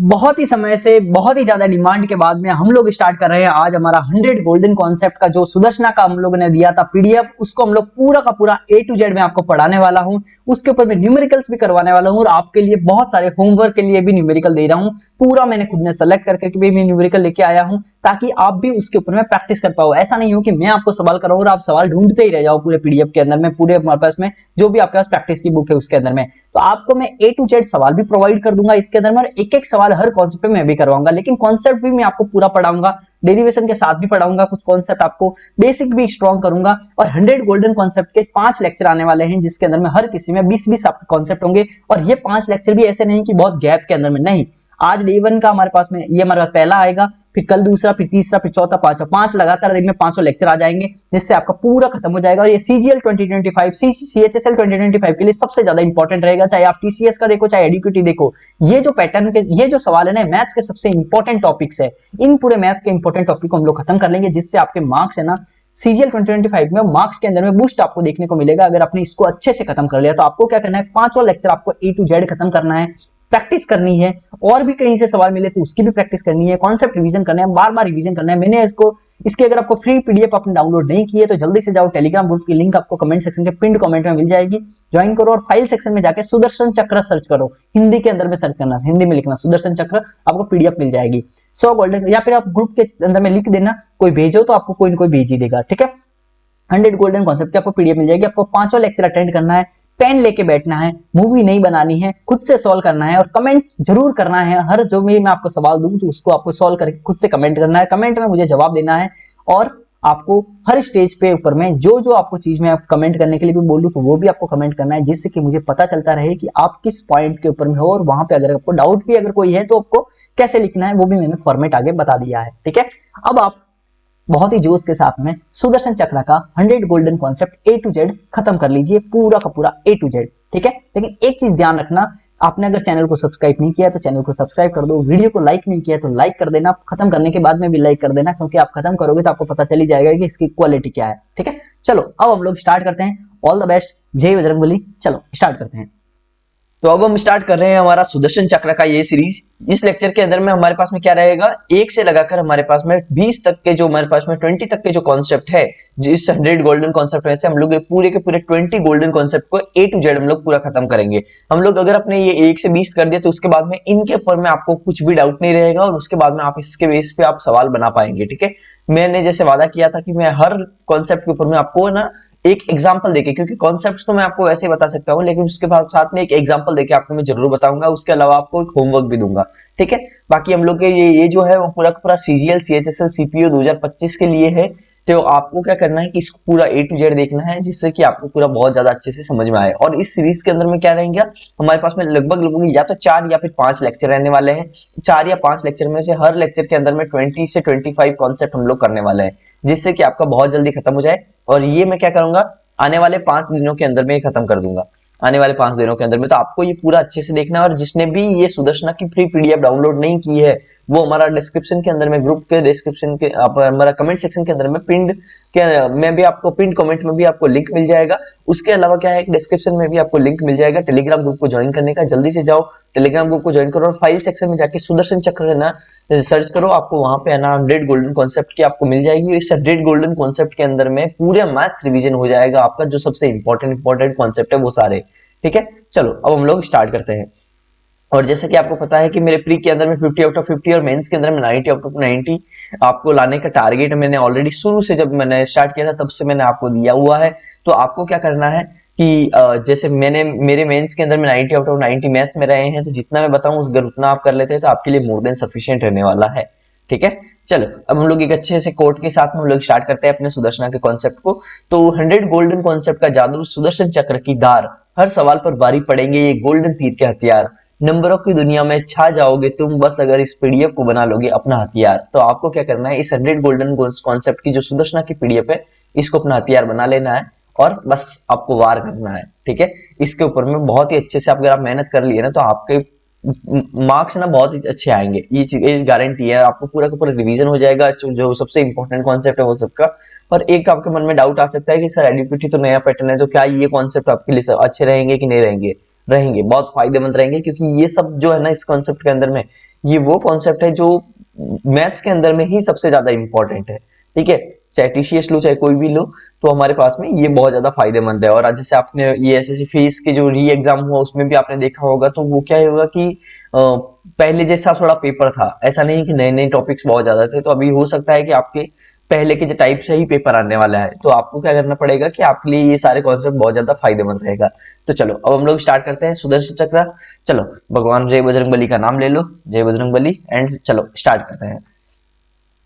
बहुत ही समय से बहुत ही ज्यादा डिमांड के बाद में हम लोग स्टार्ट कर रहे हैं आज हमारा 100 गोल्डन कॉन्सेप्ट का जो सुदर्शना का हम लोगों ने दिया था पीडीएफ, उसको हम लोग पूरा का पूरा ए टू जेड में आपको पढ़ाने वाला हूं। उसके ऊपर मैं न्यूमेरिकल्स भी करवाने वाला हूं और आपके लिए बहुत सारे होमवर्क के लिए भी न्यूमेरिकल दे रहा हूं। पूरा मैंने खुद ने सेलेक्ट करके भी मैं न्यूमेरिकल लेके आया हूं ताकि आप भी उसके ऊपर में प्रैक्टिस कर पाओ। ऐसा नहीं हो कि मैं आपको सवाल कराऊं और आप सवाल ढूंढते ही रह जाओ पूरे पीडीएफ के अंदर में, पूरे हमारे पास में जो भी आपके पास प्रैक्टिस की बुक है उसके अंदर में। तो आपको मैं ए टू जेड सवाल भी प्रोवाइड कर दूंगा इसके अंदर में, एक एक सवाल हर कॉन्सेप्ट पे मैं भी करवाऊंगा, लेकिन कॉन्सेप्ट भी मैं आपको पूरा पढ़ाऊंगा, डेरिवेशन के साथ भी पढ़ाऊंगा, कुछ कॉन्सेप्ट आपको बेसिक भी स्ट्रॉन्ग करूंगा। और 100 गोल्डन कॉन्सेप्ट के 5 लेक्चर आने वाले हैं जिसके अंदर में हर किसी में 20-20 आपके कॉन्सेप्ट होंगे। और ये 5 लेक्चर भी ऐसे नहीं कि बहुत गैप के अंदर में, नहीं, आज डे 1 का हमारे पास में ये हमारा पहला आएगा, फिर कल दूसरा, फिर तीसरा, फिर चौथा, पांचवा, 5 लगातार दिन में 5 लेक्चर आ जाएंगे जिससे आपका पूरा खत्म हो जाएगा। और ये सीजीएल 2025 सीएचएसएल 2025 के लिए सबसे ज्यादा इंपॉर्टेंट रहेगा, चाहे आप टीसीएस का देखो चाहे एडुकेटी देखो। ये जो पैटर्न के ये जो सवाल है ना, मैथ्स के सबसे इंपॉर्टेंट टॉपिक्स है। इन पूरे मैथ्स के इंपॉर्टेंट टॉपिक को हम लोग खत्म कर लेंगे जिससे आपके मार्क्स है ना सीजीएल 2025 में मार्क्स के अंदर में बूस्ट आपको देखने को मिलेगा अगर आपने इसको अच्छे से खत्म कर लिया। तो आपको क्या करना है, 5 लेक्चर आपको ए टू जेड खत्म करना है, प्रैक्टिस करनी है, और भी कहीं से सवाल मिले तो उसकी भी प्रैक्टिस करनी है, कॉन्सेप्ट रिवीजन करना है, बार बार रिवीजन करना है। मैंने इसके अगर आपको फ्री पीडीएफ आपने डाउनलोड नहीं की है तो जल्दी से जाओ, टेलीग्राम ग्रुप की लिंक आपको कमेंट सेक्शन के पिंड कमेंट में मिल जाएगी, ज्वाइन करो और फाइल सेक्शन में जाके सुदर्शन चक्र सर्च करो, हिंदी के अंदर में सर्च करना, हिंदी में लिखना सुदर्शन चक्र, आपको पीडीएफ मिल जाएगी 100 गोल्डन, या फिर आप ग्रुप के अंदर में लिख देना, कोई भेजो तो आपको कोई ना कोई भेज ही देगा, ठीक है। 100 गोल्डन कॉन्सेप्ट की आपको पीडीएफ मिल जाएगी। आपको 5 लेक्चर अटेंड करना है, पेन लेके बैठना है, मूवी नहीं बनानी है, खुद से सॉल्व करना है और कमेंट जरूर करना है। हर जो भी मैं आपको सवाल दूं तो उसको आपको सॉल्व करके खुद से कमेंट करना है, कमेंट में मुझे जवाब देना है। और आपको हर स्टेज पे ऊपर में जो जो आपको चीज में आप कमेंट करने के लिए भी बोलूं तो वो भी आपको कमेंट करना है, जिससे कि मुझे पता चलता रहे कि आप किस पॉइंट के ऊपर में हो। और वहां पे अगर आपको डाउट भी अगर कोई है तो आपको कैसे लिखना है वो भी मैंने फॉर्मेट आगे बता दिया है, ठीक है। अब आप बहुत ही जोश के साथ में सुदर्शन चक्र का 100 golden concept A to Z खत्म कर लीजिए, पूरा का पूरा ए टू जेड, ठीक है। लेकिन एक चीज ध्यान रखना, आपने अगर चैनल को सब्सक्राइब नहीं किया तो चैनल को सब्सक्राइब कर दो, वीडियो को लाइक नहीं किया तो लाइक कर देना, खत्म करने के बाद में भी लाइक कर देना, क्योंकि आप खत्म करोगे तो आपको पता चली जाएगा कि इसकी क्वालिटी क्या है, ठीक है। चलो अब हम लोग स्टार्ट करते हैं। ऑल द बेस्ट, जय बजरंगबली। चलो स्टार्ट करते हैं। तो अब हम स्टार्ट कर रहे हैं हमारा सुदर्शन चक्र का ये सीरीज। इस लेक्चर के अंदर में हमारे पास में क्या रहेगा, 1 से लगाकर हमारे पास में 20 तक के जो हमारे पास में 20 तक के जो कॉन्सेप्ट है, जिस 100 गोल्डन कॉन्सेप्ट में से हम लोग पूरे के पूरे 20 गोल्डन कॉन्सेप्ट को ए टू जेड हम लोग पूरा खत्म करेंगे। हम लोग अगर अपने ये 1 से 20 कर दिए तो उसके बाद में इनके ऊपर में आपको कुछ भी डाउट नहीं रहेगा और उसके बाद में आप इसके बेस पे आप सवाल बना पाएंगे, ठीक है। मैंने जैसे वादा किया था कि मैं हर कॉन्सेप्ट के ऊपर में आपको ना एक एग्जांपल देके, क्योंकि कॉन्सेप्ट्स तो मैं आपको वैसे ही बता सकता हूँ लेकिन उसके साथ में एक एग्जांपल देके आपको मैं जरूर बताऊंगा, उसके अलावा आपको एक होमवर्क भी दूंगा, ठीक है। बाकी हम लोग के ये जो है वो पूरा का पूरा सीजीएल सीएचएसएल सीपीयू 2025 के लिए है। तो आपको क्या करना है कि इसको पूरा ए टू जेड देखना है जिससे कि आपको पूरा बहुत ज्यादा अच्छे से समझ में आए। और इस सीरीज के अंदर में क्या रहेंगे, हमारे पास में लगभग या तो 4 या फिर 5 लेक्चर रहने वाले हैं। 4 या 5 लेक्चर में से हर लेक्चर के अंदर में 20 से 25 कॉन्सेप्ट हम लोग करने वाले हैं, जिससे कि आपका बहुत जल्दी खत्म हो जाए। और ये मैं क्या करूंगा, आने वाले 5 दिनों के अंदर में ये खत्म कर दूंगा, आने वाले 5 दिनों के अंदर में। तो आपको ये पूरा अच्छे से देखना है। और जिसने भी ये सुदर्शना की फ्री पीडीएफ डाउनलोड नहीं की है वो हमारा डिस्क्रिप्शन के अंदर में, ग्रुप के डिस्क्रिप्शन के हमारा कमेंट सेक्शन के अंदर में पिंड के में भी आपको पिंड कमेंट में भी आपको लिंक मिल जाएगा। उसके अलावा क्या है, डिस्क्रिप्शन में भी आपको लिंक मिल जाएगा टेलीग्राम ग्रुप को ज्वाइन करने का। जल्दी से जाओ टेलीग्राम ग्रुप को ज्वाइन करो और फाइल सेक्शन में जाके सुदर्शन चक्र है ना सर्च करो, आपको वहां पे है ना 100 गोल्डन कॉन्सेप्ट की आपको मिल जाएगी। इस 100 गोल्डन कॉन्सेप्ट के अंदर में पूरे मैथ्स रिवीजन हो जाएगा आपका, जो सबसे इंपॉर्टेंट कॉन्सेप्ट है वो सारे, ठीक है। चलो अब हम लोग स्टार्ट करते हैं। और जैसे कि आपको पता है कि मेरे प्री के अंदर में 50 आउट ऑफ 50 और मेंस के अंदर में 90 आउट ऑफ 90 आपको लाने का टारगेट मैंने ऑलरेडी शुरू से जब मैंने स्टार्ट किया था तब से मैंने आपको दिया हुआ है। तो आपको क्या करना है कि जैसे मैंने मेरे मेंस के अंदर में 90 आउट ऑफ 90 मैथ्स में रहे हैं, तो जितना मैं बताऊं अगर उतना आप कर लेते हैं तो आपके लिए मोर देन सफिशिएंट रहने वाला है, ठीक है। चलो अब हम लोग एक अच्छे से कोट के साथ में हम लोग स्टार्ट करते हैं अपने सुदर्शना के कॉन्सेप्ट को। तो 100 गोल्डन कॉन्सेप्ट का जादू, सुदर्शन चक्र की धार, हर सवाल पर बारी पड़ेंगे ये गोल्डन तीर के हथियार, नंबरों की दुनिया में छा जाओगे तुम बस अगर इस पीडीएफ को बना लोगे अपना हथियार। तो आपको क्या करना है, इस 100 गोल्डन कॉन्सेप्ट की जो सुदर्शना की पीडीएफ है इसको अपना हथियार बना लेना है और बस आपको वार करना है, ठीक है। इसके ऊपर में बहुत ही अच्छे से अगर आप मेहनत कर लिए ना तो आपके मार्क्स ना बहुत ही अच्छे आएंगे, ये गारंटी है। आपको पूरा का पूरा रिवीजन हो जाएगा, जो सबसे इंपॉर्टेंट कॉन्सेप्ट है वो सबका। और एक आपके मन में डाउट आ सकता है कि सर एडुकेटी तो नया पैटर्न है तो क्या ये कॉन्सेप्ट आपके लिए अच्छे रहेंगे कि नहीं रहेंगे। रहेंगे, बहुत फायदेमंद रहेंगे, क्योंकि ये सब जो है ना इस कॉन्सेप्ट के अंदर में, ये वो कॉन्सेप्ट है जो मैथ्स के अंदर में ही सबसे ज्यादा इंपॉर्टेंट है। ठीक है, चाहे टीसीएस लो चाहे कोई भी लो, तो हमारे पास में ये बहुत ज्यादा फायदेमंद है। और आज जैसे आपने ये एसएससी फीस के जो री एग्जाम हुआ उसमें भी आपने देखा होगा, तो वो क्या होगा कि पहले जैसा थोड़ा पेपर था, ऐसा नहीं कि नए नए टॉपिक्स बहुत ज्यादा थे, तो अभी हो सकता है कि आपके पहले के टाइप से ही पेपर आने वाला है, तो आपको क्या करना पड़ेगा कि आपके लिए ये सारे कॉन्सेप्ट बहुत ज्यादा फायदेमंद रहेगा। तो चलो अब हम लोग स्टार्ट करते हैं सुदर्शन चक्र। चलो भगवान जय बजरंग बली का नाम ले लो, जय बजरंग बली, एंड चलो स्टार्ट करते हैं।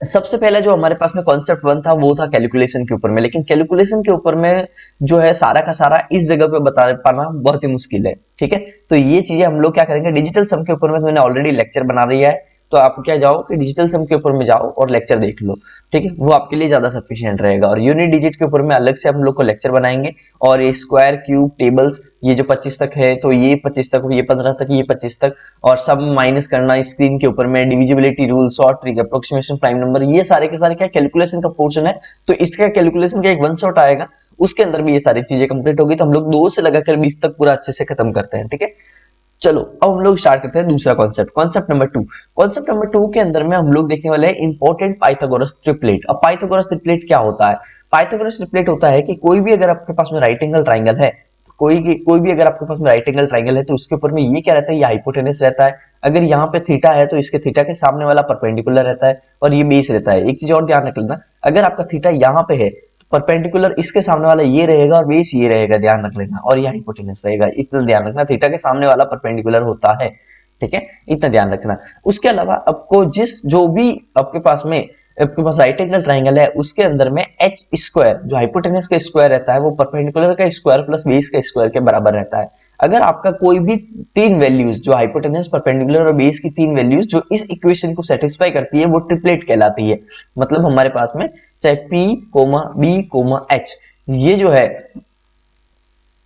सबसे पहले जो हमारे पास में कॉन्सेप्ट वन था वो था कैलकुलेशन के ऊपर में, लेकिन कैलकुलेशन के ऊपर में जो है सारा का सारा इस जगह पे बता पाना बहुत ही मुश्किल है। ठीक है, तो ये चीजें हम लोग क्या करेंगे, डिजिटल सम के ऊपर में मैंने ऑलरेडी लेक्चर बना दिया है, तो आप क्या जाओ कि डिजिटल सम के ऊपर में जाओ और लेक्चर देख लो। ठीक है, वो आपके लिए ज्यादा सफिशियंट रहेगा। और यूनिट डिजिट के ऊपर में अलग से हम लोग को लेक्चर बनाएंगे, और ये स्क्वायर क्यूब टेबल्स, ये जो 25 तक है तो ये 25 तक, ये 15 तक, ये 25 तक, और सब माइनस करना स्क्रीन के ऊपर में, divisibility rule, short trick, approximation, prime number, ये सारे के सारे क्या कैलकुलेशन का पोर्शन है। तो इसका कैलकुलेशन का एक वन शॉट आएगा, उसके अंदर भी ये सारी चीजें कंप्लीट होगी, तो हम लोग 2 से लगाकर 20 तक पूरा अच्छे से खत्म करते हैं। ठीक है, चलो अब हम लोग स्टार्ट करते हैं दूसरा concept, concept number 2। Concept number 2 के अंदर में हम लोग देखने वाले हैं इंपॉर्टेंट पाइथागोरस ट्रिपलेट। अब पाइथागोरस ट्रिपलेट क्या होता है? पाइथागोरस ट्रिपलेट होता है कि कोई भी अगर आपके पास में राइट एंगल ट्राइंगल है, कोई भी अगर आपके पास में राइट एंगल ट्राइंगल है, तो उसके ऊपर में ये क्या रहता है, ये हाइपोटेनस रहता है। अगर यहाँ पे थीटा है तो इसके थीटा के सामने वाला परपेंडिकुलर रहता है, और ये बेस रहता है। एक चीज और ध्यान रख लेना, अगर आपका थीटा यहाँ पे है, परपेंडिकुलर इसके सामने वाला ये रहेगा और बेस ये रहेगा, ध्यान रख लेना, और ये हाइपोटेनस रहेगा। इतना ध्यान रखना, थीटा के सामने वाला परपेंडिकुलर होता है। ठीक है, इतना ध्यान रखना। उसके अलावा आपको जो भी आपके पास राइट एंगल ट्राइंगल है, उसके अंदर में एच स्क्वायर, जो हाइपोटेनस का स्क्वायर रहता है, वो परपेंडिकुलर का स्क्वायर प्लस बेस का स्क्वायर के बराबर रहता है। अगर आपका कोई भी 3 वैल्यूज, जो हाइपोटेनस, परपेंडिकुलर और बेस की 3 वैल्यूज जो इस इक्वेशन को सेटिस्फाई करती है, वो ट्रिपलेट कहलाती है। मतलब हमारे पास में चाहे P, B, H, ये जो है,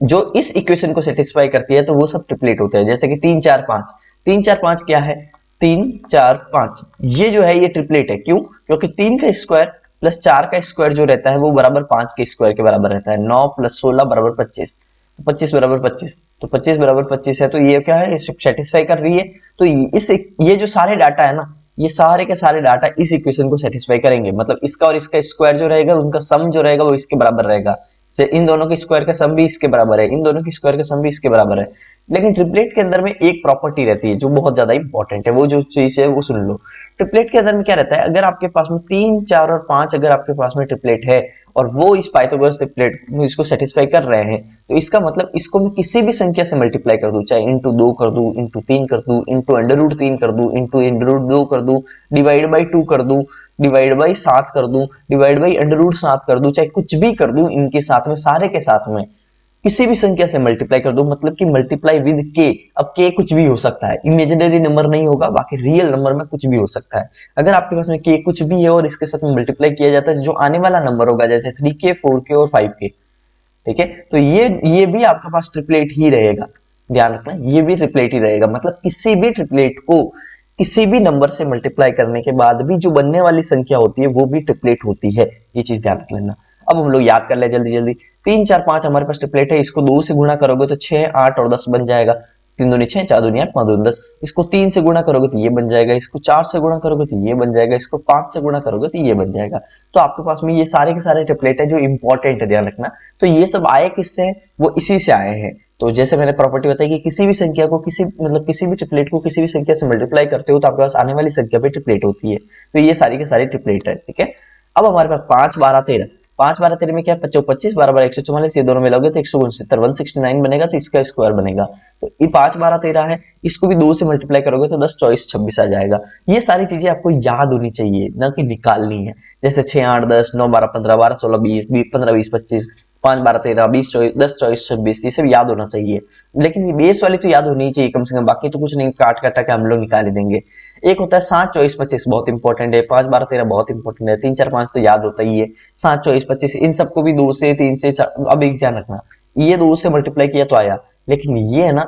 जो इस इक्वेशन को सेटिस्फाई करती है, तो वो सब ट्रिपलेट होते हैं। जैसे कि 3 4 5, 3 4 5 क्या है, 3 4 5, ये जो है ये ट्रिपलेट है। क्यों? क्योंकि 3 का स्क्वायर प्लस 4 का स्क्वायर जो रहता है वो बराबर 5 के स्क्वायर के बराबर रहता है। 9 प्लस 16 बराबर 25, तो 25 बराबर 25, तो 25 बराबर 25 है, तो ये क्या है, सेटिस्फाई कर रही है। तो ये जो सारे डाटा है ना, ये सारे के सारे डाटा इस इक्वेशन को सेटिस्फाई करेंगे। मतलब इसका और इसका स्क्वायर जो रहेगा, उनका सम जो रहेगा वो इसके बराबर रहेगा। से इन दोनों के स्क्वायर का सम भी इसके बराबर है, इन दोनों के स्क्वायर का सम भी इसके बराबर है। लेकिन ट्रिपलेट के अंदर में एक प्रॉपर्टी रहती है जो बहुत ज्यादा इंपॉर्टेंट है, वो जो चीज है वो सुन लो। ट्रिपलेट के अंदर में क्या रहता है, अगर आपके पास में 3 4 और 5 अगर आपके पास में ट्रिपलेट है, और वो इस पाइथागोरस ट्रिपलेट इसको सेटिस्फाई कर रहे हैं, तो इसका मतलब इसको मैं किसी भी संख्या से मल्टीप्लाई कर दूं, चाहे इंटू 2 कर दूं, इंटू 3 कर दूं, इंटू अंडर रूट 3 कर दूं, इंटू अंडर रूट 2 कर दूं, डिवाइड बाई 2 कर दूं, डिवाइड बाई 7 कर दूं, डिवाइड बाई अंडर रूट 7 कर दूं, चाहे कुछ भी कर दूं, इनके साथ में, सारे के साथ में किसी भी संख्या से मल्टीप्लाई कर दो, मतलब कि मल्टीप्लाई विद के। अब के कुछ भी हो सकता है, इमेजिनरी नंबर नहीं होगा, बाकी रियल नंबर में कुछ भी हो सकता है। अगर आपके पास में के कुछ भी है और इसके साथ में मल्टीप्लाई किया जाता है, जो आने वाला नंबर होगा, जैसे 3k 4k और 5k, ठीक है, तो ये भी आपके पास ट्रिपलेट ही रहेगा। ध्यान रखना, ये भी ट्रिपलेट ही रहेगा। मतलब किसी भी ट्रिपलेट को किसी भी नंबर से मल्टीप्लाई करने के बाद भी जो बनने वाली संख्या होती है वो भी ट्रिपलेट होती है, ये चीज ध्यान रख लेना। अब हम लोग याद कर ले जल्दी जल्दी। 3 4 5 हमारे पास ट्रिपलेट है, इसको 2 से गुणा करोगे तो 6 8 और 10 बन जाएगा। 3 दूनी 6, 4 दूनी 8, 5 दूनी 10। इसको 3 से गुणा करोगे तो ये बन जाएगा, इसको 4 से गुणा करोगे तो ये बन जाएगा, इसको 5 से गुणा करोगे तो ये बन जाएगा। तो आपके पास में ये सारे के सारे ट्रिपलेट है जो इंपॉर्टेंट है, ध्यान रखना। तो ये सब आए किससे, वो इसी से आए हैं। तो जैसे मैंने प्रॉपर्टी बताई कि किसी भी संख्या को किसी भी ट्रिपलेट को किसी भी संख्या से मल्टीप्लाई करते हो तो आपके पास आने वाली संख्या पे ट्रिपलेट होती है। तो ये सारी के सारी ट्रिपलेट है। ठीक है, अब हमारे पास 5 12 13, 5 12 13 में क्या है, 25 12 12 144, ये दोनों मिलाओगे तो 169 169 बनेगा, तो इसका स्क्वायर बनेगा। तो ये 5 12 13 है, इसको भी 2 से मल्टीप्लाई करोगे तो 10 24 26 आ जाएगा। ये सारी चीजें आपको याद होनी चाहिए, ना कि निकालनी है। जैसे 6 8 10 9 12 15 12 16 20 15 20 25, 5 12 13 20 24 10 24 26, ये सब याद होना चाहिए। लेकिन ये बेस वाली तो याद होनी चाहिए कम से कम, बाकी तो कुछ नहीं, काट काटा के हम लोग निकाल देंगे। एक होता है 7 24 25, बहुत इंपॉर्टेंट है। 5 12 13 बहुत इंपॉर्टेंट है। 3 4 5 तो याद होता ही है। 7 24 25, इन सबको भी 2 से 3 से 4, अब एक ध्यान रखना, ये 2 से मल्टीप्लाई किया तो आया, लेकिन ये है ना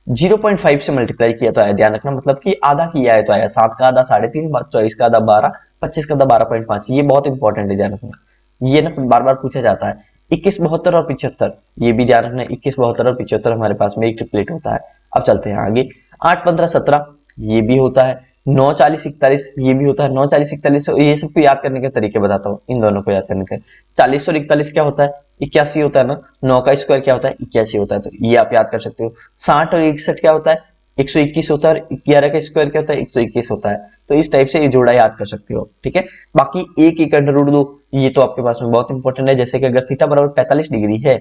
0.5 से मल्टीप्लाई किया तो आया, ध्यान रखना। मतलब कि आधा किया है तो आया। 7 का आधा 3.5, 24 का आधा 12, 25 का आधा 12.5, ये बहुत इंपॉर्टेंट है, ध्यान रखना। ये ना बार बार पूछा जाता है। 21, 72 और 75, ये भी ध्यान रखना, 21, 72 और 75 हमारे पास में एक ट्रिपलेट होता है। अब चलते हैं आगे, 8, 15, 17 ये भी होता है, 9, 40, 41 ये भी होता है, 9, 40, 41 ये सबको याद करने के तरीके बताता हूँ, इन दोनों को याद करने के। 40 और 41 क्या होता है, 81 होता है ना, 9 का स्क्वायर क्या होता है, 81 होता है, तो ये आप याद कर सकते हो। 60 और 61 क्या होता है, 121 होता है, और 11 का स्क्वायर क्या होता है, 121 होता है। तो इस टाइप से ये जोड़ा याद कर सकते हो, ठीक है। बाकी एक एक अंडर रूट 2 ये तो आपके पास में बहुत इंपॉर्टेंट है, जैसे कि अगर थीटा बराबर 45 डिग्री है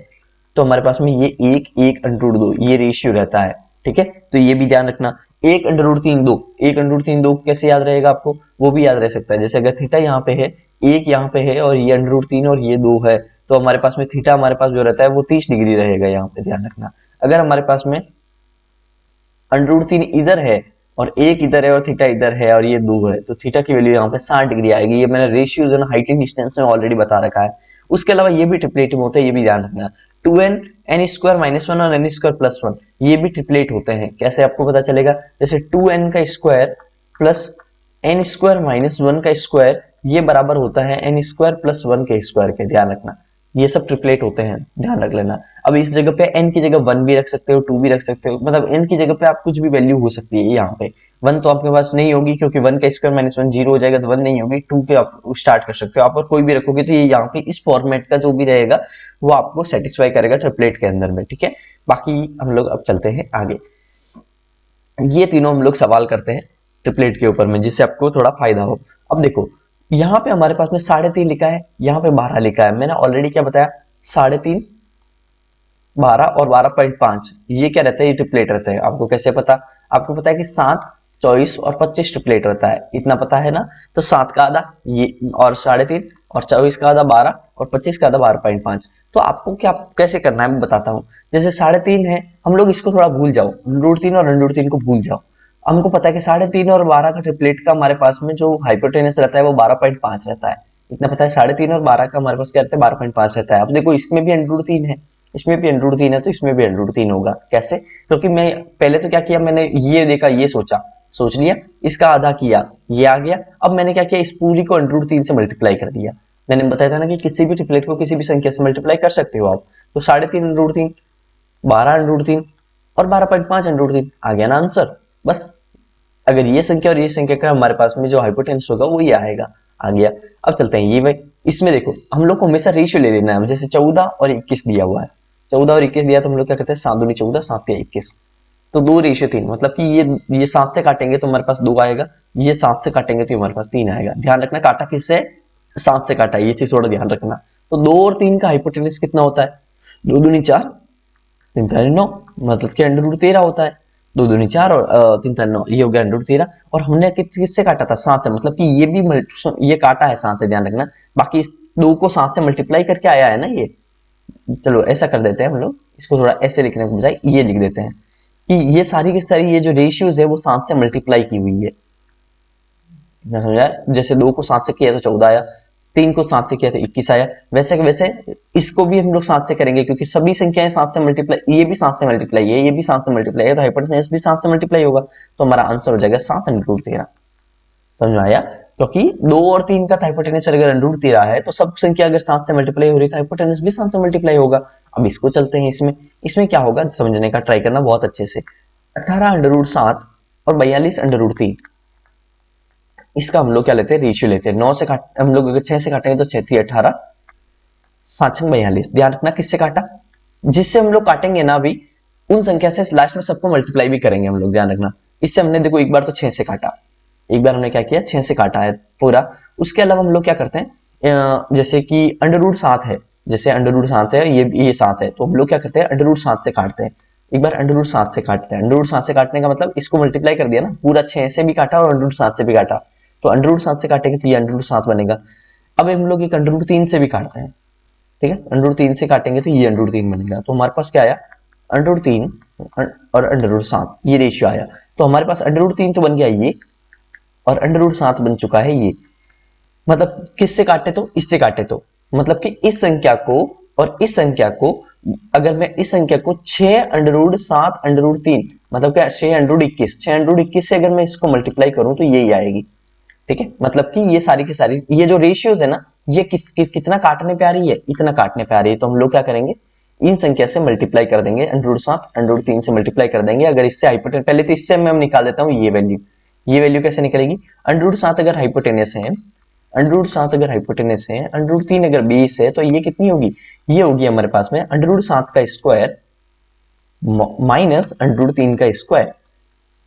तो हमारे पास में ये एक एक अंडर रूट 2 ये रेशियो रहता है, ठीक है। तो ये भी ध्यान रखना। एक अंडर रूट 3 2, एक अंडर रूट 3 2 कैसे याद रहेगा आपको, वो भी याद रह सकता है। जैसे अगर थीटा यहाँ पे है, एक यहाँ पे है, और ये अंडर रूट 3 और ये 2 है, तो हमारे पास में थीटा हमारे पास जो रहता है वो 30 डिग्री रहेगा, यहाँ पे ध्यान रखना। अगर हमारे पास में अंडर रूट 3 इधर है और एक इधर है और थीटा इधर है और ये 2 है, तो थीटा की वैल्यू यहाँ पे 60 डिग्री आएगी। ये मैंने ratios and height and distance में ऑलरेडी बता रखा है। उसके अलावा ये भी ट्रिपलेट होते हैं, ये भी ध्यान रखना। 2n n स्क्वायर माइनस 1 और n स्क्वायर प्लस 1 ये भी ट्रिपलेट होते हैं। कैसे आपको पता चलेगा, जैसे 2n का square plus n square minus 1 का स्क्वायर ये बराबर होता है n स्क्वायर प्लस 1 के स्क्वायर के, ध्यान रखना। ये सब ट्रिपलेट होते हैं, ध्यान रख लेना। अब इस जगह पे n की जगह 1 भी रख सकते हो, 2 भी रख सकते हो, मतलब n की जगह पे आप कुछ भी वैल्यू हो सकती है। यहाँ पे 1 तो आपके पास नहीं होगी क्योंकि 1 का स्क्वायर माइनस 1 0 हो जाएगा, तो 1 नहीं होगी। 2 के आप स्टार्ट कर सकते हो आप, और कोई भी रखोगे तो ये यहाँ पे इस फॉर्मेट का जो भी रहेगा वो आपको सेटिस्फाई करेगा ट्रिपलेट के अंदर में, ठीक है। बाकी हम लोग अब चलते हैं आगे, ये तीनों हम लोग सवाल करते हैं ट्रिपलेट के ऊपर में, जिससे आपको थोड़ा फायदा हो। अब देखो यहाँ पे हमारे पास में 3.5 लिखा है, यहाँ पे 12 लिखा है। मैंने ऑलरेडी क्या बताया, 3.5, 12 और 12.5 ये क्या रहता है, ये ट्रिपलेट रहता है। आपको कैसे पता, आपको पता है कि 7, 24 और 25 ट्रिपलेट रहता है, इतना पता है ना। तो 7 का आधा ये, और 3.5, और 24 का आधा 12, और 25 का आधा 12.5। तो आपको क्या कैसे करना है मैं बताता हूँ। जैसे 3.5 है, हम लोग इसको थोड़ा भूल जाओ, √3 और √3 को भूल जाओ। हमको पता है कि 3.5 और 12 का ट्रिपलेट का हमारे पास में जो हाइपोटेनस रहता है वो 12.5 रहता है, इतना पता है। 3.5 और 12 का हमारे पास क्या रहता है, 12.5 रहता है। अब देखो इसमें भी √3 है, इसमें भी √3 है, तो इसमें भी √3 होगा। कैसे, क्योंकि मैं पहले तो क्या किया, मैंने ये देखा, ये सोच लिया, इसका आधा किया, ये आ गया। अब मैंने क्या किया, इस पूरी को √3 से मल्टीप्लाई कर दिया। मैंने बताया था ना कि किसी भी ट्रिपलेट को किसी भी संख्या से मल्टीप्लाई कर सकते हो आप। तो 3.5 √3, 12 √3 और 12.5 √3 आ गया ना आंसर। बस अगर ये संख्या और ये संख्या का हमारे पास में जो हाइपोटेनस होगा वो ये आएगा, आ गया। अब चलते हैं ये भाई, इसमें देखो हम लोग को हमेशा रेशियो ले लेना है। जैसे 14 और 21 दिया हुआ है, 14 और 21 दिया, तो हम लोग क्या कहते हैं, 7 दूनी 14, 7 या 21, तो 2:3, मतलब कि ये 7 से काटेंगे तो हमारे पास 2 आएगा, ये 7 से काटेंगे तो हमारे पास 3 आएगा। ध्यान रखना काटा किससे, 7 से काटा, ये चीज थोड़ा ध्यान रखना। तो 2 और 3 का हाइपोटेनस कितना होता है, 2 दूनी 4, 3 तारी 9, मतलब कि √13 होता है। 2 दूनी 4 और 3 तारी 9, ये हो गया √13। और हमने किससे काटा था, 7 से, मतलब कि ये भी ये काटा है 7 से, ध्यान रखना। बाकी इस 2 को 7 से मल्टीप्लाई करके आया है ना ये। चलो ऐसा कर देते हैं हम लोग, इसको थोड़ा ऐसे लिखने के बजाय ये लिख देते हैं कि ये सारी की सारी ये जो रेशियोज है वो 7 से मल्टीप्लाई की हुई है। समझा, जैसे 2 को 7 से किया तो 14 आया, 3 को 7 से किया तो 21 आया। वैसे वैसे इसको भी हम लोग 7 से करेंगे, क्योंकि सभी संख्याएं 7 से मल्टीप्लाई, ये भी 7 से मल्टीप्लाई है, ये भी 7 से मल्टीप्लाई है, तो हाइपोटेनस भी 7 से मल्टीप्लाई होगा। तो हमारा आंसर हो जाएगा 7 √13। समझ में आया, क्योंकि 2 और 3 का हाइपोटेनस अगर √13 है तो सब संख्या अगर 7 से मल्टीप्लाई हो रही है तो हाइपोटेनस भी 7 से मल्टीप्लाई होगा। अब इसको चलते हैं इसमें क्या होगा समझने का ट्राई करना बहुत अच्छे से। 18 √7 और 42 √3, इसका हम लोग क्या लेते हैं, रेशियो लेते हैं। 9 से काट, हम लोग अगर 6 से काटेंगे तो 6 3 18, 7 6 42। ध्यान रखना किससे काटा, जिससे हम लोग काटेंगे ना अभी उन संख्या से लास्ट में सबको मल्टीप्लाई भी करेंगे हम लोग, ध्यान रखना। इससे हमने देखो एक बार तो 6 से काटा, एक बार हमने क्या किया, 6 से काटा है पूरा। उसके अलावा हम लोग क्या करते हैं, जैसे कि √7 है, जैसे √7 है, ये 7 है, तो हम लोग क्या करते हैं, √7 से काटते हैं। एक बार √7 से काटते हैं, √7 से काटने का मतलब इसको मल्टीप्लाई कर दिया ना, पूरा 6 से भी काटा और √7 से भी काटा, तो √7 से काटेंगे तो ये √7 बनेगा। अब हम लोग एक √3 से भी काटते हैं, ठीक है, √3 से काटेंगे तो ये √3 बनेगा। तो हमारे पास क्या आया, √3 और √7 ये रेशियो आया। तो हमारे पास √3 तो बन गया ये, और √7 बन चुका है ये। मतलब किससे काटे, तो इससे काटे, तो मतलब कि इस संख्या को और इस संख्या को, अगर मैं इस संख्या को 6 √7 √3, मतलब क्या 6 √21, 6 √21 से अगर मैं इसको मल्टीप्लाई करूं तो यही आएगी। ठीक है, मतलब कि ये सारी की सारी ये जो रेशियोज है ना, ये कितना काटने पे आ रही है, इतना काटने पे आ रही है। तो हम लोग क्या करेंगे, इन संख्या से मल्टीप्लाई कर देंगे, √7 √3 से मल्टीप्लाई कर देंगे। अगर इससे हाइपोटेनस, पहले तो इससे मैं निकाल देता हूँ ये वैल्यू कैसे निकलेगी, √7 अगर हाइपोटेनस है, √7 अगर हाइपोटेनस है, √3 अगर बेस है, तो ये कितनी होगी, ये होगी हमारे पास में √7 का स्क्वायर माइनस √3 का स्क्वायर,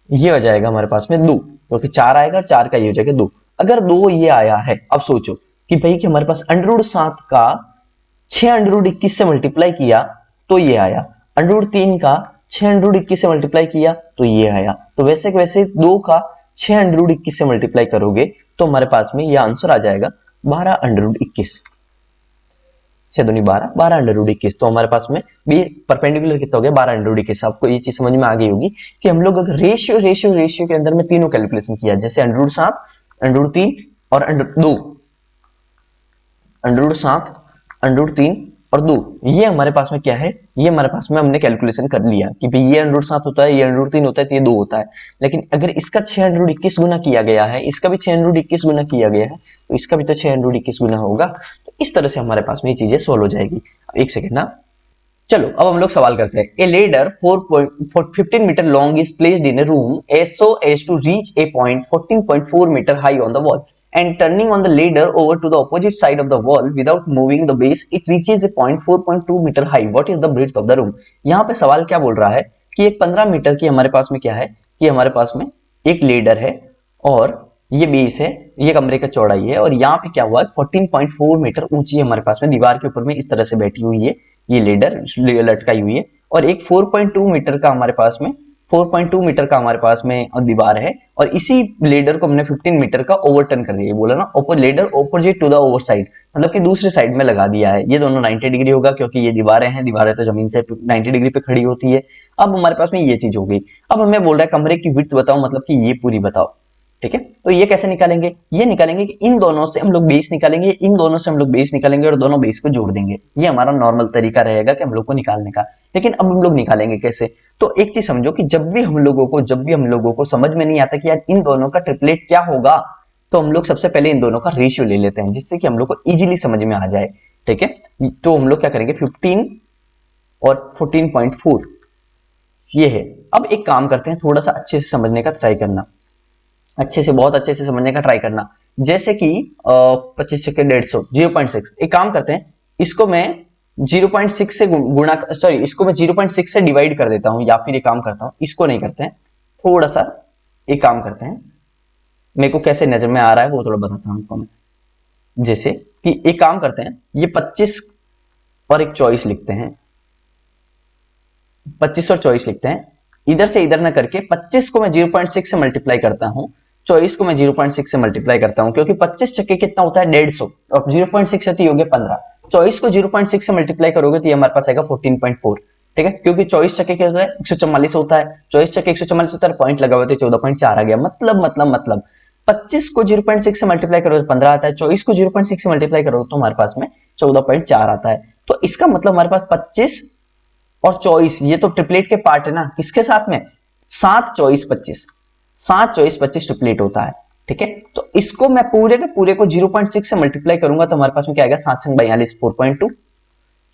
ये हो जाएगा हमारे पास में 2, क्योंकि 4 आएगा और 4 का ये हो जाएगा 2। अगर 2 ये आया है, अब सोचो कि भाई कि हमारे पास √7 का 6 √21 से मल्टीप्लाई किया तो ये आया, √3 का 6 √21 से मल्टीप्लाई किया तो ये आया। तो वैसे वैसे 2 का 6 √21 से मल्टीप्लाई करोगे तो हमारे पास में ये आंसर आ जाएगा 12 √21, 6 दूनी 12, 12 √21। तो हमारे पास में भी परपेंडिकुलर कितना हो गया, 12 √21। आपको ये चीज समझ में आ गई होगी कि हम लोग अगर रेशियो के अंदर में तीनों कैलकुलेशन किया, जैसे √7 √3 और √2, √7 √3 और 2, ये हमारे पास में क्या है, ये हमारे पास में हमने कैलकुलेशन कर लिया कि भाई ये √7 होता है, ये √3 होता है, तो ये 2 होता है। लेकिन अगर इसका 6 √21 गुना किया गया है, इसका भी 6 √21 गुना किया गया है, तो इसका भी तो 6 √21 गुना होगा। तो इस तरह से हमारे पास में ये चीजें सोल्व हो जाएगी। एक सेकेंड ना, चलो अब हम लोग सवाल करते हैं। A ladder 15 metre long is placed in a room so as to reach a point 14.4 metre high on the wall and turning on the ladder over to the opposite side of the wall without moving the base it reaches a point 4.2 meter high. What is the breadth of the room? यहाँ पे सवाल क्या बोल रहा है कि एक 15 metre की हमारे पास में क्या है कि हमारे पास में एक लेडर है और ये बेस है, ये कमरे का चौड़ाई है, और यहाँ पे क्या हुआ है 14.4 मीटर ऊंची हमारे पास में दीवार के ऊपर में इस तरह से बैठी हुई है, ये लेडर लटकाई हुई है, और एक 4.2 मीटर का हमारे पास में 4.2 मीटर का हमारे पास में दीवार है, और इसी लेडर को हमने 15 मीटर का ओवरटर्न कर दिया, बोला ना ladder opposite to the over side, मतलब कि दूसरे साइड में लगा दिया है। ये दोनों 90 डिग्री होगा क्योंकि ये दीवारें तो जमीन से 90 डिग्री पे खड़ी होती है। अब हमारे पास में ये चीज हो गई। अब हमें बोल रहा है कमरे की विड्थ बताओ, मतलब कि ये पूरी बताओ, ठीक है। तो ये कैसे निकालेंगे, ये निकालेंगे कि इन दोनों से हम लोग बेस निकालेंगे, इन दोनों से हम लोग बेस निकालेंगे और दोनों बेस को जोड़ देंगे। ये हमारा नॉर्मल तरीका रहेगा कि हम लोग को निकालने का। लेकिन अब हम लोग निकालेंगे कैसे, तो एक चीज समझो कि जब भी हम लोगों को समझ में नहीं आता कि यार इन दोनों का ट्रिपलेट क्या होगा, तो हम लोग सबसे पहले इन दोनों का रेशियो ले लेते हैं, जिससे कि हम लोग को इजीली समझ में आ जाए, ठीक है। तो हम लोग क्या करेंगे, 15 और 14.4 ये है। अब एक काम करते हैं, थोड़ा सा अच्छे से समझने का ट्राई करना, बहुत अच्छे से समझने का ट्राई करना। जैसे कि 25 के 150 0.6, एक काम करते हैं, इसको मैं 0.6 से गुणा, सॉरी इसको मैं 0.6 से डिवाइड कर देता हूं, या फिर एक काम करता हूं, इसको नहीं करते हैं, थोड़ा सा एक काम करते हैं, मेरे को कैसे नजर में आ रहा है वो थोड़ा बताता हूं आपको मैं। जैसे कि एक काम करते हैं, ये 25 और एक 24 लिखते हैं, 25 और 24 लिखते हैं, इधर से इधर ना करके 25 को मैं 0.6 से मल्टीप्लाई करता हूं, 24 को मैं 0.6 से मल्टीप्लाई करता हूं, क्योंकि 25 छक्के कितना होता है 150, और 0.6 है तो ये हो गया 15। 24 को 0.6 से मल्टीप्लाई करोगे तो ये हमारे पास आएगा 14.4, ठीक है, क्योंकि 24 छक्के क्या होता है 144 होता है, 24 छक्के 144 होता है, पॉइंट लगा हुआ तो 14.4 आ गया। मतलब 25 को 0.6 से मल्टीप्लाई करोगे तो 15 आता है, 24 को 0.6 से मल्टीप्लाई करोगे तो हमारे पास में 14.4 आता है। तो इसका मतलब हमारे पास 25 और 24 ये तो ट्रिपलेट के पार्ट है ना, किसके साथ में 7 24 25, 7 24 25 ट्रिपलेट होता है, ठीक है। तो इसको मैं पूरे के पूरे को 0.6 से मल्टीप्लाई करूंगा तो हमारे पास में क्या आएगा 7 छंग 42 4.2,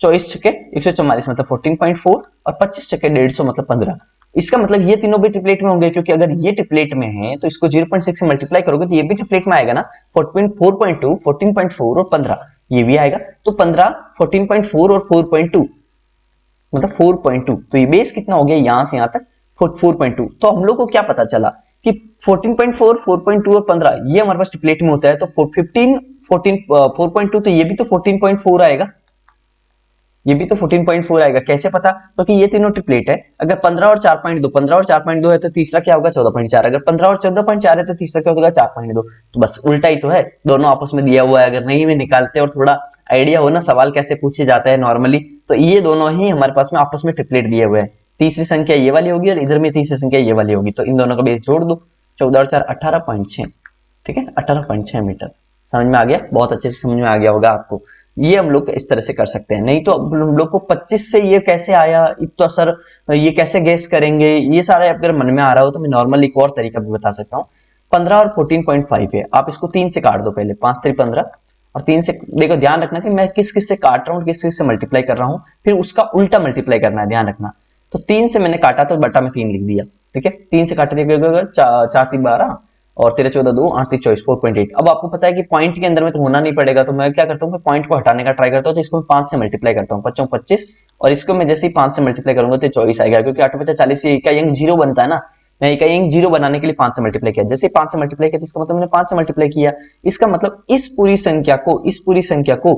24 छक्के 144 मतलब 14.4, और 25 छक्के 150 मतलब 15। इसका मतलब ये तीनों भी ट्रिपलेट में होंगे, क्योंकि अगर ये ट्रिपलेट में है तो इसको 0.6 से मल्टीप्लाई करोगे तो ये भी ट्रिपलेट में आएगा ना, 4.2 14.4 और 15 ये भी आएगा। तो 15 14.4 और 4.2 मतलब 4.2, तो ये बेस कितना हो गया यहां से यहां तक 4.2। तो हम लोग को क्या पता चला कि 14.4 4.2 और 15 ये हमारे पास ट्रिपलेट में होता है, तो 4.2 तो ये भी तो 14.4 आएगा, ये भी तो 14.4 आएगा। कैसे पता, क्योंकि ये तीनों ट्रिपलेट है। अगर 15 और 4.2 15 और 4.2 है तो तीसरा क्या होगा 14.4, अगर 15 और 14.4 है तो तीसरा क्या होगा 4.2। तो बस उल्टा ही तो है, दोनों आपस में दिया हुआ है, अगर नहीं में निकालते और थोड़ा आइडिया हो ना सवाल कैसे पूछे जाता है नॉर्मली, तो ये दोनों ही हमारे पास में आपस में ट्रिपलेट दिए हुए हैं। तीसरी संख्या ये वाली होगी और इधर में तीसरी संख्या ये वाली होगी, तो इन दोनों का बेस जोड़ दो, 14 और 4 18.6, ठीक है 18.6 मीटर। समझ में आ गया, बहुत अच्छे से समझ में आ गया होगा आपको। ये हम लोग इस तरह से कर सकते हैं, नहीं तो हम लोग को 25 से ये कैसे आया, तो सर ये कैसे गैस करेंगे, ये सारा अगर मन में आ रहा हो तो मैं नॉर्मल एक और तरीका भी बता सकता हूँ। 15 और 14.5 है, आप इसको 3 से काट दो पहले, 5 3 15 और 3 से, देखो ध्यान रखना कि मैं किस किस से काट रहा हूँ, किस किस से मल्टीप्लाई कर रहा हूँ, फिर उसका उल्टा मल्टीप्लाई करना है, ध्यान रखना। तो 3 से मैंने काटा तो बटा में 3 लिख दिया, ठीक है। 3 से काट दिया, 4 3 12 और 13 14 2 8 3 24 4.8। अब आपको पता है कि पॉइंट के अंदर में तो होना नहीं पड़ेगा, तो मैं क्या करता हूँ, पॉइंट को हटाने का ट्राई करता हूँ, तो इसको मैं 5 से मल्टीप्लाई करता हूँ, 5 25 और इसको मैं जैसे ही 5 से मल्टीप्लाई करूंगा तो 24 आएगा, क्योंकि 8 5 40 इकाई अंक 0 बनता है ना। मैं इकाई अंक 0 बनाने के लिए 5 से मल्टीप्लाई किया, जैसे 5 से मल्टीप्लाई किया तो इसका मतलब मैंने 5 से मल्टीप्लाई किया। इसका मतलब इस पूरी संख्या को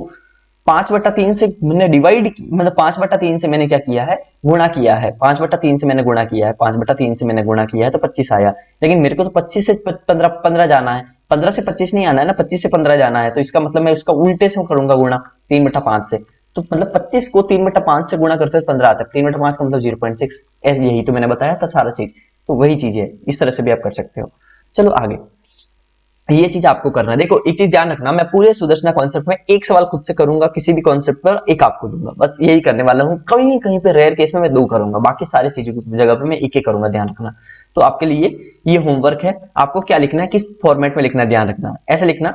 5/3 से मैंने डिवाइड, मतलब 5/3 से मैंने क्या किया है, गुणा किया है। 5/3 से मैंने गुणा किया है, 5/3 से मैंने गुणा किया है तो 25 आया। लेकिन मेरे को तो 25 से 15 जाना है, 15 से 25 नहीं आना है ना, 25 से 15 जाना है। तो इसका मतलब मैं इसका उल्टे से करूंगा गुणा 3/5 से। तो मतलब 25 को 3/5 से गुणा करते हुए 15 आता है, 3/5 का मतलब 0.6। ऐसे यही तो मैंने बताया था सारा चीज, तो वही चीज है, इस तरह से भी आप कर सकते हो। चलो आगे, ये चीज आपको करना है। देखो एक चीज ध्यान रखना, मैं पूरे सुदर्शना कॉन्सेप्ट में एक सवाल खुद से करूंगा, किसी भी कॉन्सेप्ट पर एक आपको दूंगा, बस यही करने वाला हूँ। कहीं कहीं पे रेयर केस में मैं 2 करूंगा, बाकी सारी चीजों की जगह पे मैं एक एक करूंगा, ध्यान रखना। तो आपके लिए ये होमवर्क है, आपको क्या लिखना है, किस फॉर्मेट में लिखना है, ध्यान रखना। ऐसे लिखना,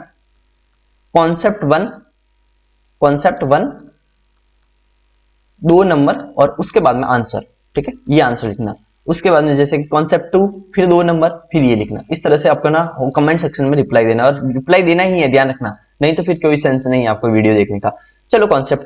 कॉन्सेप्ट 1 2 नंबर और उसके बाद में आंसर, ठीक है, ये आंसर लिखना। उसके बाद में जैसे कॉन्सेप्ट 2 फिर 2 नंबर फिर ये लिखना। इस तरह से आपको ना कमेंट सेक्शन में रिप्लाई देना, और रिप्लाई देना ही है, ध्यान रखना, नहीं तो फिर कोई सेंस नहीं है आपको वीडियो देखने का। चलो कॉन्सेप्ट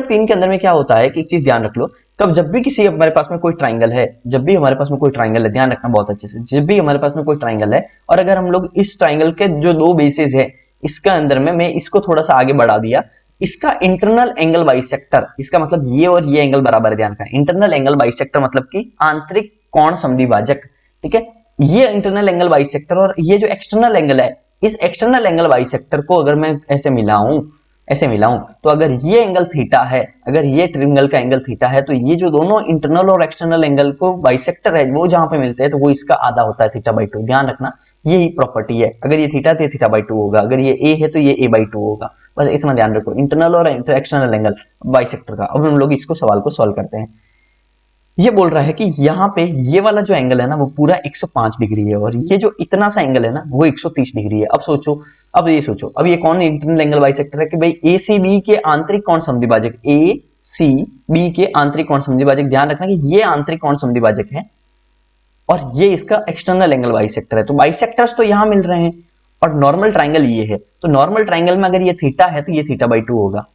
3 के अंदर में क्या होता है कि एक चीज ध्यान रख लो, कब जब भी किसी हमारे पास में कोई ट्राइंगल है, जब भी हमारे पास में कोई ट्राइंगल है, ध्यान रखना बहुत अच्छे से, जब भी हमारे पास में कोई ट्राइंगल है और अगर हम लोग इस ट्राइंगल के जो 2 बेसिस है, इसका अंदर में मैं इसको थोड़ा सा आगे बढ़ा दिया, इसका इंटरनल एंगल बाइसेक्टर, इसका मतलब ये और ये एंगल बराबर है, ध्यान रखना। इंटरनल एंगल बाइसेक्टर मतलब कि आंतरिक कोण समद्विभाजक, ठीक है। ये इंटरनल एंगल बाइसेक्टर और ये जो एक्सटर्नल एंगल है, इस एक्सटर्नल एंगल बाइसेक्टर को अगर मैं ऐसे मिलाऊं तो अगर ये एंगल थीटा है, अगर ये ट्रायंगल का एंगल थीटा है, तो ये जो दोनों इंटरनल और एक्सटर्नल एंगल को बाइसेक्टर है वो जहां पे मिलते हैं तो वो इसका आधा होता है, θ/2। ध्यान रखना, यही प्रॉपर्टी है। अगर ये थीटा तो ये θ/2 होगा, अगर ये ए है तो ये a/2 होगा। बस इतना ध्यान रखो, इंटरनल और एक्सटर्नल एंगल बाइसेक्टर का। अब हम लोग इसको सवाल को सॉल्व करते हैं। ये बोल रहा है कि यहाँ पे ये वाला जो एंगल है ना वो पूरा 105 डिग्री है, और ये जो इतना सा एंगल है ना वो 130 डिग्री है। अब ये सोचो, अब ये कौन इंटरनल एंगल बाइसेक्टर है कि भाई ACB के आंतरिक कोण समद्विभाजक, ACB के आंतरिक कोण समद्विभाजक। ध्यान रखना कि ये आंतरिक कोण समद्विभाजक है और ये इसका एक्सटर्नल एंगल बाइसेक्टर है। तो बाइसेक्टर्स तो यहाँ मिल रहे हैं और नॉर्मल ट्राइंगल ये है, तो नॉर्मल ट्राइंगल में अगर ये थीटा है तो ये θ/2 होगा।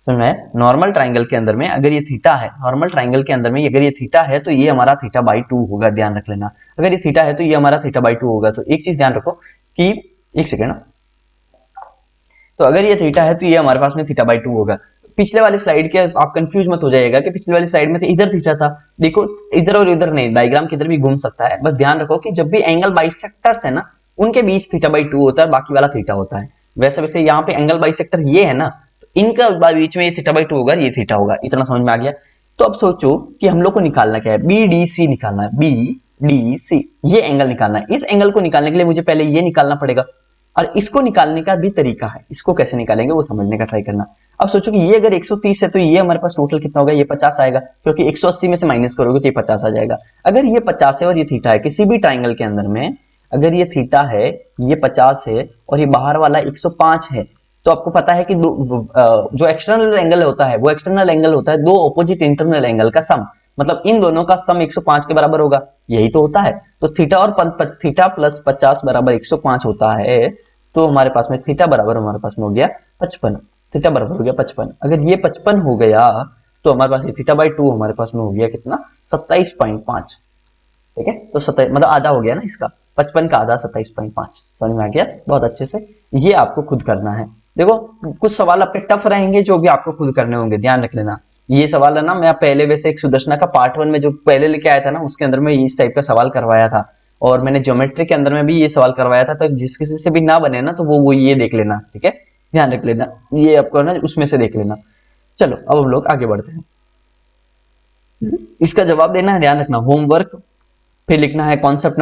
सुन रहे, नॉर्मल ट्राइंगल के अंदर में अगर ये थीटा है, नॉर्मल ट्राइंगल के अंदर में अगर ये थीटा है तो ये हमारा θ/2 होगा, ध्यान रख लेना। अगर ये थीटा है तो ये हमारा θ/2 होगा। तो एक चीज ध्यान रखो कि एक सेकेंड, तो अगर ये थीटा है तो ये हमारे पास में θ/2 होगा। पिछले वाली स्लाइड के आप कंफ्यूज मत हो जाएगा कि पिछले वाली स्लाइड में तो इधर थीटा था, देखो इधर और इधर नहीं, डायग्राम किधर भी घूम सकता है। बस ध्यान रखो कि जब भी एंगल बाइसेक्टर्स है ना उनके बीच θ/2 होता है, बाकी वाला थीटा होता है। वैसे यहाँ पे एंगल बाइसेक्टर ये है ना, इनका बीच में ये θ/2 होगा, ये थीटा होगा। इतना समझ में आ गया। तो अब सोचो कि हम लोग को निकालना क्या है, BDC निकालना है, BDC ये एंगल निकालना है। इस एंगल को निकालने के लिए मुझे पहले ये निकालना पड़ेगा, और इसको निकालने का भी तरीका है, इसको कैसे निकालेंगे वो समझने का ट्राई करना। अब सोचो कि ये अगर 130 है तो ये हमारे पास टोटल कितना होगा, ये 50 आएगा, क्योंकि 180 में से माइनस करोगे तो ये 50 आ जाएगा। अगर ये 50 है और ये थीटा है, किसी भी ट्राइंगल के अंदर में अगर ये थीटा है, ये 50 है और ये बाहर वाला 105 है, तो आपको पता है कि जो एक्सटर्नल एंगल होता है वो एक्सटर्नल एंगल होता है 2 ऑपोजिट इंटरनल एंगल का सम, मतलब इन दोनों का सम 105 के बराबर होगा, यही तो होता है। तो थीटा और थीटा प्लस 50 बराबर 105 होता है। तो हमारे पास में थीटा बराबर हमारे पास में हो गया 55, थीटा बराबर हो गया 55। अगर ये 55 हो गया तो हमारे पास θ/2 हमारे पास में हो गया कितना, 27.5, ठीक है। तो 27 मतलब आधा हो गया ना इसका, 55 का आधा 27.5। समझ में आ गया बहुत अच्छे से। ये आपको खुद करना है। देखो कुछ सवाल आपके टफ रहेंगे जो भी आपको खुद करने होंगे, ध्यान रख लेना। ये सवाल है ना, मैं पहले वैसे एक सुदर्शना का पार्ट 1 में जो पहले लेके आया था ना उसके अंदर में इस टाइप का सवाल करवाया था, और मैंने ज्योमेट्री के अंदर में भी ये सवाल करवाया था। तो जिस किसी से भी ना बने ना तो वो ये देख लेना, ठीक है, ध्यान रख लेना, ये आपको ना उसमें से देख लेना। चलो अब हम लोग आगे बढ़ते हैं। इसका जवाब देना है, ध्यान रखना, होमवर्क। फिर लिखना है कॉन्सेप्ट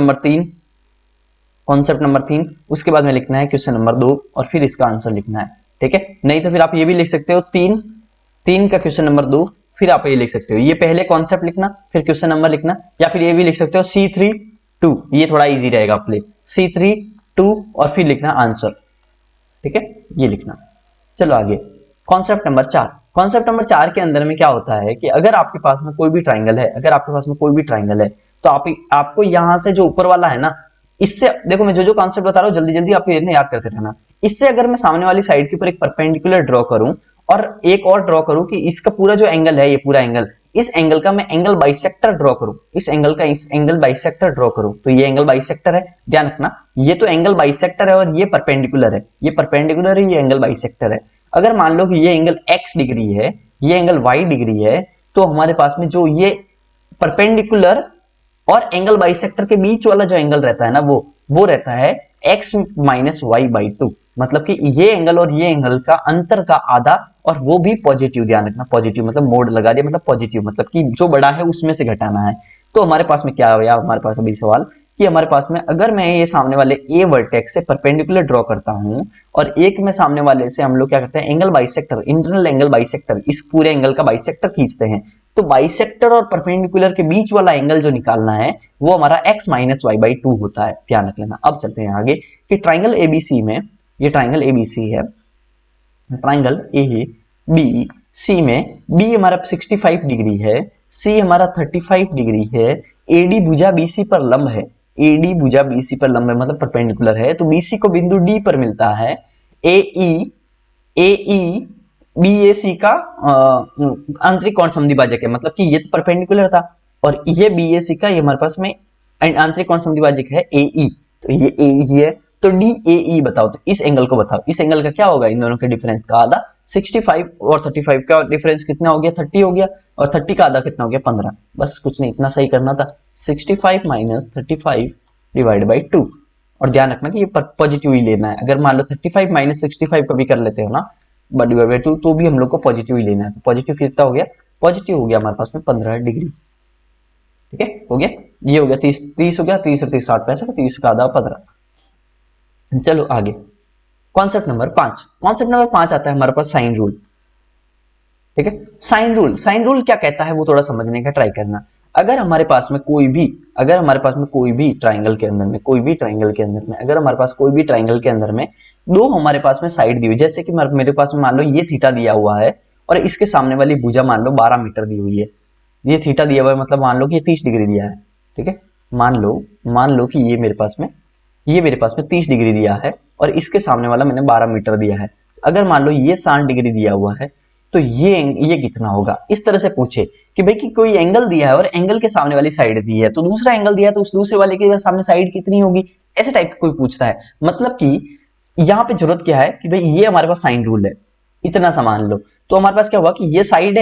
नंबर 3, उसके बाद में लिखना है क्वेश्चन नंबर 2 और फिर इसका आंसर लिखना है, ठीक है। नहीं तो फिर आप ये भी लिख सकते हो 3 का क्वेश्चन नंबर 2, फिर आप ये लिख सकते हो, ये पहले कॉन्सेप्ट लिखना फिर क्वेश्चन नंबर लिखना, या फिर ये भी लिख सकते हो C3 2, ये थोड़ा इजी रहेगा आपके लिए। C3 2 और फिर लिखना आंसर, ठीक है, ये लिखना। चलो आगे, कॉन्सेप्ट नंबर 4। कॉन्सेप्ट नंबर 4 के अंदर में क्या होता है कि अगर आपके पास में कोई भी ट्राइंगल है, अगर आपके पास में कोई भी ट्राइंगल है तो आपको यहां से जो ऊपर वाला है ना, इससे देखो मैं जो कॉन्सेप्ट बता रहा हूं जल्दी जल्दी आप ये याद करते रहना। इससे अगर मैं सामने वाली साइड के ऊपर एक परपेंडिकुलर ड्रॉ करूं और एक और ड्रॉ करूं कि इसका पूरा जो एंगल है, ये पूरा एंगल, इस एंगल का मैं एंगल बाइसेक्टर ड्रॉ करूं, इस एंगल का इस एंगल बाइसेक्टर ड्रॉ करूं, तो ये एंगल बाइसेक्टर है, ध्यान रखना। ये तो एंगल बाइसेक्टर है और ये परपेंडिकुलर है, ये परपेंडिकुलर है, ये एंगल बाइसेक्टर है। अगर मान लो कि ये एंगल x डिग्री है, ये एंगल y डिग्री है, तो हमारे पास में जो ये परपेंडिकुलर और एंगल बाइसेक्टर के बीच वाला जो एंगल रहता है ना, वो रहता है x माइनस वाई बाई 2। मतलब कि ये एंगल और ये एंगल का अंतर का आधा, और वो भी पॉजिटिव, ध्यान रखना, पॉजिटिव मतलब मोड लगा दिया, मतलब पॉजिटिव, मतलब कि जो बड़ा है उसमें से घटाना है। तो हमारे पास में क्या है, हमारे पास अभी सवाल कि हमारे पास में अगर मैं ये सामने वाले ए वर्टेक्स से परपेंडिकुलर ड्रॉ करता हूं और एक में सामने वाले से हम लोग क्या करते हैं, angle bisector, internal angle bisector, इस पूरे एंगल का बाइसेक्टर खींचते हैं, तो बाइसेक्टर और परपेंडिकुलर के बीच वाला एंगल जो निकालना है वो हमारा x माइनस वाई बाई 2 होता है, ध्यान रख लेना। अब चलते हैं आगे कि ट्राइंगल एबीसी में, ये ट्राइंगल एबीसी है, ट्राइंगल ए बी सी में बी हमारा 65 डिग्री है, सी हमारा 35 डिग्री है, एडी भुजा बीसी पर लंब है, एडी भुजा बीसी पर लंब है मतलब परपेंडिकुलर है, तो बीसी को बिंदु डी पर मिलता है, एई बीएसी का आंतरिक कोण समद्विभाजक है, मतलब कि ये तो परपेंडिकुलर था और ये बीएसी का, ये हमारे पास में आंतरिक कोण समद्विभाजक है एई, तो ये एई है, तो डीएई बताओ, तो इस एंगल को बताओ, इस एंगल का क्या होगा, इन दोनों के डिफरेंस का आधा, 65 और 35 का डिफरेंस कितना हो गया, 30 हो गया, और 30 का आधा कितना हो गया, 15। बस कुछ नहीं, इतना सही करना था, 65 माइनस 35 डिवाइड बाई 2, और ध्यान रखना कि ये पॉजिटिव ही लेना है। अगर मान लो 35 माइनस 65 कभी कर लेते हो ना डिवाइड बाई 2, तो भी हम लोग को पॉजिटिव ही लेना है। तो पॉजिटिव कितना हो गया, पॉजिटिव हो गया हमारे पास में 15 डिग्री, ठीक है, हो गया, ये हो गया 30 हो गया, 30 और 30 60 पैंसठ, 30 का आधा 15। चलो आगे, कॉन्सेप्ट नंबर 5। कॉन्सेप्ट नंबर 5 आता है हमारे पास साइन रूल, ठीक है। साइन रूल, साइन रूल क्या कहता है वो थोड़ा समझने का ट्राई करना। अगर हमारे पास में कोई भी ट्राइंगल के अंदर में, अगर हमारे पास कोई भी ट्राइंगल के अंदर में दो हमारे पास में साइड दी हुई, जैसे कि मेरे पास में मान लो ये थीटा दिया हुआ है और इसके सामने वाली भुजा मान लो 12 मीटर दी हुई है, ये थीटा दिया हुआ है, मतलब मान लो कि ये 30 डिग्री दिया है, ठीक है। मान लो कि ये मेरे पास में 30 डिग्री दिया है और इसके सामने वाला मैंने 12 मीटर दिया है। अगर मान लो ये 60 डिग्री दिया हुआ है तो ये कितना होगा, इस तरह से पूछे कि भाई कि कोई एंगल दिया है और एंगल के सामने वाली साइड दी है, तो दूसरा एंगल दिया है तो उस दूसरे वाले के सामने साइड कितनी होगी, ऐसे टाइप का कोई पूछता है। मतलब कि यहाँ पे जरूरत क्या है कि भाई ये हमारे पास साइन रूल है, इतना सा मान लो, तो हमारे पास क्या हुआ कि ये साइड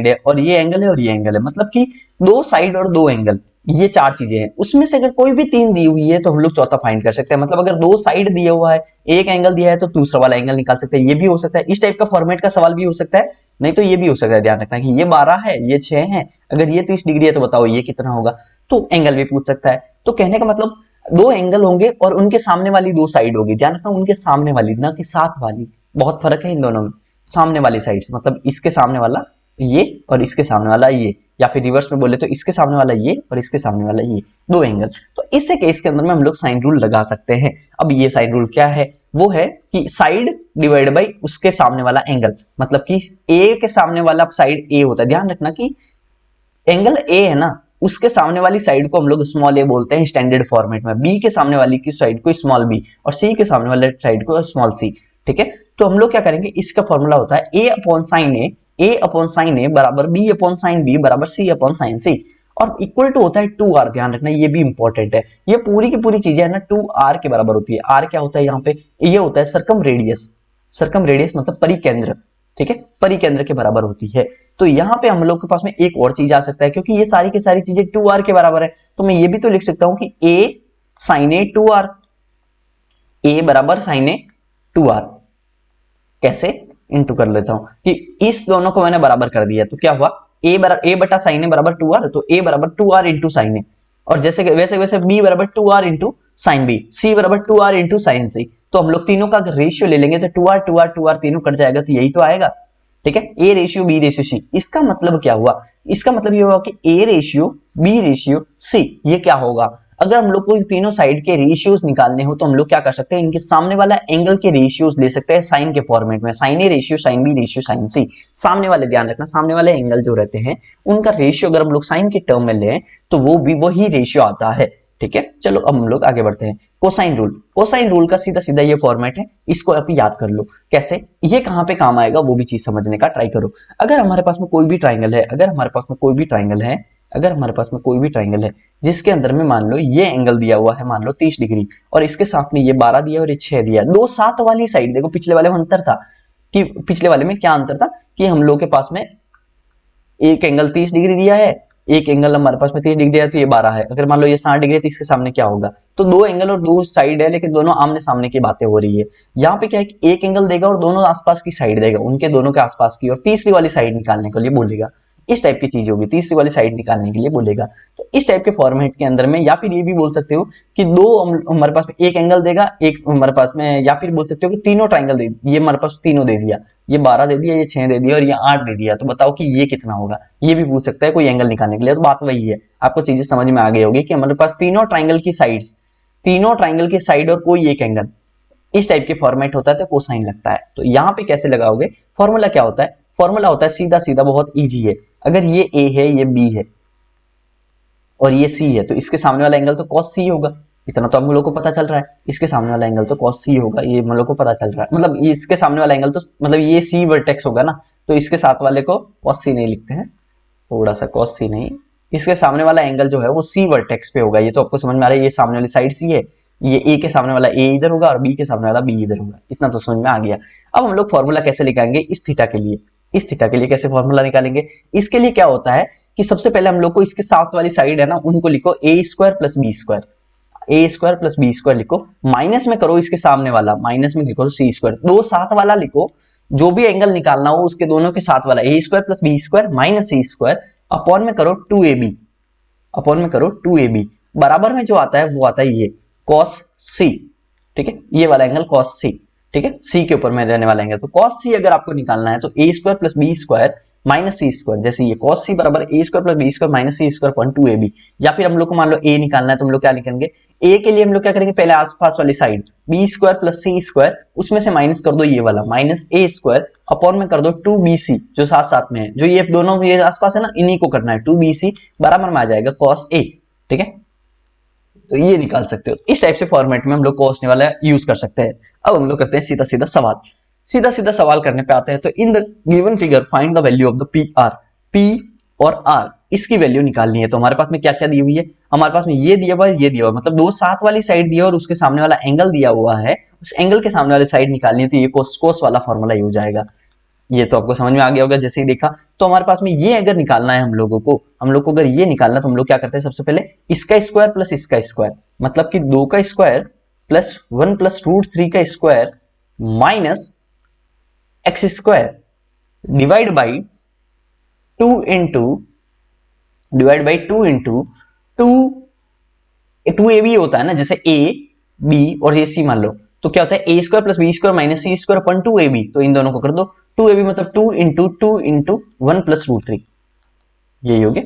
है और ये एंगल है और ये एंगल है, मतलब कि दो साइड और दो एंगल, ये चार चीजें हैं, उसमें से अगर कोई भी तीन दी हुई है तो हम लोग चौथा फाइंड कर सकते हैं। मतलब अगर दो साइड दिया हुआ है, एक एंगल दिया है तो दूसरा वाला एंगल निकाल सकते हैं, ये भी हो सकता है, इस टाइप का फॉर्मेट का सवाल भी हो सकता है, नहीं तो ये भी हो सकता है। ध्यान रखना कि ये 12 है, ये 6 है, अगर ये 30 डिग्री है तो बताओ ये कितना होगा, तो एंगल भी पूछ सकता है। तो कहने का मतलब दो एंगल होंगे और उनके सामने वाली दो साइड होगी, ध्यान रखना उनके सामने वाली, ना कि साथ वाली, बहुत फर्क है इन दोनों में। सामने वाली साइड से मतलब इसके सामने वाला ये और इसके सामने वाला ये, या फिर रिवर्स में बोले तो इसके सामने वाला ये और इसके सामने वाला ये, दो एंगल। तो इस केस के अंदर में हम लोग साइन रूल लगा सकते हैं। अब ये साइन रूल क्या है, वो है कि साइड डिवाइड बाई उसके सामने वाला एंगल, मतलब कि ए के सामने वाला साइड ए होता है, ध्यान रखना कि एंगल ए है ना, उसके सामने वाली साइड को हम लोग स्मॉल ए बोलते हैं स्टैंडर्ड फॉर्मेट में, बी के सामने वाली की साइड को स्मॉल बी और सी के सामने वाले साइड को स्मॉल सी, ठीक है। तो हम लोग क्या करेंगे, इसका फॉर्मूला होता है ए अपॉन साइन ए बराबर बी अपॉन साइन बी बराबर सी अपॉन साइन सी, और इक्वल टू होता है 2r, ध्यान रखना ये भी इंपॉर्टेंट है। ये पूरी की पूरी चीजें है ना 2r के बराबर होती है। r क्या होता है यहाँ पे, ये होता है सर्कम रेडियस मतलब परिकेंद्र, ठीक है, परिकेंद्र के बराबर होती है। तो यहाँ पे हम लोग के पास में एक और चीज आ सकता है, क्योंकि ये सारी की सारी चीजें 2r के बराबर है, तो मैं ये भी तो लिख सकता हूं कि a sin a 2r, a बराबर sin a 2r, कैसे इंटू कर लेता हूं कि इस दोनों को मैंने बराबर कर दिया, तो क्या हुआ a बटा साइन ए बराबर 2r, तो a बराबर 2r इंटू साइन ए, और जैसे वैसे b बराबर 2r into sine B, c बराबर 2r इंटू साइन सी। तो हम लोग तीनों का अगर रेशियो ले लेंगे तो 2r तीनों कट जाएगा, तो यही तो आएगा, ठीक है, a ratio b ratio c। इसका मतलब क्या हुआ, इसका मतलब ये हुआ कि a ratio b ratio c, ये क्या होगा, अगर हम लोग को इन तीनों साइड के रेशियोज निकालने हो तो हम लोग क्या कर सकते हैं, इनके सामने वाला एंगल के रेशियोज ले सकते हैं साइन के फॉर्मेट में, sine A ratio, sine B ratio, sine C. सामने वाले, ध्यान रखना, सामने वाले एंगल जो रहते हैं उनका रेशियो अगर हम लोग साइन के टर्म में लें तो वो भी वही रेशियो आता है। ठीक है, चलो अब हम लोग आगे बढ़ते हैं। कोसाइन रूल, कोसाइन रूल का सीधा सीधा ये फॉर्मेट है, इसको आप याद कर लो। कैसे, ये कहां पे काम आएगा वो भी चीज समझने का ट्राई करो। अगर हमारे पास में कोई भी ट्राइंगल है, अगर हमारे पास में कोई भी ट्राइंगल है, अगर हमारे पास में कोई भी ट्राइंगल है जिसके अंदर में मान लो ये एंगल दिया हुआ है, मान लो 30 डिग्री, और इसके साथ में ये 12 दिया और ये 6 दिया, दो साथ वाली साइड, देखो पिछले वाले में अंतर था कि पिछले वाले में क्या अंतर था कि हम लोग के पास में एक एंगल 30 डिग्री दिया है, एक एंगल हमारे पास में 30 डिग्री है तो ये 12 है। अगर मान लो ये 60 डिग्री है तो इसके सामने क्या होगा, तो दो एंगल और दो साइड है लेकिन दोनों आमने सामने की बातें हो रही है। यहाँ पे क्या है कि एक एंगल देगा और दोनों आसपास की साइड देगा, उनके दोनों के आसपास की, और तीसरी वाली साइड निकालने के लिए बोलेगा। इस टाइप की चीज होगी, तीसरी वाली साइड निकालने के लिए बोलेगा। तो इस टाइप के फॉर्मेट के अंदर में, या फिर ये भी बोल सकते हो कि दो हमारे पास में एक एंगल देगा, एक हमारे पास में, या फिर बोल सकते हो कि तीनों ट्राइंगल दे, ये हमारे पास तीनों दे दिया, ये 12 दे दिया, ये 6 दे दिया और ये 8 दे दिया, तो बताओ कि ये कितना होगा। ये भी पूछ सकता है कोई एंगल निकालने के लिए। तो बात वही है, आपको चीजें समझ में आ गई होगी कि हमारे पास तीनों ट्राइंगल की साइड्स, तीनों ट्राइंगल की साइड और कोई एक एंगल, इस टाइप के फॉर्मेट होता है तो कोसाइन लगता है। तो यहाँ पे कैसे लगाओगे, फॉर्मूला क्या होता है, फॉर्मूला होता है सीधा सीधा, बहुत इजी है। अगर ये ए है, ये बी है और ये सी है, तो इसके सामने वाला एंगल तो cos सी होगा। इतना तो हम लोग को पता चल रहा है, इसके सामने वाला एंगल तो cos सी होगा, ये हम लोग को पता चल रहा है। मतलब इसके सामने वाला एंगल तो मतलब ये सी वर्टेक्स होगा ना, तो इसके साथ वाले को cos सी नहीं लिखते हैं, थोड़ा सा cos सी नहीं, इसके सामने वाला एंगल जो है वो सी वर्टेक्स पे होगा। ये तो आपको समझ में आ रहा है, ये सामने वाली साइड सी है, ये ए के सामने वाला ए इधर होगा और बी के सामने वाला बी इधर होगा। इतना तो समझ में आ गया। अब हम लोग फॉर्मूला कैसे निकालेंगे इस थीटा के लिए, इस थीटा के लिए कैसे फॉर्मूला निकालेंगे। इसके लिए क्या होता है कि सबसे पहले हम लोग को इसके साथ वाली साइड है ना, उनको लिखो ए स्क्वायर प्लस बी स्क्वायर, ए स्क्वायर प्लस बी स्क्वायर लिखो, माइनस में करो इसके सामने वाला, माइनस में लिखो सी स्क्वायर, दो साथ वाला लिखो, जो भी एंगल निकालना हो उसके दोनों के साथ वाला, A square plus B square minus C square, upon में करो 2ab, अपॉन में करो 2ab, बराबर में जो आता है वो आता है ये cos c। ठीक है, ये वाला एंगल cos c, ठीक है, c के ऊपर में रहने वाला एंगल। तो cos c अगर आपको निकालना है तो a square plus B square minus C square, जैसे ये cos c बराबर a square plus B square minus C square upon 2ab। या फिर हम लोग को मान लो a निकालना है तो हम लोग क्या लिखेंगे, a के लिए हम लोग क्या करेंगे, पहले आसपास वाली साइड b स्क्वायर प्लस सी स्क्वायर, उसमें से माइनस कर दो ये वाला माइनस a स्क्वायर, अपॉन में कर दो 2bc, जो साथ साथ में है, जो ये दोनों ये आसपास है ना, इन्हीं को करना है, 2bc बराबर में आ जाएगा cos a। ठीक है, तो ये निकाल सकते हो। इस टाइप से फॉर्मेट में हम लोग cos वाला यूज कर सकते हैं। अब हम लोग करते हैं सीधा सीधा सवाल, सीधा सीधा सवाल करने पे आते हैं। तो in the given figure find the value of the P R, P और आर इसकी वैल्यू निकालनी है। तो हमारे पास में क्या क्या दी हुई है, हमारे पास में ये दिया हुआ है, ये दिया हुआ है, मतलब दो साथ वाली साइड दी है और उसके सामने वाला एंगल दिया हुआ है, उस एंगल के सामने वाली साइड निकालनी है। तो ये कोस वाला फॉर्मूला यूज आएगा। ये तो आपको समझ में आ गया होगा जैसे ही देखा। तो हमारे पास में ये अगर निकालना है हम लोगों को, हम लोग को अगर ये निकालना तो हम लोग क्या करते हैं, सबसे पहले इसका स्क्वायर प्लस इसका स्क्वायर, मतलब कि 2 का स्क्वायर प्लस 1 प्लस रूट 3 का square minus X square divide by 2 into, divide by 2 into 2ab होता है ना, जैसे a b और ये c मान लो, तो क्या होता है a square plus B square minus C square upon 2ab, तो इन दोनों को कर दो 2ab, मतलब 2 इंटू 1 प्लस रूट 3, यही हो गया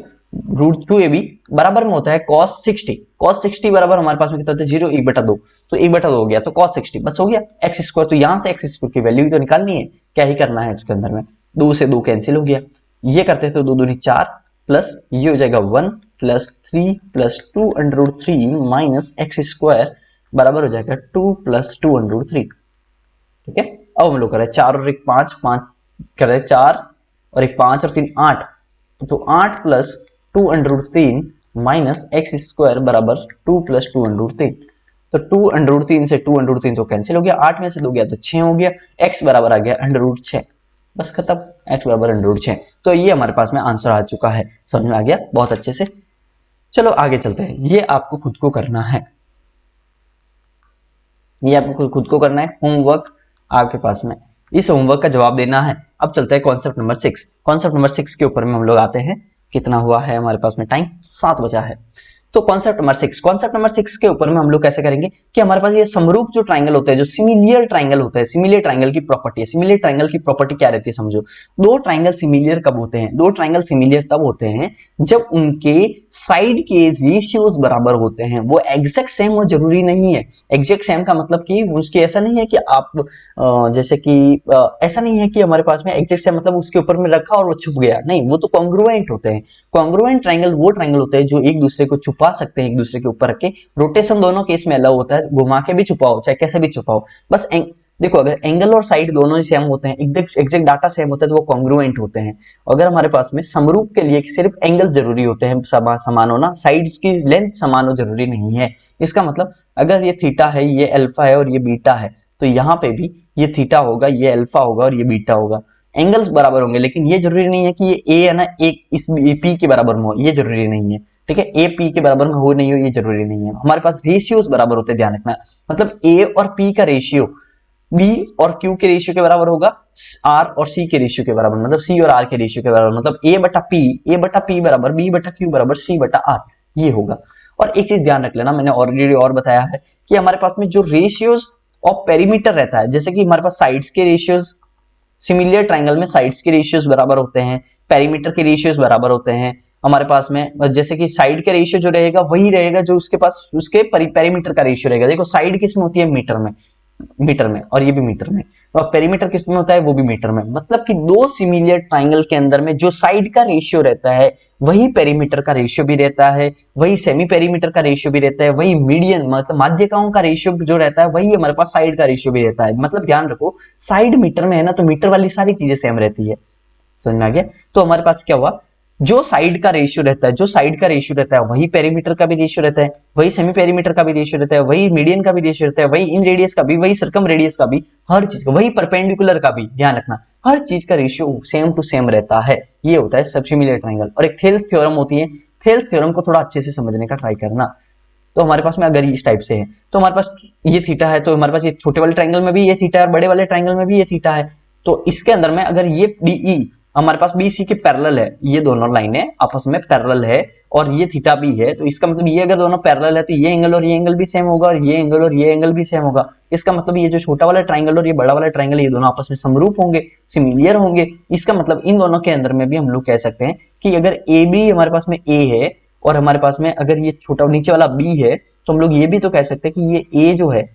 रूट 2ab बराबर में होता है cos 60। cos 60 बराबर हमारे पास में कितना होता है 0 1/2, तो 1/2 हो गया, तो cos 60 बस हो गया x स्क्वायर। तो यहां से x स्क्वायर की वैल्यू तो निकालनी है, क्या ही करना है इसके अंदर में, 2 से 2 कैंसिल हो गया, ये करते तो 2 दूनी 4 प्लस ये हो जाएगा 1 plus 3 plus 2 under root 3 minus X square बराबर हो जाएगा 2 प्लस 2 अंडर रूट 3। ठीक है, अब हम लोग कर रहे हैं 4 और 1 5, 5 कर रहे हैं 4 और 1 5 और 3 8, तो 8 plus 2 under root 3 minus X square बराबर 2 प्लस 2 अंडर रूट 3। तो 2 अंडर रूट 3 से 2 अंडर रूट 3 तो कैंसिल हो गया, 8 में से 2 गया तो 6 हो गया, x बराबर आ गया अंडर रूट 6, बस खत्म, x बराबर अंडर रूट 6। तो ये हमारे पास में आंसर आ चुका है, समझ में आ गया बहुत अच्छे से। चलो आगे चलते हैं, ये आपको खुद को करना है, ये आपको खुद को करना है, होमवर्क आपके पास में, इस होमवर्क का जवाब देना है। अब चलते हैं कॉन्सेप्ट नंबर 6। कॉन्सेप्ट नंबर 6 के ऊपर में हम लोग आते हैं, कितना हुआ है हमारे पास में टाइम, 7 बचा है। तो कॉन्सेप्ट नंबर 6 के ऊपर में हम लोग कैसे करेंगे कि हमारे पास ये समरूप जो ट्राइंगल होते हैं, जो सिमिलियर ट्राइंगल होता है, सिमिलियर ट्राइंगल की प्रॉपर्टी है। सिमिलियर ट्राइंगल की प्रॉपर्टी क्या रहती है समझो। दो ट्राइंगल सिमिलियर कब होते हैं? दो ट्राइंगल सिमिलियर तब होते हैं जब उनके साइड के रेशियोज बराबर होते हैं। वो एग्जैक्ट सेम वो जरूरी नहीं है। एग्जैक्ट सेम का मतलब कि उसके ऐसा नहीं है कि आप जैसे कि ऐसा नहीं है कि हमारे पास में एग्जैक्ट सेम मतलब उसके ऊपर में रखा और वो छुप गया, नहीं, वो तो कॉन्ग्रुएंट होते हैं। कॉन्ग्रुएंट ट्राइंगल वो ट्राइंगल होते हैं जो एक दूसरे को छुपा सकते हैं, एक दूसरे के ऊपर रख के। रोटेशन दोनों केस में अलाउ होता है, घुमा के भी छुपाओ चाहे कैसे भी छुपाओ, बस देखो अगर एंगल और साइड दोनों ही सेम होते हैं, एग्जैक्ट डाटा सेम होता है, तो वो कॉन्ग्रुएंट होते हैं। अगर हमारे पास में समरूप के लिए सिर्फ एंगल जरूरी होते हैं, समान होना, साइड्स की लेंथ समान हो जरूरी नहीं है। इसका मतलब अगर ये थीटा है, ये अल्फा है और ये बीटा है, तो यहाँ पे भी ये थीटा होगा, ये अल्फा होगा और ये बीटा होगा। एंगल्स बराबर होंगे, लेकिन ये जरूरी नहीं है कि ये ए है ना एक इस पी के बराबर में हो, ये जरूरी नहीं है। ठीक है, ए पी के बराबर में हो नहीं हो ये जरूरी नहीं है। हमारे पास रेशियोज बराबर होते हैं, ध्यान रखना। मतलब ए और पी का रेशियो बी और क्यू के रेशियो के बराबर होगा, आर और सी के रेशियो के बराबर, मतलब सी और आर के रेशियो के बराबर, मतलब ए बटा पी बराबर बी बटा क्यू बराबर सी बटा आर, ये होगा। और एक चीज ध्यान रख लेना, मैंने ऑलरेडी और बताया है कि हमारे पास में जो रेशियोज ऑफ पेरीमीटर रहता है, जैसे कि हमारे पास साइड्स के रेशियोज, सिमिलियर ट्राइंगल में साइड्स के रेशियोज बराबर होते हैं, पेरीमीटर के रेशियोज बराबर होते हैं हमारे पास में। जैसे कि साइड का रेशियो जो रहेगा वही रहेगा जो उसके पास उसके पेरीमीटर का रेशियो रहेगा। देखो साइड किस में होती है? मीटर में और ये भी मीटर में, और पेरीमीटर किस में होता है? वो भी मीटर में। मतलब कि दो सिमिलियर ट्राइंगल के अंदर में जो साइड का रेशियो रहता है वही पेरीमीटर का रेशियो भी रहता है, वही सेमी पेरीमीटर का रेशियो भी रहता है, वही मीडियन मतलब माध्यिकाओं का रेशियो जो रहता है वही हमारे पास साइड का रेशियो भी रहता है। मतलब ध्यान रखो, साइड मीटर में है ना, तो मीटर वाली सारी चीजें सेम रहती है। समझ में आ गया? तो हमारे पास क्या हुआ, जो साइड का रेशियो रहता है, जो साइड का रेशियो रहता है वही पेरीमीटर का भी रेशियो रहता है, वही सेमी पेरीमीटर का भी रेशियो रहता है, वही मीडियन का भी रेशियो रहता है, वही इन रेडियस का भी, वही सर्कम रेडियस का भी, हर चीज का, वही परपेंडिकुलर का भी, ध्यान रखना हर चीज का रेशियो सेम टू सेम रहता है। ये होता है सब सिमिलर ट्राइंगल। और एक थेल्स थ्योरम होती है, थेल्स थ्योरम को थोड़ा अच्छे से समझने का ट्राई करना। तो हमारे पास में अगर इस टाइप से है तो हमारे पास ये थीटा है, तो हमारे पास ये छोटे वाले ट्राइंगल में भी ये थीटा है और बड़े वाले ट्राइंगल में भी ये थीटा है। तो इसके अंदर में अगर ये डीई हमारे पास बीसी के पैरेलल है, ये दोनों लाइनें आपस में पैरेलल है और ये थीटा भी है, तो इसका मतलब ये अगर दोनों पैरेलल है तो ये एंगल और ये एंगल भी सेम होगा और ये एंगल और ये एंगल भी सेम होगा। इसका मतलब ये जो छोटा वाला ट्राइंगल और ये बड़ा वाला ट्राइंगल ये दोनों आपस में समरूप होंगे, सिमिलियर होंगे। इसका मतलब इन दोनों के अंदर में भी हम लोग कह सकते हैं कि अगर ए बी हमारे पास में ए है और हमारे पास में अगर ये छोटा नीचे वाला बी है, तो हम लोग ये भी तो कह सकते हैं कि ये ए जो है,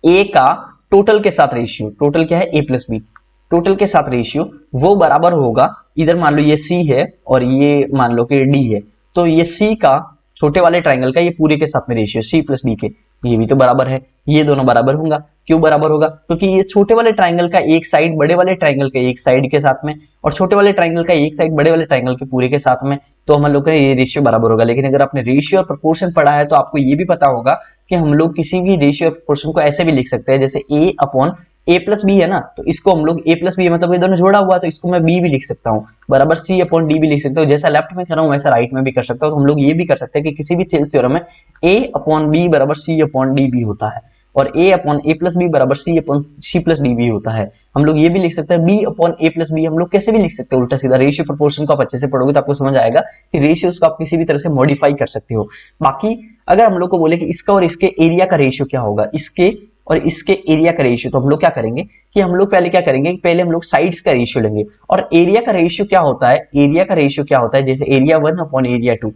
ए का टोटल के साथ रेशियो, टोटल क्या है? ए प्लस बी, टोटल के साथ रेशियो वो बराबर होगा, इधर मान लो ये सी है और ये मान लो कि डी है, तो ये सी का छोटे वाले ट्राइंगल का ये पूरे के साथ में रेशियो सी प्लस डी के, ये भी तो बराबर है, ये दोनों बराबर होगा। क्यों बराबर होगा? क्योंकि ये छोटे वाले ट्राइंगल का एक साइड बड़े वाले ट्राइंगल के एक साइड के साथ में और छोटे वाले ट्राइंगल का एक साइड बड़े वाले ट्राइंगल के पूरे के साथ में, तो हम लोग का ये रेशियो बराबर होगा। लेकिन अगर आपने रेशियो और प्रोपोर्शन पढ़ा है तो आपको ये भी पता होगा कि हम लोग किसी भी रेशियो और प्रोपोर्शन को ऐसे भी लिख सकते हैं, जैसे ए अपॉन ए प्लस बी है ना, तो इसको हम लोग ए प्लस बी मतलब ये दोनों जोड़ा हुआ, तो इसको मैं बी भी लिख सकता हूँ, बराबर सी अपॉन डी भी लिख सकता हूँ। जैसा लेफ्ट में कर रहा हूँ वैसा राइट में भी कर सकता हूँ। तो हम लोग ये भी कर सकते हैं कि किसी भी थेल्स थ्योरम में ए अपॉन बी बराबर सी अपॉन डी भी होता है और ए अपॉन ए प्लस बी बराबर सी अपॉन सी प्लस डी भी होता है। हम लोग ये भी लिख सकते हैं बी अपॉन ए प्लस बी, हम लोग कैसे भी लिख सकते हैं उल्टा सीधा। रेशियो प्रोपोर्शन को आप अच्छे से पढ़ोगे तो आपको समझ आएगा कि रेशियोज को आप किसी भी तरह से मॉडिफाई कर सकते हो। बाकी अगर हम लोग को बोले कि इसका और इसके एरिया का रेशियो क्या होगा, इसके और इसके एरिया का रेशियो, तो हम लोग क्या करेंगे कि हम लोग पहले क्या करेंगे, पहले हम लोग साइड्स का रेशियो लेंगे। और एरिया का रेशियो क्या होता है? एरिया का रेशियो क्या होता है? जैसे एरिया 1 अपॉन एरिया 2,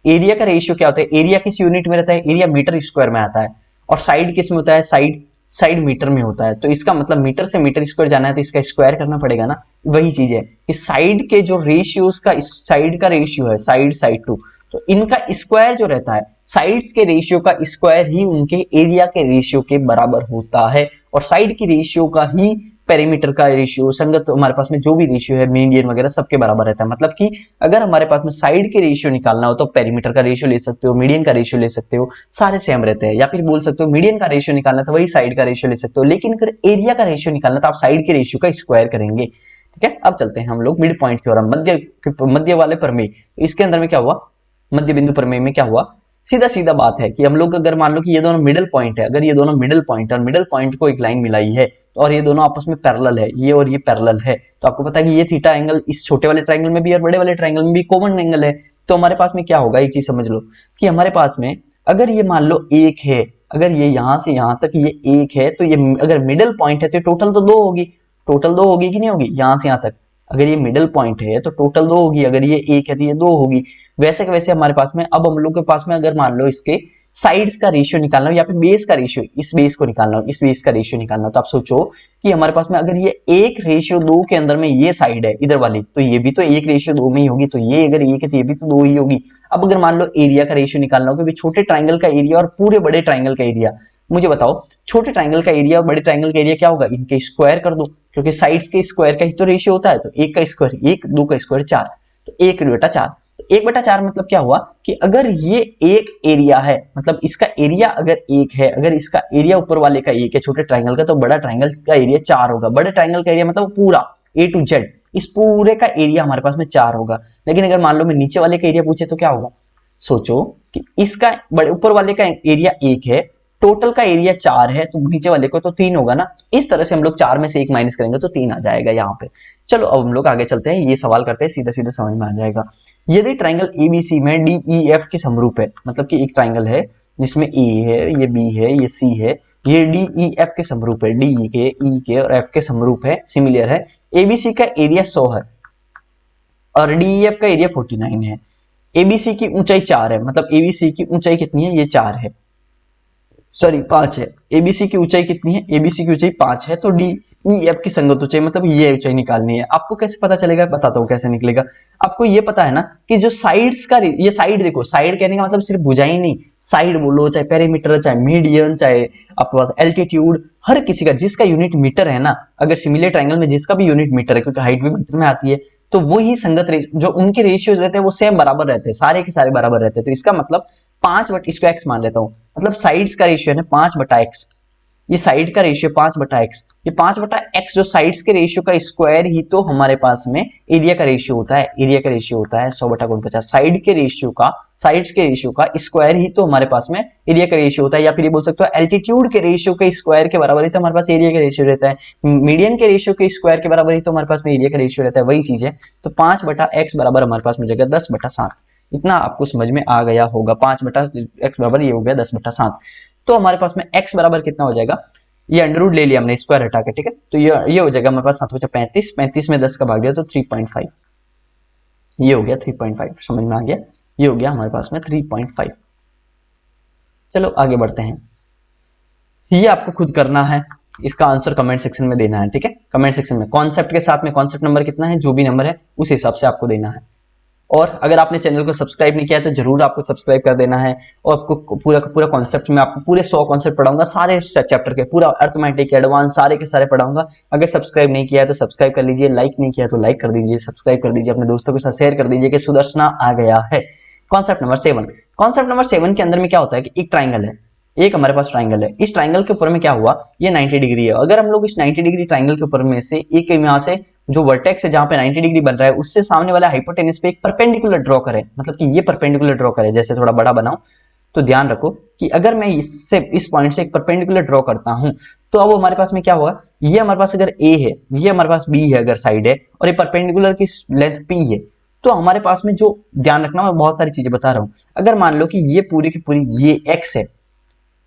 एरिया का रेशियो क्या होता है? एरिया किस यूनिट में रहता है? एरिया मीटर स्क्वायर में आता है। और साइड किस में होता है? साइड मीटर में होता है। तो इसका मतलब मीटर से मीटर स्क्वायर जाना है तो इसका स्क्वायर करना पड़ेगा ना। वही चीज है कि साइड के जो रेशियोज का, साइड का रेशियो है साइड टू, तो इनका स्क्वायर जो रहता है, साइड्स के रेशियो का स्क्वायर ही उनके एरिया के रेशियो के बराबर होता है। और साइड की रेशियो का ही पेरीमीटर का रेशियो, संगत हमारे पास में जो भी रेशियो है मीडियन वगैरह सबके बराबर रहता है। मतलब कि अगर हमारे पास में साइड के रेशियो निकालना हो तो पेरीमीटर का रेशियो ले सकते हो, मीडियन का रेशियो ले सकते हो, सारे सेम रहते हैं। या फिर बोल सकते हो मीडियन का रेशियो निकालना तो वही साइड का रेशियो ले सकते हो, लेकिन अगर एरिया का रेशियो निकालना तो आप साइड के रेशियो का स्क्वायर करेंगे। ठीक है, अब चलते हैं हम लोग मिड पॉइंट थ्योरम, मध्य वाले प्रमेय। इसके अंदर में क्या हुआ, मध्य बिंदु प्रमेय में क्या हुआ सीधा सीधा बात है कि हम लोग अगर मान लो कि ये दोनों मिडिल पॉइंट है, अगर ये दोनों मिडिल पॉइंट और मिडिल पॉइंट को एक लाइन मिलाई है और ये दोनों आपस में पैरेलल है, ये और ये पैरेलल है, तो आपको पता है कि ये थीटा एंगल इस छोटे वाले ट्रायंगल में भी और बड़े वाले ट्रायंगल में भी कॉमन एंगल है। तो हमारे पास में क्या होगा, एक चीज समझ लो कि हमारे पास में अगर ये मान लो एक है, अगर ये यहां से यहां तक ये एक है, तो ये अगर मिडिल पॉइंट है तो टोटल तो दो होगी, टोटल दो होगी कि नहीं होगी, यहां से यहां तक अगर ये मिडिल पॉइंट है तो टोटल दो होगी, अगर ये एक है तो ये दो होगी। वैसे के वैसे हमारे पास में अब हम लोग के पास में अगर मान लो इसके साइड्स का रेशियो निकालना हो या फिर बेस का रेशियो, इस बेस को निकालना हो, इस बेस का रेशियो निकालना हो, तो आप सोचो कि हमारे पास में अगर ये 1:2 के अंदर में ये साइड है इधर वाली, तो ये भी तो 1:2 में ही होगी, तो ये अगर 1 है तो ये भी तो 2 ही होगी। अब अगर मान लो एरिया का रेशियो निकालना हो, क्योंकि छोटे ट्राइंगल का एरिया और पूरे बड़े ट्राइंगल का एरिया, मुझे बताओ छोटे ट्राइंगल का एरिया और बड़े ट्राइंगल का एरिया क्या होगा, इनके स्क्वायर कर दो, क्योंकि साइड्स के स्क्वायर का ही तो रेशियो होता है। तो 1 का स्क्वायर 1, 2 का स्क्वायर 4, तो 1/4। तो 1/4 मतलब क्या हुआ कि अगर ये एक एरिया है, मतलब इसका एरिया अगर 1 है, अगर इसका एरिया ऊपर वाले का 1 है छोटे ट्राइंगल का, तो बड़ा ट्राइंगल का एरिया 4 होगा। बड़े ट्राइंगल का एरिया मतलब पूरा A to Z, इस पूरे का एरिया हमारे पास में 4 होगा। लेकिन अगर मान लो मैं नीचे वाले का एरिया पूछे तो क्या होगा, सोचो कि इसका बड़े ऊपर वाले का एरिया 1 है, टोटल का एरिया 4 है, तो नीचे वाले को तो 3 होगा ना। इस तरह से हम लोग 4 में से 1 माइनस करेंगे तो 3 आ जाएगा यहाँ पे। चलो अब हम लोग आगे चलते हैं, ये सवाल करते हैं, सीधा सीधा समझ में आ जाएगा। यदि ट्राइंगल एबीसी में DEF के समरूप है, मतलब कि एक ट्राइंगल है जिसमें ए है, ये बी है, ये सी है, ये DEF के समरूप है, डी के, ई के और एफ के समरूप है, सिमिलर है। एबीसी का एरिया 100 है और DEF का एरिया 49 है। एबीसी की ऊंचाई 4 है, मतलब एबीसी की ऊंचाई कितनी है, ये 4 है, सॉरी 5 है। एबीसी की ऊंचाई कितनी है, एबीसी की ऊंचाई 5 है, तो DEF की संगत ऊंचाई मतलब ये ऊंचाई निकालनी है। आपको कैसे पता चलेगा, बताता हूँ कैसे निकलेगा। आपको ये पता है ना कि जो साइड्स का, ये साइड देखो, साइड कहने का मतलब सिर्फ भुजाई नहीं, साइड बोलो, चाहे पेरीमीटर, चाहे मीडियन, चाहे आपके पास एल्टीट्यूड, हर किसी का जिसका यूनिट मीटर है ना, अगर सिमिलर ट्रायंगल में जिसका भी यूनिट मीटर है, क्योंकि हाइट भी मीटर में आती है, तो वही संगत जो उनके रेशियोज रहते हैं वो सेम बराबर रहते हैं, सारे के सारे बराबर रहते हैं। तो इसका मतलब 5 बट इसको x मान लेता हूं, मतलब साइड्स का रेशियो है ना 5/x, ये साइड का रेशियो 5/x, ये 5/x जो साइड्स के रेशियो का स्क्वायर ही तो हमारे पास में एरिया का रेशियो होता है। एरिया का रेशियो होता है 100/49, साइड के रेशियो का, साइड्स के रेशियो का स्क्वायर ही तो हमारे पास में एरिया का रेशियो होता है। या फिर ये बोल सकते हो एल्टीट्यूड के रेशियो के स्क्वायर के बराबर ही तो हमारे पास एरिया का रेशियो रहता है। मीडियन के रेशियो के स्क्वायर के बराबर ही तो हमारे पास में एरिया का रेशियो रहता है, वही चीज है। तो 5/x बराबर हमारे पास में जगह 10/7, इतना आपको समझ में आ गया होगा। 5/x बराबर ये हो गया 10/7। तो हमारे पास में x बराबर कितना हो जाएगा, ये अंडर रूट ले लिया हमने स्क्वायर हटा के, ठीक है, तो ये हो जाएगा हमारे पास 7×35, 35 में 10 का भाग दिया तो 3.5, ये हो गया 3.5, समझ में आ गया, ये हो गया हमारे पास में 3.5। चलो आगे बढ़ते हैं, ये आपको खुद करना है, इसका आंसर कमेंट सेक्शन में देना है, ठीक है, कमेंट सेक्शन में कॉन्सेप्ट के साथ में, कॉन्सेप्ट नंबर कितना है, जो भी नंबर है उस हिसाब से आपको देना है। और अगर आपने चैनल को सब्सक्राइब नहीं किया है तो जरूर आपको सब्सक्राइब कर देना है। और आपको पूरा का पूरा कॉन्सेप्ट में आपको पूरे 100 कॉन्सेप्ट पढ़ाऊंगा, सारे चैप्टर के, पूरा अर्थमेटिक एडवांस सारे के सारे पढ़ाऊंगा। अगर सब्सक्राइब नहीं किया है तो सब्सक्राइब कर लीजिए, लाइक नहीं किया तो लाइक कर दीजिए, सब्सक्राइब कर दीजिए, अपने दोस्तों के साथ शेयर कर दीजिए कि सुदर्शना आ गया है। कॉन्सेप्ट नंबर 7, कॉन्सेप्ट नंबर 7 के अंदर में क्या होता है कि एक ट्राइंगल है, एक हमारे पास ट्राइंगल है, इस ट्राइंगल के ऊपर में क्या हुआ, ये 90 डिग्री है। अगर हम लोग इस 90 डिग्री ट्राइंगल के ऊपर में से एक यहाँ से जो वर्टेक्स है जहां पे 90 डिग्री बन रहा है उससे सामने वाला हाइपोटेनस पे एक परपेंडिकुलर ड्रॉ करें, मतलब कि ये परपेंडिकुलर ड्रॉ करें, जैसे थोड़ा बड़ा बनाओ, तो ध्यान रखो कि अगर मैं इससे इस पॉइंट से एक परपेंडिकुलर ड्रॉ करता हूं तो अब हमारे पास में क्या होगा, ये हमारे पास अगर A है, ये हमारे पास B है अगर साइड है, और ये परपेंडिकुलर की लेंथ P है, तो हमारे पास में जो ध्यान रखना, मैं बहुत सारी चीजें बता रहा हूं। अगर मान लो कि ये पूरी की पूरी ये x है,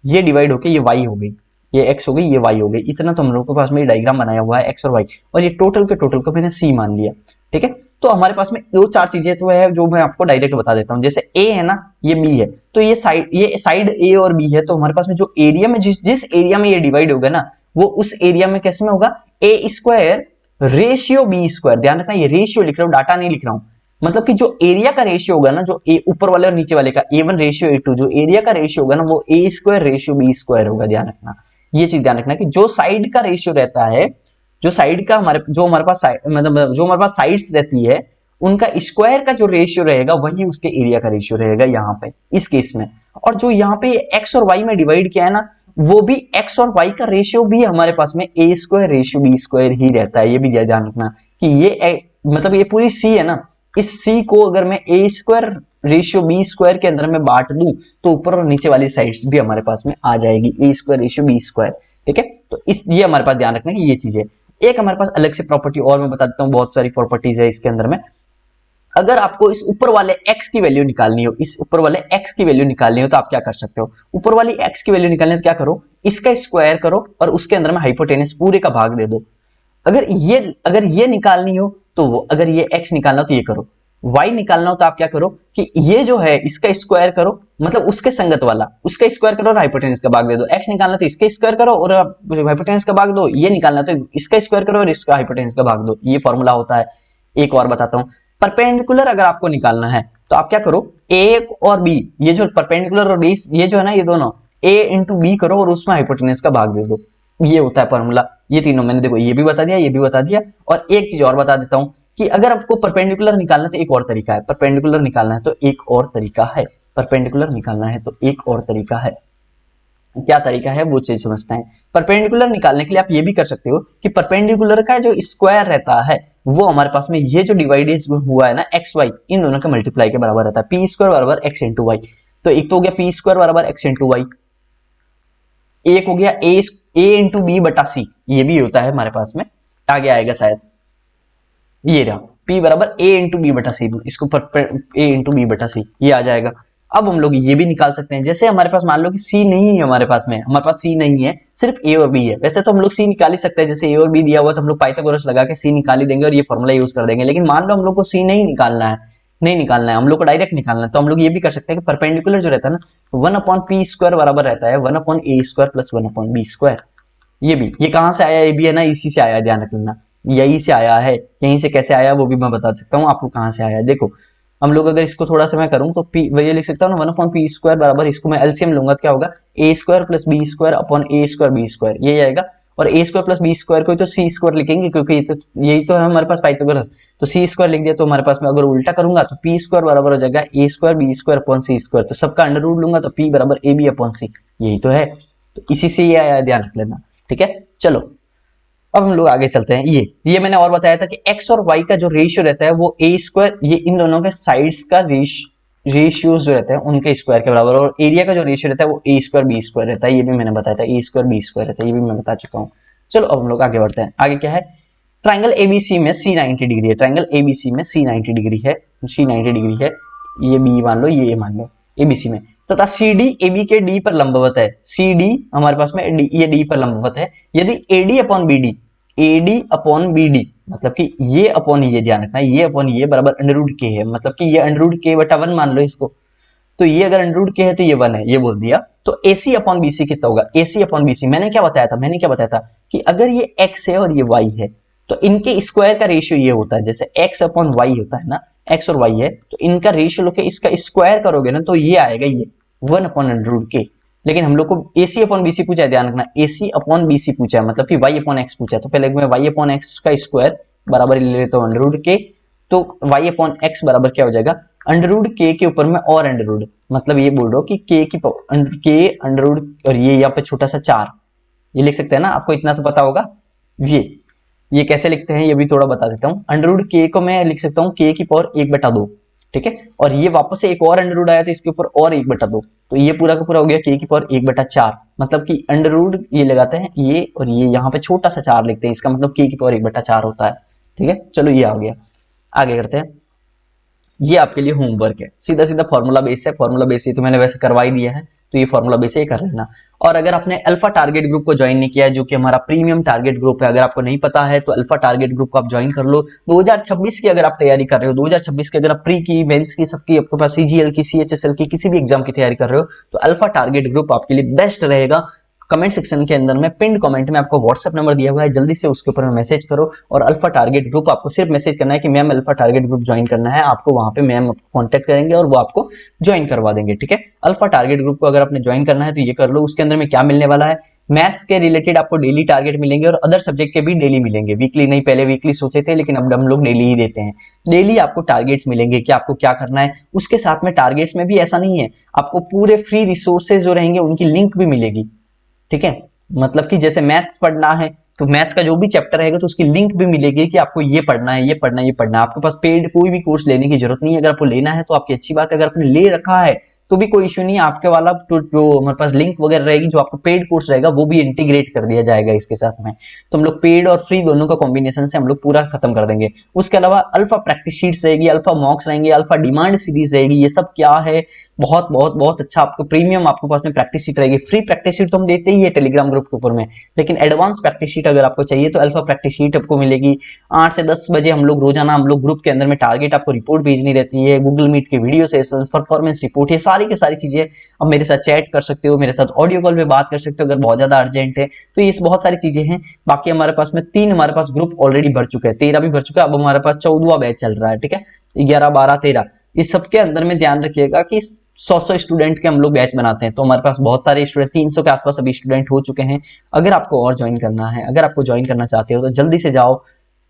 ये डिवाइड होके ये y हो गई, ये x हो गई, ये y हो गई, इतना तो हम लोगों के पास में डायग्राम बनाया हुआ है x और y, और ये टोटल के टोटल को मैंने c मान लिया, ठीक है। तो हमारे पास में दो चार चीजें तो है जो मैं आपको डायरेक्ट बता देता हूं, जैसे a है ना, ये b है, तो ये साइड a और b है, तो हमारे पास में जो एरिया में जिस एरिया में ये डिवाइड होगा ना, वो उस एरिया में कैसे में होगा, a² रेशियो b²। ध्यान रखना ये रेशियो लिख रहा हूं, डाटा नहीं लिख रहा हूं, मतलब कि जो एरिया का रेशियो होगा ना, जो ऊपर वाले और नीचे वाले का a1 रेशियो a2, जो एरिया का रेशियो होगा ना वो a² रेशियो b² होगा। ध्यान रखना, ये चीज ध्यान रखना कि जो साइड का रेशियो रहता है, जो साइड का जो हमारे पास मतलब जो हमारे पास साइड्स रहती है, उनका स्क्वायर का जो रेशियो रहेगा वही उसके एरिया का रेशियो रहेगा यहाँ पे इस केस में। और जो यहाँ पे x और y में डिवाइड किया है ना, वो भी x और y का रेशियो भी हमारे पास में a² रेशियो b² ही रहता है। ये भी ध्यान रखना कि ये मतलब ये पूरी c है ना, इस c को अगर मैं a² रेशियो बी स्क्वायर के अंदर मैं बांट दूं तो ऊपर और नीचे वाली साइड्स भी हमारे पास में आ जाएगी, ए स्क्वायर रेशियो बी स्क्वायर। ठीक है, तो इस ये हमारे पास ध्यान रखना कि ये चीज है। एक हमारे पास अलग से प्रॉपर्टी और मैं बता देता हूँ, बहुत सारी प्रॉपर्टीज है इसके अंदर में। अगर आपको इस ऊपर वाले x की वैल्यू निकालनी हो, इस ऊपर वाले x की वैल्यू निकालनी हो तो आप क्या कर सकते हो, ऊपर वाली x की वैल्यू निकालनी हो तो क्या करो, इसका स्क्वायर करो और उसके अंदर में हाइपोटेनस पूरे का भाग दे दो। अगर ये निकालनी हो तो वो, अगर ये x निकालना हो तो ये करो, y निकालना हो तो आप क्या करो कि ये जो है इसका स्क्वायर करो, मतलब उसके संगत वाला, उसका स्क्वायर करो और हाइपोटेनस का भाग दे दो। x निकालना तो इसका स्क्वायर करो और हाइपोटेनस का भाग दो, ये निकालना तो इसका स्क्वायर करो और इसका हाइपोटेनस का भाग दो। ये फॉर्मूला होता है। एक और बताता हूं, परपेंडिकुलर अगर आपको निकालना है तो आप क्या करो, a और b, ये जो परपेंडिकुलर और बेस ये जो है ना, ये दोनों a इंटू बी करो और उसमें हाइपोटेनस का भाग दे दो। ये होता है फॉर्मूला। ये तीनों मैंने देखो ये भी बता दिया, ये भी बता दिया। और एक चीज और बता देता हूं कि अगर आपको परपेंडिकुलर निकालना है तो एक और तरीका है, परपेंडिकुलर निकालना है तो एक और तरीका है, परपेंडिकुलर निकालना है तो एक और तरीका है। क्या तरीका है वो चीज समझते हैं। परपेंडिकुलर निकालने के लिए आप ये भी कर सकते हो कि परपेंडिकुलर का जो स्क्वायर रहता है वो हमारे पास में ये जो डिवाइडेड हुआ है ना एक्स वाई, इन दोनों के मल्टीप्लाई के बराबर रहता है। पी स्क्वायर बराबर एक्स इंटू वाई, तो एक तो हो गया पी स्क्वायर बराबर एक्स इंटू वाई, एक हो गया ए इंटू बी बटा सी, ये भी होता है हमारे पास में, आगे आएगा शायद, ये रहा P बराबर a इंटू बी बटा सी, इसको a इंटू बी बटा सी, ये आ जाएगा। अब हम लोग ये भी निकाल सकते हैं, जैसे हमारे पास मान लो कि C नहीं है हमारे पास में, हमारे पास C नहीं है, सिर्फ A और B है। वैसे तो हम लोग C निकाल ही सकते हैं, जैसे A और B दिया हुआ तो हम लोग पाइथागोरस लगा के C निकाल ही देंगे और ये फॉर्मूला यूज कर देंगे। लेकिन मान लो हम लोग को C नहीं निकालना है, नहीं निकालना है, हम लोग को डायरेक्ट निकालना है, तो हम लोग ये भी कर सकते हैं कि परपेंडिकुलर जो रहता है ना 1/p स्क्वायर बराबर रहता है 1/a square plus 1/b square. ये कहां से आया, ये भी है ना इसी से आया, ध्यान रखना यही से आया है। यहीं से कैसे आया वो भी मैं बता सकता हूँ आपको कहां से आया है। देखो हम लोग अगर इसको थोड़ा सा मैं करूं तो पी ये लिख सकता हूँ ना 1/p स्क्वायर बराबर, इसको मैं एलसीएम लूंगा तो क्या होगा a square plus B square upon a square B square, ये आएगा। और a square plus B square को तो c स्क्वायर लिखेंगे क्योंकि यही तो है हमारे पास पाइथागोरस, तो c स्क्वायर लिख दिया। तो हमारे पास में अगर उल्टा करूंगा तो p स्क्वायर बराबर हो जाएगा a square B square upon c square, तो सबका अंडर रूट लूंगा तो p बराबर a b अपॉन c, यही तो है। तो इसी से ये आया, ध्यान रख लेना। ठीक है, चलो अब हम लोग आगे चलते हैं। ये मैंने और बताया था कि x और y का जो रेशियो रहता है वो a स्क्वायर, ये इन दोनों के साइड्स का रेशियोज जो रहते हैं उनके स्क्वायर के बराबर, और एरिया का जो रेशियो रहता है वो a स्क्वायर बी स्क्वायर रहता है, ये भी मैंने बताया था, a स्क्वायर बी स्क्वायर रहता है, ये भी मैं बता चुका हूँ। चलो अब हम लोग आगे बढ़ते हैं। आगे क्या है, ट्राइंगल एबीसी में c 90 डिग्री है, ट्राइंगल एबीसी में c 90 डिग्री है, c 90 डिग्री है, ये b मान लो, ये मान लो एबीसी में, तथा सी डी ए बी के डी पर लंबवत है। सी डी हमारे पास में ये डी पर लंबवत है। यदि AD upon B D, AD upon B D मतलब कि ये अपॉन ये, ध्यान रखना ये अपॉन ये बराबर अंडररूट के है, मतलब कि ये अंडररूट के बटा 1 मान लो इसको, तो ये अगर अंडररूट के है तो ये 1 है, ये बोल दिया। तो AC अपॉन BC कितना होगा, AC अपॉन BC मैंने क्या बताया था कि अगर ये x है और ये y है तो इनके स्क्वायर का रेशियो ये होता है, जैसे x अपॉन y होता है ना, x और y है तो इनका रेशियो लोगे इसका स्क्वायर करोगे ना तो ये आएगा, ये 1 अपॉन अंडररूट के। लेकिन हम लोग को AC अपॉन BC पूछा है, ध्यान रखना AC अपॉन BC पूछा है, मतलब कि y अपॉन x पूछा है, तो पहले मैं y अपॉन x का स्क्वायर बराबर ले लेता हूँ अंडररूट के, तो y अपॉन x बराबर क्या हो जाएगा अंडररूट के ऊपर में और अंडररूट, मतलब ये बोल रहा हूँ कि के अंडररूट और ये यहाँ पे छोटा सा 4, ये लिख सकते हैं ना, आपको इतना सा पता होगा। ये कैसे लिखते हैं ये भी थोड़ा बता देता हूँ। अंडररूट के को मैं लिख सकता हूँ के की पावर 1/2, ठीक है, और ये वापस से एक और अंडररूट आया तो इसके ऊपर और 1/2, तो ये पूरा का पूरा हो गया के की पावर 1/4, मतलब कि अंडररूट ये लगाते हैं ये और ये यहाँ पे छोटा सा 4 लिखते हैं, इसका मतलब के की पावर 1/4 होता है। ठीक है, चलो ये आ गया। आगे करते हैं, ये आपके लिए होमवर्क है, सीधा सीधा फॉर्मूला बेस है, फॉर्मूला बेस ये तो मैंने वैसे करवा ही दिया है, तो ये फॉर्मूला बेस है, ये कर लेना। और अगर आपने अल्फा टारगेट ग्रुप को ज्वाइन नहीं किया है, जो कि हमारा प्रीमियम टारगेट ग्रुप है, अगर आपको नहीं पता है तो अल्फा टारगेट ग्रुप को आप ज्वाइन कर लो। 2026 की अगर आप तैयारी कर रहे हो, 2026 की अगर आप प्री की, मेंस की, सबकी आपके पास CGL की, CHSL की, किसी भी एग्जाम की तैयारी कर रहे हो तो अल्फा टारगेट ग्रुप आपके लिए बेस्ट रहेगा। कमेंट सेक्शन के अंदर में पिन कमेंट में आपको व्हाट्सएप नंबर दिया हुआ है, जल्दी से उसके ऊपर मैसेज करो और अल्फा टारगेट ग्रुप आपको सिर्फ मैसेज करना है कि ma'am alpha target group join करना है, आपको वहां पे मैम कांटेक्ट करेंगे और वो आपको ज्वाइन करवा देंगे। ठीक है, अल्फा टारगेट ग्रुप को अगर आपने ज्वाइन करना है तो ये कर लो। उसके अंदर में क्या मिलने वाला है, मैथ्स के रिलेटेड आपको डेली टारगेट मिलेंगे और अदर सब्जेक्ट के भी डेली मिलेंगे, वीकली नहीं, पहले वीकली सोचे थे लेकिन अब हम लोग डेली ही देते हैं। डेली आपको टारगेट्स मिलेंगे कि आपको क्या करना है। उसके साथ में टारगेट्स में भी ऐसा नहीं है, आपको पूरे फ्री रिसोर्सेज जो रहेंगे उनकी लिंक भी मिलेगी। ठीक है, मतलब कि जैसे मैथ्स पढ़ना है तो मैथ्स का जो भी चैप्टर रहेगा तो उसकी लिंक भी मिलेगी कि आपको ये पढ़ना है, ये पढ़ना है, ये पढ़ना है। आपके पास पेड कोई भी कोर्स लेने की जरूरत नहीं है। अगर आपको लेना है तो आपकी अच्छी बात है, अगर आपने ले रखा है तो भी कोई इश्यू नहीं है। आपके वाला तो जो हमारे पास लिंक वगैरह रहेगी, जो आपका पेड कोर्स रहेगा वो भी इंटीग्रेट कर दिया जाएगा इसके साथ में। तो हम लोग पेड और फ्री दोनों का कॉम्बिनेशन से हम लोग पूरा खत्म कर देंगे। उसके अलावा अल्फा प्रैक्टिस शीट्स रहेगी, अल्फा मॉक्स रहेंगे, अल्फा डिमांड सीरीज रहेगी। ये सब क्या है, बहुत बहुत बहुत अच्छा आपको प्रीमियम आपके पास में प्रैक्टिस शीट रहेगी। फ्री प्रैक्टिस शीट तो हम देते ही है टेलीग्राम ग्रुप के ऊपर में, लेकिन एडवांस प्रैक्टिस शीट अगर आपको चाहिए तो अल्फा प्रैक्टिस शीट आपको मिलेगी। 8 से 10 बजे हम लोग रोजाना हम लोग ग्रुप के अंदर में टारगेट आपको रिपोर्ट भेजनी रहती है, गूगल मीट के वीडियो सेशंस, परफॉर्मेंस रिपोर्ट, ये सारी की सारी चीजें अब मेरे साथ चैट कर सकते हो, मेरे साथ ऑडियो कॉल पे बात कर सकते हो अगर बहुत ज्यादा अर्जेंट है तो। ये बहुत सारी चीजें हैं। बाकी हमारे पास में 3 हमारे पास ग्रुप ऑलरेडी भर चुके हैं, 13 भी भर चुका है। अब हमारे पास 14वां बैच चल रहा है, ठीक है, 11 12 13। इस सबके अंदर में ध्यान रखिएगा कि 100 स्टूडेंट के हम लोग बैच बनाते हैं, तो हमारे पास बहुत सारे स्टूडेंट 300 के आसपास अभी स्टूडेंट हो चुके हैं। अगर आपको और ज्वाइन करना है, अगर आपको ज्वाइन करना चाहते हो तो जल्दी से जाओ,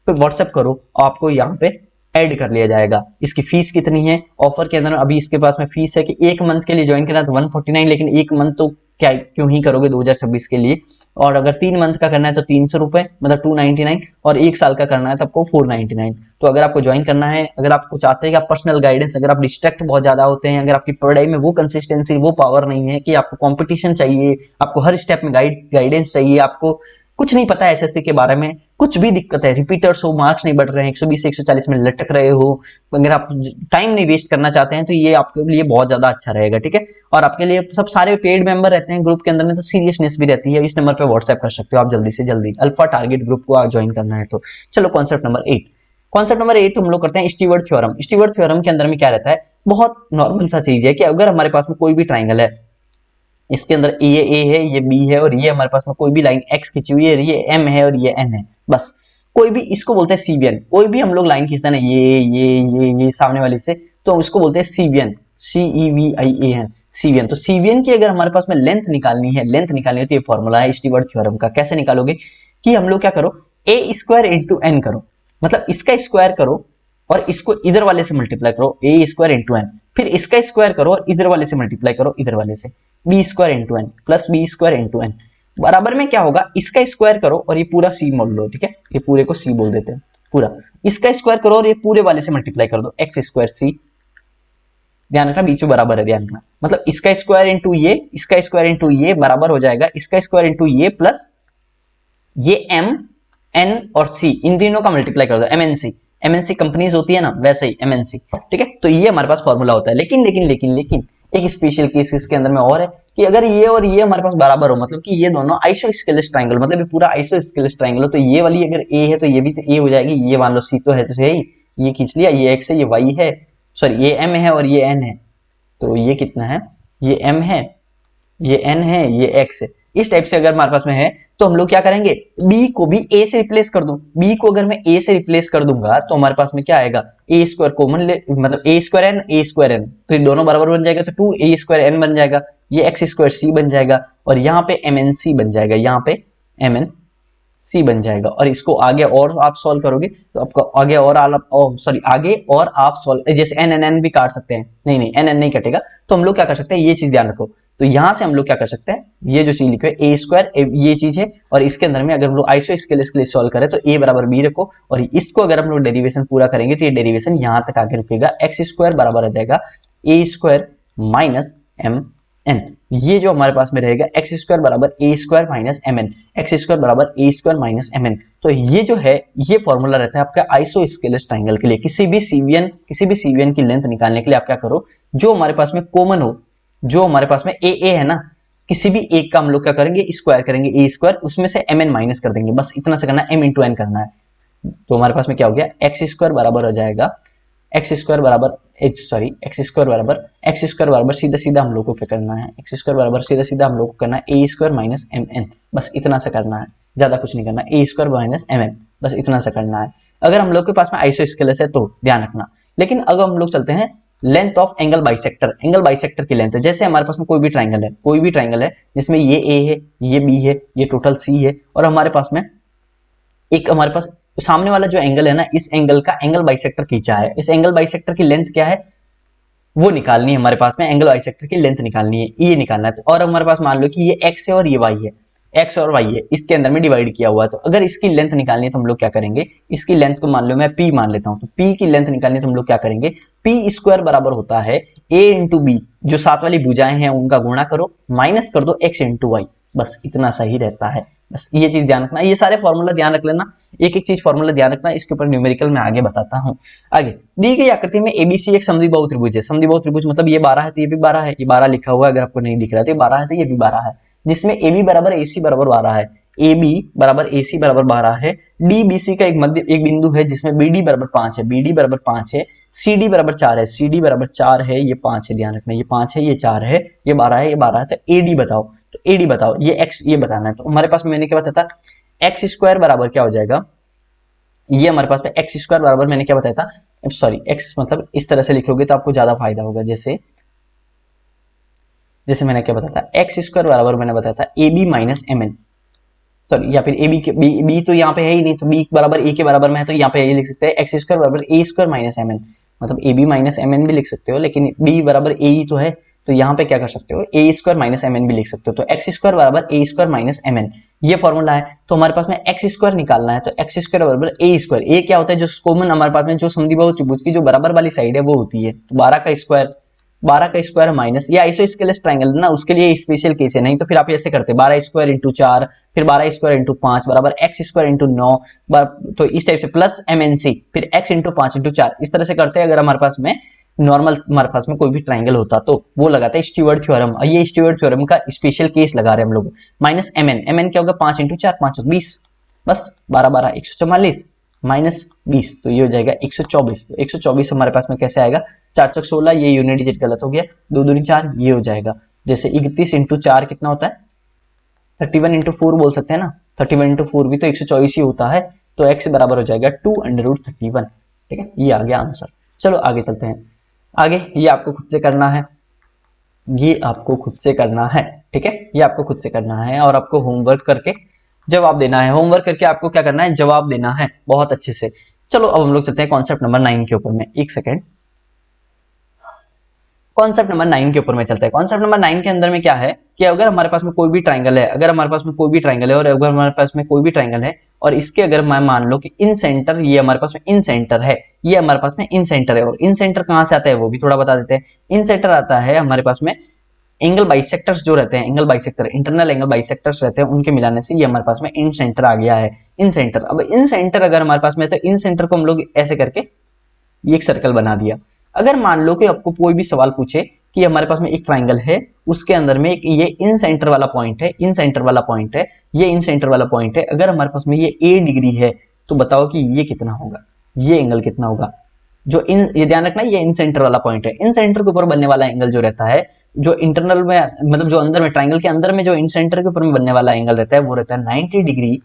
फिर व्हाट्सएप करो और आपको यहाँ पे ऐड कर लिया जाएगा। इसकी फीस कितनी है ऑफर के अंदर, अभी इसके पास में फीस है कि 1 मंथ के लिए ज्वाइन करना है तो 149, लेकिन 1 मंथ तो क्या क्यों ही करोगे 2026 के लिए। और अगर 3 मंथ का करना है तो 300 रुपए मतलब 299, और 1 साल का करना है तो आपको 499। तो अगर आपको ज्वाइन करना है, अगर आपको चाहते हैं कि आप पर्सनल गाइडेंस, अगर आप डिस्ट्रैक्ट बहुत ज्यादा होते हैं, अगर आपकी पढ़ाई में वो कंसिस्टेंसी वो पावर नहीं है कि आपको कंपटीशन चाहिए, आपको हर स्टेप में गाइडेंस चाहिए, आपको कुछ नहीं पता है एसएससी के बारे में, कुछ भी दिक्कत है, रिपीटर्स हो, मार्क्स नहीं बढ़ रहे हैं, 120 से 140 में लटक रहे हो, अगर आप टाइम नहीं वेस्ट करना चाहते हैं तो ये आपके लिए बहुत ज्यादा अच्छा रहेगा, ठीक है। और आपके लिए सब सारे पेड मेंबर रहते हैं ग्रुप के अंदर में, तो सीरियसनेस भी रहती है। इस नंबर पे व्हाट्सएप कर सकते हो आप जल्दी से जल्दी, अल्फा टारगेट ग्रुप को आप ज्वाइन करना है तो। चलो कॉन्सेप्ट नंबर 8, कॉन्सेप्ट नंबर 8 हम लोग करते हैं स्टीवर्ट थ्योरम। स्टीवर्ट थ्योरम के अंदर में क्या रहता है, बहुत नॉर्मल सा चीज है कि अगर हमारे पास में कोई भी ट्राइंगल है, इसके अंदर ये ए है, ये बी है, और ये हमारे पास में कोई भी लाइन एक्स खींची हुई है, ये एम है और ये एन है, बस कोई भी, इसको बोलते हैं सीबीएन। कोई भी हम लोग लाइन खींचते हैं ना, ये सामने वाली से, तो इसको बोलते हैं सीबीएन, CEVIAN, सीबीएन। तो सीबीएन की अगर हमारे पास में लेंथ निकालनी है तो ये फॉर्मूला है स्टीवर्ट थ्योरम का। कैसे निकालोगे कि हम लोग क्या करो, ए स्क्वायर इंटू एन करो, मतलब इसका स्क्वायर करो और इसको इधर वाले से मल्टीप्लाई करो, ए स्क्वायर इंटू एन, फिर इसका स्क्वायर करो और इधर वाले से मल्टीप्लाई करो, इधर वाले से, B square into N plus B square into N बराबर में क्या होगा, इसका स्क्वायर करो और ये पूरा सी बोल लो, ठीक है, ये पूरे को सी बोल देते हैं पूरा, इसका स्क्वायर करो और ये पूरे वाले से मल्टीप्लाई कर दो, एक्स स्क्वायर सी, ध्यान रखना बीच में बराबर है, ध्यान रखना, मतलब इसका स्क्वायर इंटू ये, इसका स्क्वायर इंटू ये बराबर हो जाएगा इसका स्क्वायर इंटू ये प्लस ये एम एन और सी, इन तीनों का मल्टीप्लाई कर दो, एमएनसी कंपनीज होती है ना, वैसे ही एमएनसी, ठीक है। तो ये हमारे पास फॉर्मूला होता है। लेकिन लेकिन लेकिन लेकिन एक स्पेशल केस इसके अंदर में और है कि अगर ये और ये हमारे पास बराबर हो, मतलब कि ये दोनों आइसोस्केलेस ट्रायंगल, मतलब ये पूरा आइसोस्केलेस ट्रायंगल हो, तो ये वाली अगर ए है तो ये भी तो ए हो जाएगी, ये मान लो सी तो है तो है ही, ये खींच लिया, ये एक्स है, ये वाई है, सॉरी ये एम है और ये एन है, तो ये कितना है, ये एम है, ये एन है, ये एक्स है। इस टाइप से अगर हमारे पास में है तो हम लोग क्या करेंगे, बी को भी ए से रिप्लेस कर दूं, बी को अगर मैं ए से रिप्लेस कर दूंगा तो हमारे पास में क्या आएगा, ए स्क्वायर कॉमन ले, मतलब ए स्क्वायर एन, तो ये दोनों बराबर बन जाएगा, तो 2 ए स्क्वायर एन बन जाएगा, ये एक्स स्क्वायर सी बन जाएगा, और यहाँ पे एम एन सी बन जाएगा, यहाँ पे एम एन सी बन जाएगा। और इसको आगे और आप सॉल्व करोगे तो आपको आगे और आगे और आप सॉल्व, जैसे एन एन एन भी काट सकते हैं, नहीं नहीं एन एन नहीं कटेगा, तो हम लोग क्या कर सकते हैं, ये चीज ध्यान रखो, तो यहां से हम लोग क्या कर सकते हैं, ये जो चीज लिखो ए स्क्वायर, ये चीज है, और इसके अंदर में अगर हम लोग आइसोस्केलेस के लिए सॉल्व करें तो ए बराबर बी रखो, और इसको अगर हम लोग डेरिवेशन पूरा करेंगे तो ये डेरिवेशन यहां तक आके रुकेगा, एक्स स्क्वायर बराबर आ जाएगा A square minus M N, ये जो हमारे पास में रहेगा एक्स स्क्वायर बराबर A square minus M N, x square बराबर A square minus M N. तो ये जो है ये फॉर्मूला रहता है आपका आइसोस्केलेस ट्रायंगल के लिए। किसी भी सीवीएन की लेंथ निकालने के लिए आप क्या करो, जो हमारे पास में कॉमन हो, जो हमारे पास में ए है ना, किसी भी एक का हम लोग क्या करेंगे, स्क्वायर करेंगे, ए स्क्वायर, उसमें से एम एन माइनस कर देंगे, बस इतना से करना है, एम इंटू एन करना है। तो हमारे पास में क्या हो गया, एक्स स्क्वायर बराबर हो जाएगा, एक्स स्क्वायर बराबर सीधा सीधा हम लोग को क्या करना है, एक्स स्क्वायर बराबर सीधा सीधा हम लोग को करना है ए स्क्वायर माइनस एम एन, बस इतना से करना है, ज्यादा कुछ नहीं करना, ए स्क्वायर माइनस एम एन, बस इतना से करना है। अगर हम लोग के पास में आइसोस्केलेस है तो ध्यान रखना। लेकिन अगर हम लोग चलते हैं लेंथ ऑफ एंगल बाइसेक्टर की लेंथ है, जैसे हमारे पास में कोई भी ट्राइंगल है जिसमें ये ए है, ये बी है, ये टोटल सी है, और हमारे पास में एक हमारे पास सामने वाला जो एंगल है ना, इस एंगल का एंगल बाइसेक्टर खींचा है, इस एंगल बाइसेक्टर की लेंथ क्या है वो निकालनी है हमारे पास में, एंगल बाइसेक्टर की लेंथ निकालनी है, ये निकालना है। और हमारे पास मान लो कि ये एक्स है और ये वाई है, एक्स और वाई है, इसके अंदर में डिवाइड किया हुआ है। तो अगर इसकी लेंथ निकालनी है तो हम लोग क्या करेंगे, इसकी लेंथ को मान लो मैं पी मान लेता हूं, तो पी की लेंथ निकालनी है तो हम लोग क्या करेंगे, पी स्क्वायर बराबर होता है ए इंटू बी, जो सात वाली भुजाएं हैं उनका गुणा करो, माइनस कर दो एक्स इंटू वाई, बस इतना सही रहता है। बस ये चीज ध्यान रखना, ये सारे फॉर्मूला ध्यान रख लेना, एक एक चीज फॉर्मूला ध्यान रखना, इसके ऊपर न्यूमेरिकल में आगे बताता हूं। आगे दी गई आकृति में एबीसी एक समद्विबाहु त्रिभुज है, समद्विबाहु त्रिभुज मतलब ये 12 है तो ये भी 12 है, ये 12 लिखा हुआ है, अगर आपको नहीं दिख रहा है तो ये 12 है तो ये भी 12 है, जिसमें AB बराबर AC बराबर 12 है, AB बराबर AC बराबर 12 है, DBC का एक बिंदु है जिसमें BD बराबर 5 है, BD बराबर 5 है, CD बराबर 4 है, CD बराबर 4 है, ये 5 है, ध्यान रखना ये 5 है, ये 4 है, ये 12 है, ये 12 है, तो AD बताओ, तो AD बताओ, ये x ये बताना है। तो हमारे पास मैंने क्या बताया था, एक्स स्क्वायर बराबर क्या हो जाएगा, ये हमारे पास में एक्स स्क्वायर बराबर मैंने क्या बताया था, सॉरी एक्स मतलब इस तरह से लिखोगे तो आपको ज्यादा फायदा होगा, जैसे जैसे मैंने क्या बताया था, एक्स स्क्वायर बराबर मैंने बताया था A B minus M N, sorry या फिर ए बी के बी तो यहाँ पे है ही नहीं, तो बी बराबर ए के बराबर में है, तो यहाँ पे ये लिख सकते हैं एक्स स्क्वायर बराबर A square minus M N, मतलब A B minus M N भी लिख सकते हो, लेकिन बी बराबर ए ही तो है, तो यहाँ पे क्या कर सकते हो, ए स्क्वायर माइनस एम एन भी लिख सकते हो, तो एक्स स्क्वायर बराबर A square minus M N, ये फॉर्मूला है। तो हमारे पास में एक्स स्क्वायर निकालना है, तो एक्स स्क्वायर बराबर ए स्क्वायर, ए क्या होता है, जो कॉमन हमारे पास में जो समद्विबाहु त्रिभुज की जो बराबर वाली साइड है वो होती है, तो 12 का स्क्वायर माइनस, ये आइसोस्केलेस ट्रायंगल ना, उसके लिए स्पेशल केस है, नहीं तो फिर आप ऐसे करते 12 स्क्वायर इंटू 4 फिर 12 स्क्वायर इंटू 5 बराबर एक्स स्क्वायर इंटू 9, तो इस टाइप से प्लस एमएनसी फिर एक्स इंटू 5 इंटू 4, इस तरह से करते हैं। अगर हमारे पास में नॉर्मल हमारे पास में कोई भी ट्रायंगल होता तो वो लगाते हैं स्टीवर्ट थ्योरम, ये स्टीवर्ट थ्योरम का स्पेशल केस लगा रहे हैं हम लोग। माइनस एमएन, एमएन क्या होगा 5 इंटू 4 5 20, बस 12 12 144 माइनस 20, तो ये हो जाएगा 124, तो 124 हमारे पास में कैसे आएगा, 4 चौक 16, ये यूनिट डिजिट गलत हो गया, 2 दूनी 4, ये हो जाएगा, जैसे 31 इंटू 4 कितना होता है 31 इंटू 4 बोल सकते हैं ना, 31 इंटू 4 भी तो 124 ही होता है, तो x बराबर हो जाएगा 2√31, ठीक है, ये आ गया आंसर। चलो आगे चलते हैं, आगे ये आपको खुद से करना है, ये आपको खुद से करना है, ठीक है, ये आपको खुद से करना है और आपको होमवर्क करके जवाब देना है, होमवर्क करके आपको क्या करना है, जवाब देना है बहुत अच्छे से। चलो अब हम लोग चलते हैं कॉन्सेप्ट नंबर 9 के ऊपर में, एक सेकेंड, कॉन्सेप्ट नंबर 9 के ऊपर में चलते हैं। कॉन्सेप्ट नंबर 9 के अंदर में क्या है कि अगर हमारे पास में कोई भी ट्रायंगल है, अगर हमारे पास में कोई भी ट्रायंगल है और अगर हमारे पास में कोई भी ट्रायंगल है और इसके अगर मैं मान लो कि इन सेंटर, ये हमारे पास में इन सेंटर है, ये हमारे पास में इन सेंटर है, और इन सेंटर कहां से आता है वो भी थोड़ा बता देते हैं। इन सेंटर आता है हमारे पास में एंगल बाइसेक्टर्स जो रहते हैं, angle bisector internal angle bisectors रहते हैं, उनके मिलाने से ये हमारे पास में इन सेंटर आ गया है। इन सेंटर, अब इन सेंटर अगर हमारे पास में, तो इन सेंटर को हम लोग ऐसे करके ये एक सर्कल बना दिया। अगर मान लो कि आपको कोई भी सवाल पूछे कि हमारे पास में एक ट्राइंगल है, उसके अंदर में एक ये इन सेंटर वाला पॉइंट है, इन सेंटर वाला पॉइंट है, ये इन सेंटर वाला पॉइंट है, अगर हमारे पास में ये ए डिग्री है तो बताओ कि ये कितना होगा, ये एंगल कितना होगा, जो इन, ये ध्यान रखना ये इन सेंटर वाला पॉइंट है, इन सेंटर के ऊपर बनने वाला एंगल जो रहता है, जो इंटरनल में मतलब जो अंदर में ट्राइंगल के अंदर में जो इन सेंटर के ऊपर में बनने वाला एंगल रहता है वो रहता है 90 डिग्री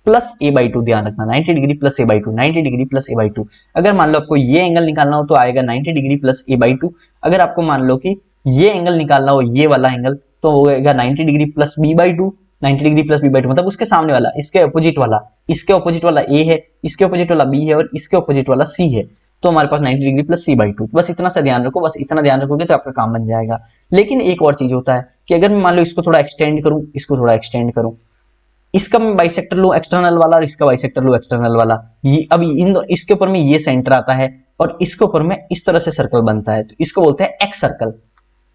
प्लस a/2, ध्यान रखना 90 degree plus a/2, 90 degree plus a/2। अगर मान लो आपको ये एंगल निकालना हो तो आएगा 90 डिग्री प्लस a/2। अगर आपको मान लो कि ये एंगल निकालना हो, ये वाला एंगल, तो होगा 90 degree plus b/2, 90 degree plus b/2 मतलब उसके सामने वाला, इसके अपोजिट वाला, इसके अपोजिट वाला a है, इसके अपोजिट वाला b है और इसके अपोजिट वाला c है, तो हमारे पास 90 डिग्री प्लस c/2। बस इतना सा ध्यान रखो, बस इतना ध्यान रखोगे तो आपका काम बन जाएगा। लेकिन एक और चीज होता है कि अगर मैं मान लो इसको थोड़ा एक्सटेंड करूं, इसको थोड़ा एक्सटेंड करूं, इसका मैं बाइसेक्टर लूं एक्सटर्नल वाला और इसका बाइसेक्टर लूं एक्सटर्नल वाला, ये अभी इन इसके ऊपर में ये सेंटर आता है और इसके ऊपर में इस तरह से सर्कल बनता है, तो इसको बोलते हैं एक्स सर्कल,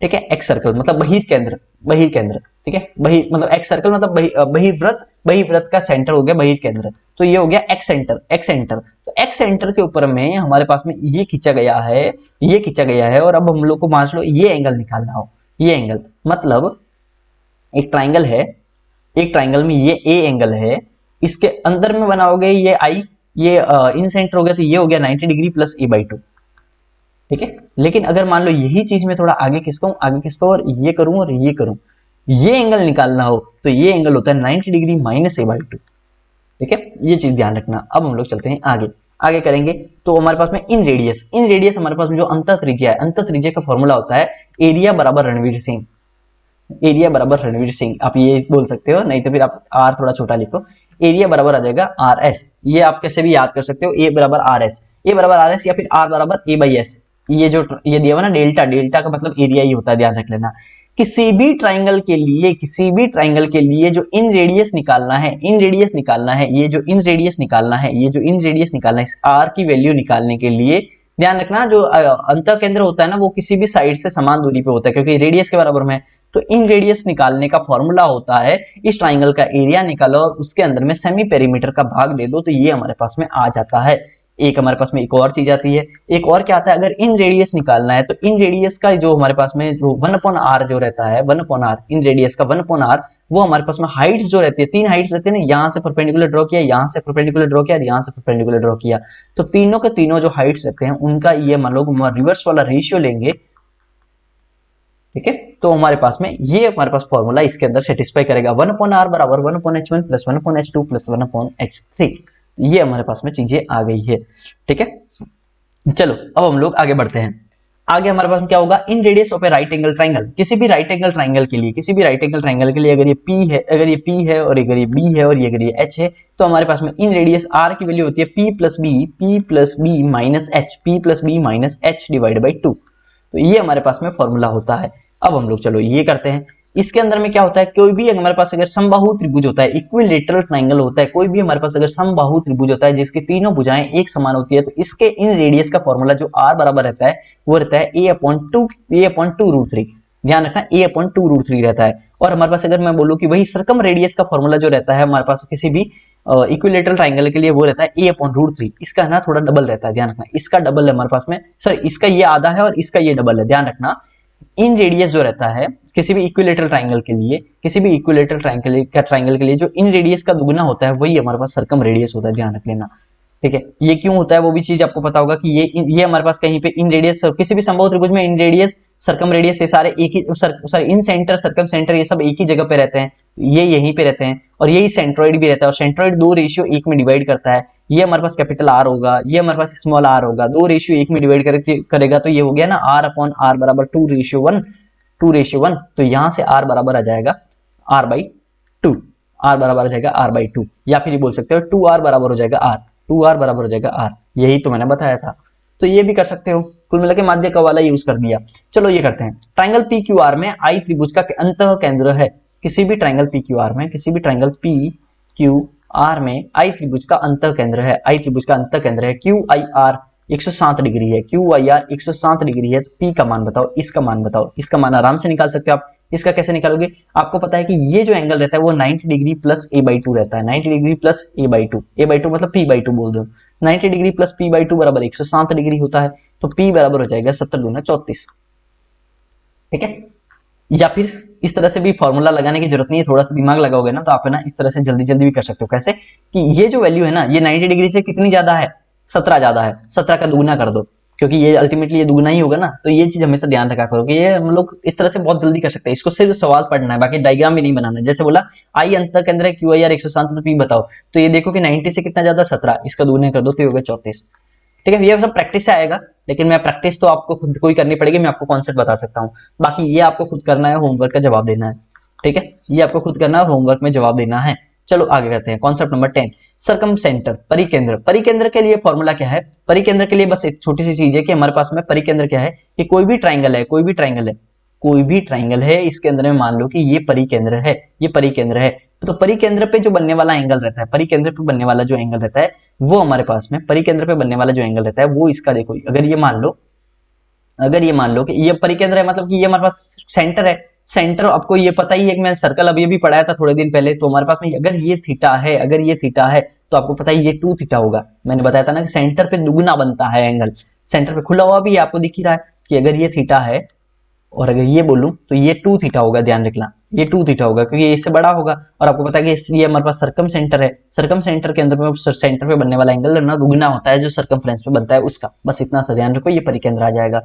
ठीक है, एक्स सर्कल मतलब बहिर्केंद्र, बहिर्केंद्र, ठीक है, मतलब एक्स सर्कल मतलब बहिर्वृत्त, बहिर्वृत्त का सेंटर हो गया बहिर्केंद्र, तो ये हो गया एक्स सेंटर, एक्स सेंटर। तो एक्स सेंटर के ऊपर में हमारे पास में ये खींचा गया है, ये खींचा गया है, और अब हम लोग को मान लो ये एंगल निकालना हो, ये एंगल मतलब एक ट्राइंगल है, एक ट्राइंगल में ये ए एंगल है, इसके अंदर में बनाओगे ये आई, ये इन सेंटर हो गया, तो ये हो गया 90 डिग्री प्लस a/2, ठीक है। लेकिन अगर मान लो यही चीज में थोड़ा आगे खिसकाऊं, आगे खिसकाऊं और ये करूं और ये करूं, ये एंगल निकालना हो तो ये एंगल होता है 90 डिग्री माइनस a/2, ठीक है, ये चीज ध्यान रखना। अब हम लोग चलते हैं आगे, आगे करेंगे तो हमारे पास में इन रेडियस, इन रेडियस हमारे पास में जो अंतः त्रिज्या है, अंतः त्रिज्या का फॉर्मूला होता है एरिया बराबर रणवीर सिंह, एरिया बराबर रणवीर सिंह, आप ये बोल सकते हो, नहीं तो फिर आप आर थोड़ा छोटा लिखो, एरिया बराबर आ जाएगा आर एस, ये आप कैसे भी याद कर सकते हो, ए बराबर आर एस, ए बराबर आर एस या फिर आर बराबर a/s, ये जो ये दिया हुआ ना डेल्टा, डेल्टा का मतलब एरिया ही होता है, ध्यान रख लेना। किसी भी ट्राइंगल के लिए जो इन रेडियस निकालना है, इन रेडियस निकालना है, ये जो इन रेडियस निकालना है, ये जो इन रेडियस निकालना है, इस आर की वैल्यू निकालने के लिए ध्यान रखना जो अंतः केंद्र होता है ना वो किसी भी साइड से समान दूरी पे होता है क्योंकि रेडियस के बराबर में। तो इन रेडियस निकालने का फॉर्मूला होता है इस ट्राइंगल का एरिया निकालो और उसके अंदर में सेमी पेरीमीटर का भाग दे दो, तो ये हमारे पास में आ जाता है। एक हमारे पास में एक और चीज आती है, एक और क्या आता है, अगर इन रेडियस निकालना है तो इन रेडियस का जो हमारे पास में जो 1/r जो रहता है, 1/r इन रेडियस का 1/r वो हमारे पास में हाइट्स जो रहती है, 3 हाइट्स रहती है ना, यहाँ से परपेंडिकुलर ड्रॉ किया, यहाँ से परपेंडिकुलर ड्रॉ किया, यहाँ से परपेंडिकुलर ड्रॉ किया, तो तीनों के तीनों जो हाइट्स रहते हैं उनका ये मान लो रिवर्स वाला रेशियो लेंगे, ठीक है। तो हमारे पास में ये हमारे पास फॉर्मूला इसके अंदर सेटिस्फाई करेगा, 1/r बराबर 1/h1 plus 1/h2 plus 1/h3। ये हमारे पास में चीजें आ गई है, ठीक है। चलो अब हम लोग आगे बढ़ते हैं। आगे हमारे पास क्या होगा, इन radius of A right angle triangle, किसी भी राइट एंगल ट्राइंगल के लिए, किसी भी राइट एंगल ट्राइंगल के लिए अगर ये P है, अगर ये P है और अगर ये B है और ये अगर ये H है, तो हमारे पास में इन रेडियस R की वैल्यू होती है P plus B minus H, P plus B minus H divide by 2। तो ये हमारे पास में फॉर्मूला होता है। अब हम लोग चलो ये करते हैं, इसके अंदर में क्या होता है, कोई भी हमारे पास अगर समबाहु त्रिभुज होता है, इक्विलेटरल ट्राइंगल होता है, कोई भी हमारे पास अगर समबाहु त्रिभुज होता है जिसकी तीनों भुजाएं एक समान होती है, तो इसके इन रेडियस का फॉर्मूला जो r बराबर रहता है वो रहता है a/2√3। ध्यान रखना a/2√3 रहता है। और हमारे पास अगर मैं बोलूं कि वही सर्कम रेडियस का फॉर्मूला जो रहता है हमारे पास किसी भी इक्विलेटरल ट्राइंगल के लिए वो रहता है a/√3। इसका है ना थोड़ा डबल रहता है, ध्यान रखना, इसका डबल है हमारे पास में, सॉरी इसका ये आधा है और इसका ये डबल है, ध्यान रखना। इन रेडियस जो रहता है किसी भी इक्विलेटरल ट्राइंगल के लिए, किसी भी इक्विलेटरल ट्राइंगल के लिए जो इन रेडियस का दुगना होता है वही हमारे पास सर्कम रेडियस होता है, ध्यान रख लेना, ठीक है। ये क्यों होता है वो भी चीज आपको पता होगा कि ये हमारे पास कहीं पे इन रेडियस, किसी भी समबाहु त्रिभुज में इन रेडियस सर्कम रेडियस ये सारे एक ही sorry incentre circumcentre ये सब एक ही जगह पे रहते हैं, ये यहीं पे रहते हैं, और यही सेंट्रोइड भी रहता है, और सेंट्रोइड 2:1 में डिवाइड करता है। ये हमारे पास कैपिटल R होगा, ये हमारे पास स्मॉल r होगा, 2:1 में डिवाइड करेगा तो ये हो गया ना r/r बराबर 2:1। तो यहां से r बराबर आ जाएगा r/2, r बराबर आ जाएगा r/2, या फिर ये बोल सकते हो 2r बराबर हो जाएगा r, 2r बराबर हो जाएगा r, यही तो मैंने बताया था। तो ये भी कर सकते हो, कुल मिला के माध्य का वाला यूज कर दिया। चलो ये करते हैं, ट्राइंगल PQR में I त्रिभुज का अंतः केंद्र है, किसी भी ट्राइंगल PQR में, किसी भी ट्राइंगल PQR में I त्रिभुज का अंतः केंद्र है, I त्रिभुज का अंतः केंद्र है, QIR 160 डिग्री है, QIR 160 डिग्री है, तो P का मान बताओ, इसका मान बताओ, इसका मान आराम से निकाल सकते हो आप। इसका कैसे निकालोगे, आपको पता है कि ये जो एंगल रहता है वो 90 डिग्री प्लस a/2 रहता है, 90 डिग्री प्लस a/2 मतलब p/2 बोल दो, 90 डिग्री प्लस p/2 बराबर 160 डिग्री होता है, तो p बराबर हो जाएगा 70×34, ठीक है। या फिर इस तरह से भी फॉर्मूला लगाने की जरूरत नहीं है, थोड़ा सा दिमाग लगाओगे ना तो आप है ना इस तरह से जल्दी जल्दी भी कर सकते हो। कैसे कि ये जो वैल्यू है ना ये 90 डिग्री से कितनी ज्यादा है, 17 ज्यादा है, 17 का दुगुना कर दो, क्योंकि ये अल्टीमेटली ये दुगुना ही होगा ना, तो ये चीज हमेशा ध्यान रखा करो कि ये हम लोग इस तरह से बहुत जल्दी कर सकते हैं। इसको सिर्फ सवाल पढ़ना है, बाकी डायग्राम भी नहीं बनाना है। जैसे बोला आई अंतर के अंदर है, QIR 160 तो P बताओ, तो ये देखो कि 90 से कितना ज्यादा 17, इसका दुगुना कर दो तो ये हो गया 34, ठीक है। ये सब प्रैक्टिस से आएगा, लेकिन मैं प्रैक्टिस तो आपको खुद कोई करनी पड़ेगी, मैं आपको कॉन्सेप्ट बता सकता हूँ, बाकी ये आपको खुद करना है, होमवर्क का जवाब देना है, ठीक है। ये आपको खुद करना है, होमवर्क में जवाब देना है। चलो आगे करते हैं, कॉन्सेप्ट नंबर 10, सर्कम सेंटर, परिकेंद्र। परिकेंद्र के लिए फॉर्मूला क्या है, परिकेंद्र के लिए बस एक छोटी सी चीज है कि हमारे पास में परिकेंद्र क्या है कि कोई भी ट्राइंगल है, कोई भी ट्राइंगल है, इसके अंदर में मान लो कि ये परिकेंद्र है, ये परिकेंद्र है, तो परिकेंद्र पे जो बनने वाला एंगल रहता है, परिकेंद्र पे बनने वाला जो एंगल रहता है वो हमारे पास में, परिकेंद्र पे बनने वाला जो एंगल रहता है वो इसका देखो, अगर ये मान लो कि ये परिकेंद्र है, मतलब कि ये हमारे पास सेंटर है, सेंटर आपको ये पता ही है कि मैंने सर्कल अभी भी पढ़ाया था थोड़े दिन पहले, तो हमारे पास में अगर ये थीटा है, तो आपको पता है ये 2 थीटा होगा। मैंने बताया था ना कि सेंटर पे दुगुना बनता है एंगल, सेंटर पे खुला हुआ भी आपको दिख ही रहा है कि अगर ये थीटा है और अगर ये बोलूं तो ये 2 थीटा होगा, ध्यान रखना ये 2 थीटा होगा क्योंकि ये इससे बड़ा होगा, और आपको पता है कि ये हमारे पास सर्कम सेंटर है, सर्कम सेंटर के अंदर में सेंटर पे बनने वाला एंगल ना दुगुना होता है जो सर्कमफ्रेंस पे बनता है उसका, बस इतना सा ध्यान रखो, ये परिकेंद्र आ जाएगा।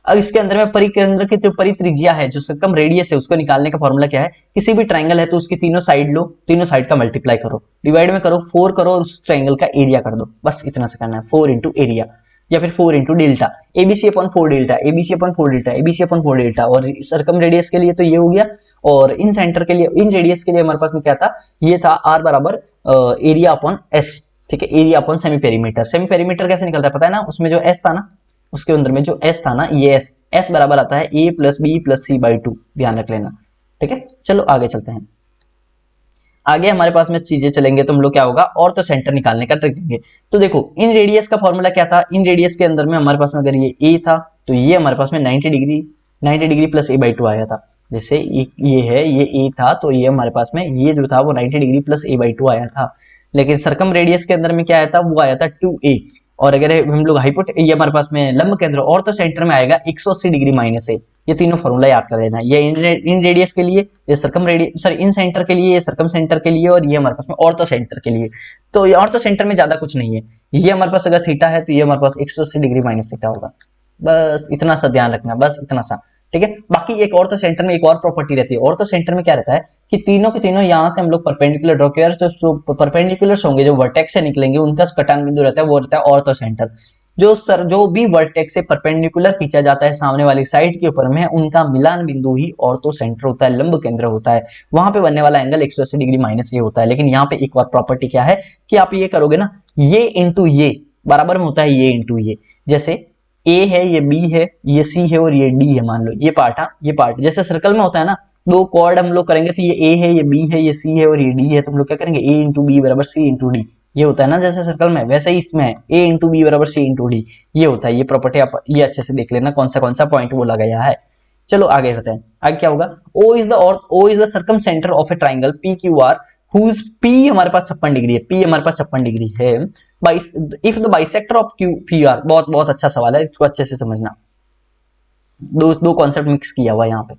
अब इसके अंदर में परिकेंद्र की जो परित्रिज्या है, जो सर्कम रेडियस है, उसको निकालने का फॉर्मूला क्या है, किसी भी ट्राइंगल है तो उसकी तीनों साइड लो, तीनों साइड का मल्टीप्लाई करो, डिवाइड में करो, 4 करो और उस ट्राइंगल का एरिया कर दो, बस इतना सा करना है, 4 इंटू एरिया या फिर 4 into delta, ABC/4 delta, ABC/4 delta, ABC/4 delta. और सर्कम रेडियस के लिए तो ये हो गया, और इन सेंटर के लिए, इन रेडियस के लिए हमारे पास में क्या था, ये था R बराबर एरिया अपॉन S, ठीक है, area upon semi perimeter. Semi perimeter कैसे निकलता है पता है ना, उसमें जो S था ना, उसके अंदर में जो एस था ना, ये एस बराबर आता है A plus B plus C by two, ध्यान रख लेना। ठीक है, चलो आगे चलते हैं। आगे हमारे पास में चीजें चलेंगे तो हम लोग क्या होगा, और तो सेंटर निकालने का ट्रिक देंगे। तो देखो इन रेडियस का फॉर्मूला क्या था, इन रेडियस के अंदर में हमारे पास में अगर ये ए था तो ये हमारे पास में 90 degree plus A by two आया था। जैसे ये है, ये ए था तो ये हमारे पास में ये जो था वो 90 degree plus A by two आया था। लेकिन सरकम रेडियस के अंदर में क्या आया था, वो आया था 2a। और अगर हम लोग ये हमारे पास में लंब केंद्र और तो सेंटर में आएगा 180 डिग्री माइनस ए। ये तीनों फॉर्मूला याद कर लेना, ये इन रेडियस के लिए, ये सरकम रेडियस सॉरी इन सेंटर के लिए, ये सरकम सेंटर के लिए, और ये हमारे पास में ऑर्थो सेंटर के लिए। तो ये ऑर्थो सेंटर में ज्यादा कुछ नहीं है, ये हमारे पास अगर थीटा है तो ये हमारे पास 180 डिग्री माइनस थीटा होगा। बस इतना सा ध्यान रखना, बस इतना सा। ठीक है, बाकी एक ऑर्थो सेंटर में एक और प्रॉपर्टी रहती है। ऑर्थो सेंटर में क्या रहता है कि तीनों के तीनों यहाँ से हम लोग परपेंडिकुलर ड्रॉ किया, जो परपेंडिकुलर्स होंगे, जो वर्टेक्स से निकलेंगे, उनका कटान बिंदु रहता है, वो रहता है ऑर्थो सेंटर। जो भी वर्टेक्स से परपेंडिकुलर खींचा जाता है सामने वाली साइड के ऊपर में, उनका मिलान बिंदु ही ऑर्थो सेंटर होता है, लंब केंद्र होता है। वहां पे बनने वाला एंगल 180 डिग्री माइनस ये होता है। लेकिन यहाँ पे एक और प्रॉपर्टी क्या है कि आप ये करोगे ना, ये इंटू ये बराबर में होता है ये इंटू ये। जैसे ए है, ये बी है, ये सी है और ये डी है, मान लो ये पार्ट, हाँ ये पार्ट जैसे सर्कल में होता है ना, दो कॉर्ड हम लोग करेंगे तो ये ए है, ये बी है, ये सी है और ये डी है, तो हम लोग क्या करेंगे, ए इंटू बी बराबर सी इंटू डी। ये होता है ना जैसे सर्कल में, वैसे ही इसमें है ए इंटू बी बराबर सी इंटू डी, ये होता है। ये प्रॉपर्टी आप ये अच्छे से देख लेना कौन सा पॉइंट बोला गया है। चलो आगे बढ़ते हैं। आगे क्या होगा, O is the circumcentre of a triangle P Q R whose P हमारे पास 56 डिग्री है, P हमारे पास 56 डिग्री है। If the bisector of Q P R, बहुत अच्छा सवाल है, इसको अच्छे से समझना। दो कॉन्सेप्ट मिक्स किया हुआ यहाँ पे,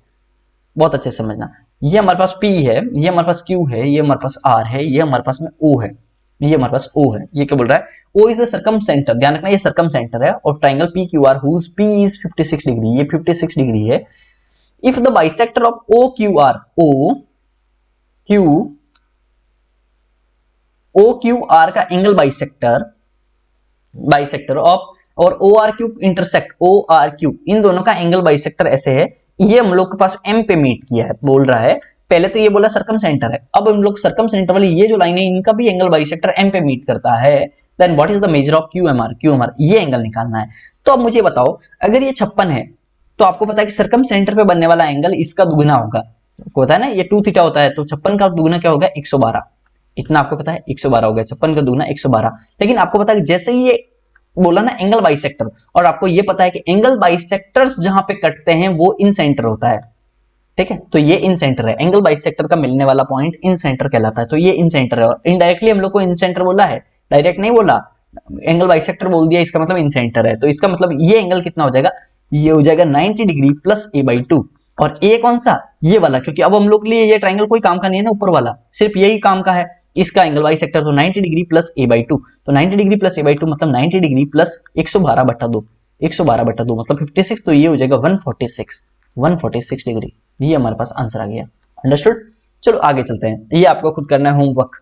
बहुत अच्छे से समझना। ये हमारे पास P है, ये हमारे पास Q है, ये हमारे पास R है, ये हमारे पास में O है, ये हमारे पास O है। ये क्या बोल रहा है, O is the circumcentre, ध्यान रखना ये सर्कम सेंटर है, और triangle P Q R whose P is 56 degree, ये 56 डिग्री है। If the bisector of O Q R, O Q R का एंगल बाइसेक्टर ऑफ और O R Q intersect O R Q, इन दोनों का angle bisector ऐसे है। ये हम लोग के पास एम पे मीट किया है, बोल रहा है। पहले तो ये बोला सर्कम सेंटर है, अब हम लोग सर्कम सेंटर वाली ये जो लाइन है, इनका भी एंगल बाइसेक्टर एम पे मीट करता है। Then what is the measure of Q M R, ये एंगल निकालना है। तो अब मुझे बताओ, अगर ये 56 है तो आपको पता है कि सर्कम सेंटर पे बनने वाला एंगल इसका दुगना होगा, आपको पता है ना, ये 2 थीटा होता है, तो 56 का दुगना क्या होगा, 112। इतना आपको पता है, 112 हो गया, 56 का दुगना 112। लेकिन आपको पता है कि जैसे ही ये बोला ना एंगल बाइसेक्टर, और आपको ये पता है कि एंगल बाइसेक्टर्स जहां पे कटते हैं वो इन सेंटर होता है। ठीक है, तो ये इन सेंटर है, एंगल बाइसेक्टर का मिलने वाला पॉइंट इन सेंटर कहलाता है। तो ये इन सेंटर है, और इनडायरेक्टली हम लोग को इन सेंटर बोला है, डायरेक्ट नहीं बोला, एंगल बाइसेक्टर बोल दिया, इसका मतलब इन सेंटर है। तो इसका मतलब ये एंगल कितना हो जाएगा, ये हो जाएगा 90 degree plus A by two. और ए कौन सा, ये वाला, क्योंकि अब हम लोग के लिए ये ट्राइंगल कोई काम का नहीं है ना, ऊपर वाला सिर्फ यही काम का है। इसका एंगल बाइसेक्टर तो 90 degree plus A by two, तो 90 degree plus A by two मतलब 90 डिग्री प्लस 112/2, 112/2 मतलब 56, तो ये हो जाएगा 146 डिग्री। ये हमारे पास आंसर आ गया। अंडरस्टूड। चलो आगे चलते हैं, ये आपको खुद करना है होमवर्क।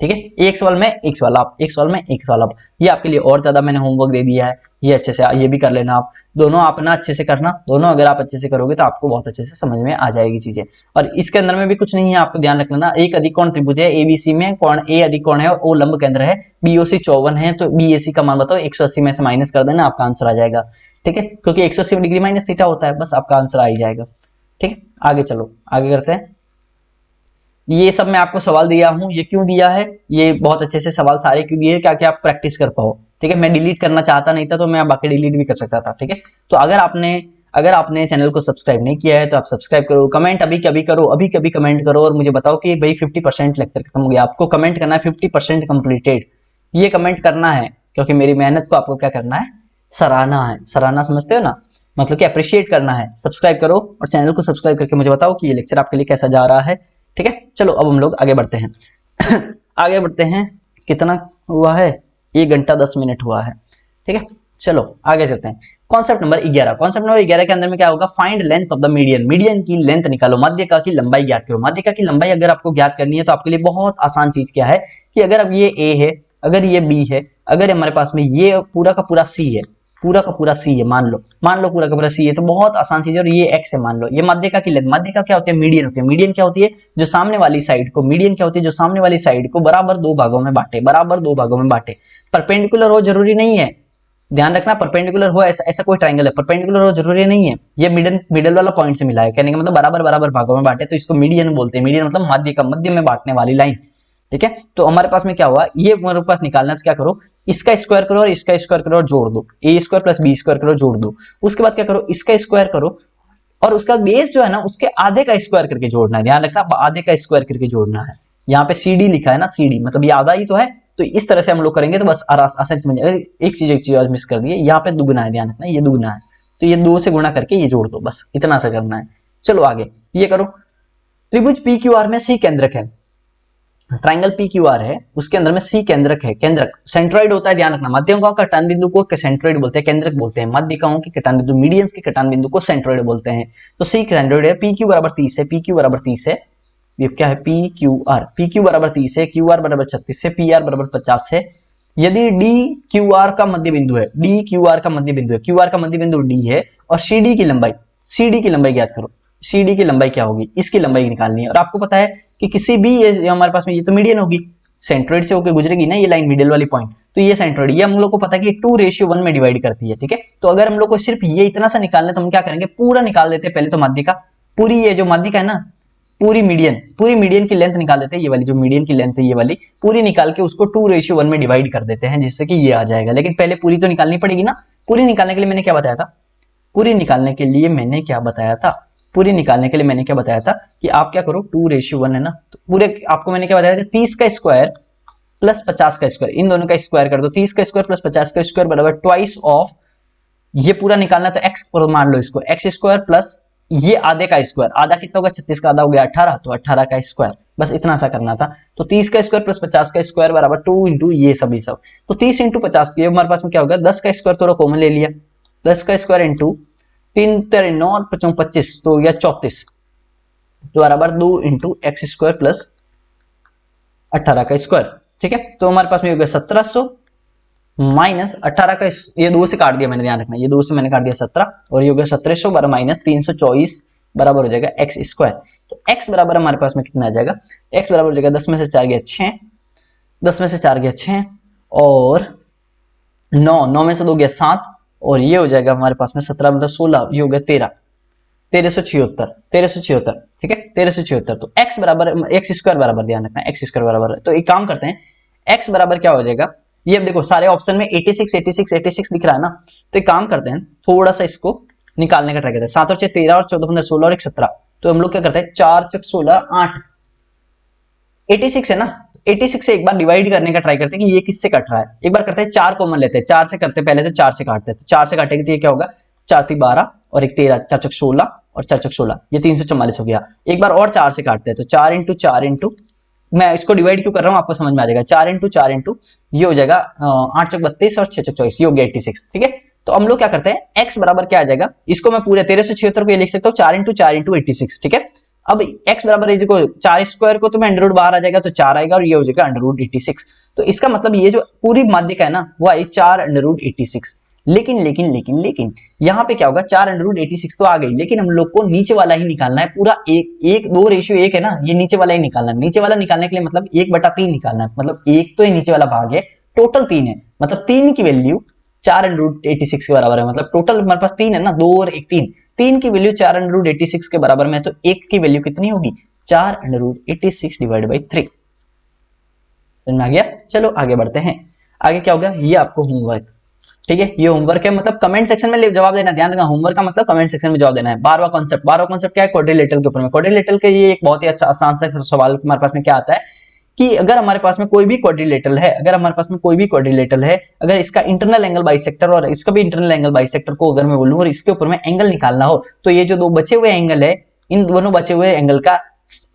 ठीक है, एक सवाल में एक सवाल आप, एक सवाल में एक सवाल आप, ये आपके लिए और ज्यादा मैंने होमवर्क दे दिया है। ये अच्छे से ये भी कर लेना आप, दोनों आप ना अच्छे से करना, दोनों अगर आप अच्छे से करोगे तो आपको बहुत अच्छे से समझ में आ जाएगी चीजें। और इसके अंदर में भी कुछ नहीं है, आपको ध्यान रख लेना, एक अधिक कोण त्रिभुज है एबीसी में, कोण ए अधिक कोण है और ओ लंब केंद्र है, बीओसी 54 है, तो बीएसी का मान बताओ, 180 में से माइनस कर देना, आपका आंसर आ जाएगा। ठीक है, क्योंकि 180 डिग्री माइनस थीटा होता है, बस आपका आंसर आ ही जाएगा। ठीक है, आगे चलो, आगे करते हैं। ये सब मैं आपको सवाल दिया हूं, ये क्यों दिया है, ये बहुत अच्छे से सवाल सारे क्यों दिए, क्या क्या आप प्रैक्टिस कर पाओ। ठीक है, मैं डिलीट करना चाहता नहीं था, तो मैं बाकी डिलीट भी कर सकता था। ठीक है, तो अगर आपने चैनल को सब्सक्राइब नहीं किया है तो आप सब्सक्राइब करो, कमेंट अभी कभी कमेंट करो, और मुझे बताओ कि भाई 50% लेक्चर खत्म हो गया। आपको कमेंट करना है 50% कंप्लीटेड, ये कमेंट करना है, क्योंकि मेरी मेहनत को आपको क्या करना है, सराहना है। सराहना समझते हो ना, मतलब कि अप्रिशिएट करना है। सब्सक्राइब करो और चैनल को सब्सक्राइब करके मुझे बताओ कि ये लेक्चर आपके लिए कैसा जा रहा है। ठीक है, चलो अब हम लोग आगे बढ़ते हैं। आगे बढ़ते हैं, कितना हुआ है, 1 घंटा 10 मिनट हुआ है। ठीक है, चलो आगे चलते हैं। कॉन्सेप्ट नंबर 11 के अंदर में क्या होगा, find length of the median, median की लेंथ निकालो, माध्यिका की लंबाई ज्ञात करो। माध्यिका की लंबाई अगर आपको ज्ञात करनी है तो आपके लिए बहुत आसान चीज क्या है कि अगर अब ये ए है, अगर ये बी है, अगर हमारे पास में ये पूरा का पूरा सी है, पूरा का पूरा सी है, मान लो पूरा का पूरा सी है, तो बहुत आसान चीज है। और ये एक्स है, मान लो ये माध्यिका की लेंथ, माध्यिका क्या होती है, मीडियन होती है। मीडियन क्या होती है, जो सामने वाली साइड को, मीडियन क्या होती है, जो सामने वाली साइड को बराबर 2 भागों में बांटे, परपेंडिकुलर हो जरूरी नहीं है, ध्यान रखना परपेंडिकुलर हो, ऐसा ऐसा कोई ट्रायंगल है, परपेंडिकुलर हो जरूरी नहीं है, ये मिडल वाला पॉइंट से मिला है, कहने का मतलब बराबर बराबर भागों में बांटे तो इसको मीडियन बोलते हैं। मीडियन मतलब मध्य का, मध्य में बांटने वाली लाइन, ठीक है। तो हमारे पास में क्या हुआ, ये हमारे पास निकालना है, तो क्या करो, इसका स्क्वायर करो और इसका स्क्वायर करो और जोड़ दो, ए स्क्वायर प्लस बी स्क्वायर करो जोड़ दो। उसके बाद क्या करो, इसका स्क्वायर करो और उसका बेस जो है ना उसके आधे का स्क्वायर करके जोड़ना है, ध्यान रखना आधे का स्क्वायर करके जोड़ना है। यहाँ पे सी डी लिखा है ना, सी डी मतलब ये आधा ही तो है, तो इस तरह से हम लोग करेंगे तो बस आसानी समझ जाएगा। एक चीज और मिस कर दी है, यहाँ पे दुगना है, ध्यान रखना ये दुगना है, तो ये 2 से गुणा करके ये जोड़ दो, बस इतना सा करना है। चलो आगे ये करो, त्रिभुज पी क्यू आर में सी केंद्रक है, ट्राइंगल पी क्यू आर है, उसके अंदर में सी केंद्रक है, केंद्रक सेंट्रॉइड होता है, ध्यान रखना मध्यकों का कटान बिंदु को सेंट्रॉइड बोलते हैं, केंद्रक बोलते हैं, मध्यकों के कटान बिंदु मीडियंस के कटान बिंदु को सेंट्रॉइड बोलते हैं। तो सी सेंट्रॉइड है, पी क्यू बराबर 30 है, पी क्यू बराबर 30 है, ये क्या है पी क्यू बराबर 30 है, क्यू आर बराबर 36 है, पी आर बराबर 50 है। यदि डी क्यू आर का मध्य बिंदु है, डी क्यू आर का मध्य बिंदु है, क्यू आर का मध्य बिंदु डी है और सी डी की लंबाई, सी डी की लंबाई ज्ञात करो, सी डी की लंबाई क्या होगी, इसकी लंबाई निकालनी है। और आपको पता है कि किसी भी ये हमारे पास में ये तो मीडियन होगी, सेंट्रोइड से होकर गुजरेगी ना ये लाइन मिडिल वाली पॉइंट, तो ये सेंट्रोइड, ये हम लोग को पता है कि 2:1 में डिवाइड करती है, ठीक है। तो अगर हम लोग को सिर्फ ये इतना सा निकालना है तो हम क्या करेंगे, पूरा निकाल देते हैं पहले तो मध्य का, पूरी ये जो मध्य का है ना, पूरी मीडियन की लेंथ निकाल देते हैं, ये वाली जो मीडियन की लेंथ है ये वाली पूरी निकाल के उसको 2:1 में डिवाइड कर देते हैं, जिससे कि ये आ जाएगा। लेकिन पहले पूरी तो निकालनी पड़ेगी ना, पूरी निकालने के लिए मैंने क्या बताया था, पूरी निकालने के लिए मैंने क्या बताया था, पूरी निकालने के लिए मैंने क्या बताया था कि आप क्या करो 2:1 है ना, तो पूरे आपको मैंने क्या बताया था, 30 का स्क्वायर प्लस 50 का स्क्वायर, इन दोनों का स्क्वायर कर दो, 30 का स्क्वायर प्लस 50 का स्क्वायर बराबर ट्वाइस ऑफ, ये पूरा निकालना तो एक्स मान लो इसको, एक्स स्क्वायर प्लस ये आधे का स्क्वायर, आधा कितना होगा 36 का आधा हो गया 18, तो 18 का स्क्वायर, बस इतना सा करना था। तो 30 का स्क्वायर प्लस 50 का स्क्वायर बराबर 2 इंटू ये सभी सब, तो 30 इंटू 50 ये हमारे पास में क्या होगा, 10 का स्क्वायर थोड़ा कॉमन ले लिया, 10 का स्क्वायर इंटू 3 3 9 और 25 तो या 34 तो बराबर 2 इंटू एक्स स्क्वायर प्लस 18 का स्क्वायर, ठीक है। तो हमारे पास में हो गया 1700 माइनस 18 का, ये 2 से काट दिया मैंने, ध्यान रखना ये 2 से मैंने काट दिया 17 और ये हो गया 1700 बराबर माइनस 324 बराबर हो जाएगा एक्स स्क्वायर। तो एक्स बराबर हमारे पास में कितना आ जाएगा, एक्स बराबर हो जाएगा 10 में से 4 गया 6, 10 में से 4 गया 6 और 9 में से 2 गया 7 और ये हो जाएगा हमारे पास में 17 मतलब 16, ये हो गया 1376, ठीक है 1376। तो x बराबर एक्स स्क्वायर बराबर, ध्यान रखना एक्स स्क्वायर बराबर, तो एक काम करते हैं x बराबर क्या हो जाएगा, ये अब देखो सारे ऑप्शन में 86 86 86 दिख रहा है ना, तो एक काम करते हैं थोड़ा सा इसको निकालने का ट्राई करते हैं, 7 और 6 13 और 14 15 16 और 1 17, तो हम लोग क्या करते हैं 4 4 16 8, 86 है ना, 86 से एक बार डिवाइड करने का ट्राई करते हैं कि ये किससे कट रहा है, एक बार करते हैं 4 कॉमन लेते हैं, 4 से करते हैं पहले, तो 4 से काटते हैं, तो 4 से काटेंगे तो ये क्या होगा 4 3 12 और एक 13, 4 4 16 और 4 4 16, ये 344 हो गया। एक बार और 4 से काटते हैं तो 4 इंटू 4 इंटू, मैं इसको डिवाइड क्यों कर रहा हूं आपको समझ में आ जाएगा, 4 इंटू 4 इंटू ये हो जाएगा 8 चौक 32 और 6 चौक 24, ये हो गया 86, ठीक है। तो हम लोग क्या करते हैं x बराबर क्या आ जाएगा, इसको मैं पूरे 1376 को ये लिख सकता हूँ 4 इंटू 4 इंटू 86, ठीक है। अब x बराबर है देखो 4 स्क्वायर को तो मैं अंडर रूट बाहर आ जाएगा तो 4 आएगा और ये हो जाएगा अंडर रूट 86, तो इसका मतलब ये जो पूरी माध्यिक है ना वो आई 4 अंडर रूट 86। लेकिन यहाँ पे क्या होगा 4 अंडर रूट 86 तो आ गई, लेकिन हम लोग को नीचे वाला ही निकालना है, पूरा 1:2 है ना, ये नीचे वाला ही निकालना है। नीचे वाला निकालने के लिए मतलब 1/3 निकालना है, मतलब 1 तो ये नीचे वाला भाग है, टोटल 3 है, मतलब 3 की वैल्यू 4 अंडर रूट 86 के बराबर है, मतलब टोटल हमारे पास 3 है ना, 2 और 1 3, 3 की वैल्यू 4 अंडर रूट 86 के बराबर में, तो 1 की वैल्यू कितनी होगी 4 अंडर रूट 86 डिवाइड बाई 3, समझ में आ गया। चलो आगे बढ़ते हैं, आगे क्या होगा, ये आपको होमवर्क, ठीक है ये होमवर्क है, मतलब कमेंट सेक्शन में जवाब देना, ध्यान रखना होमवर्क का मतलब कमेंट सेक्शन में जवाब देना है। 12वां कॉन्सेप्ट क्या है, क्वाड्रिलेटरल के ऊपर में, क्वाड्रिलेटरल के ये एक बहुत ही अच्छा आसान सा सवाल हमारे पास में क्या आता है कि अगर हमारे पास में कोई भी क्वाड्रिलेटरल है, अगर इसका इंटरनल एंगल बाइसेक्टर और इसका भी इंटरनल एंगल बाइसेक्टर को अगर मैं बोलूं और इसके ऊपर में एंगल निकालना हो, तो ये जो 2 बचे हुए एंगल है, इन दोनों बचे हुए एंगल का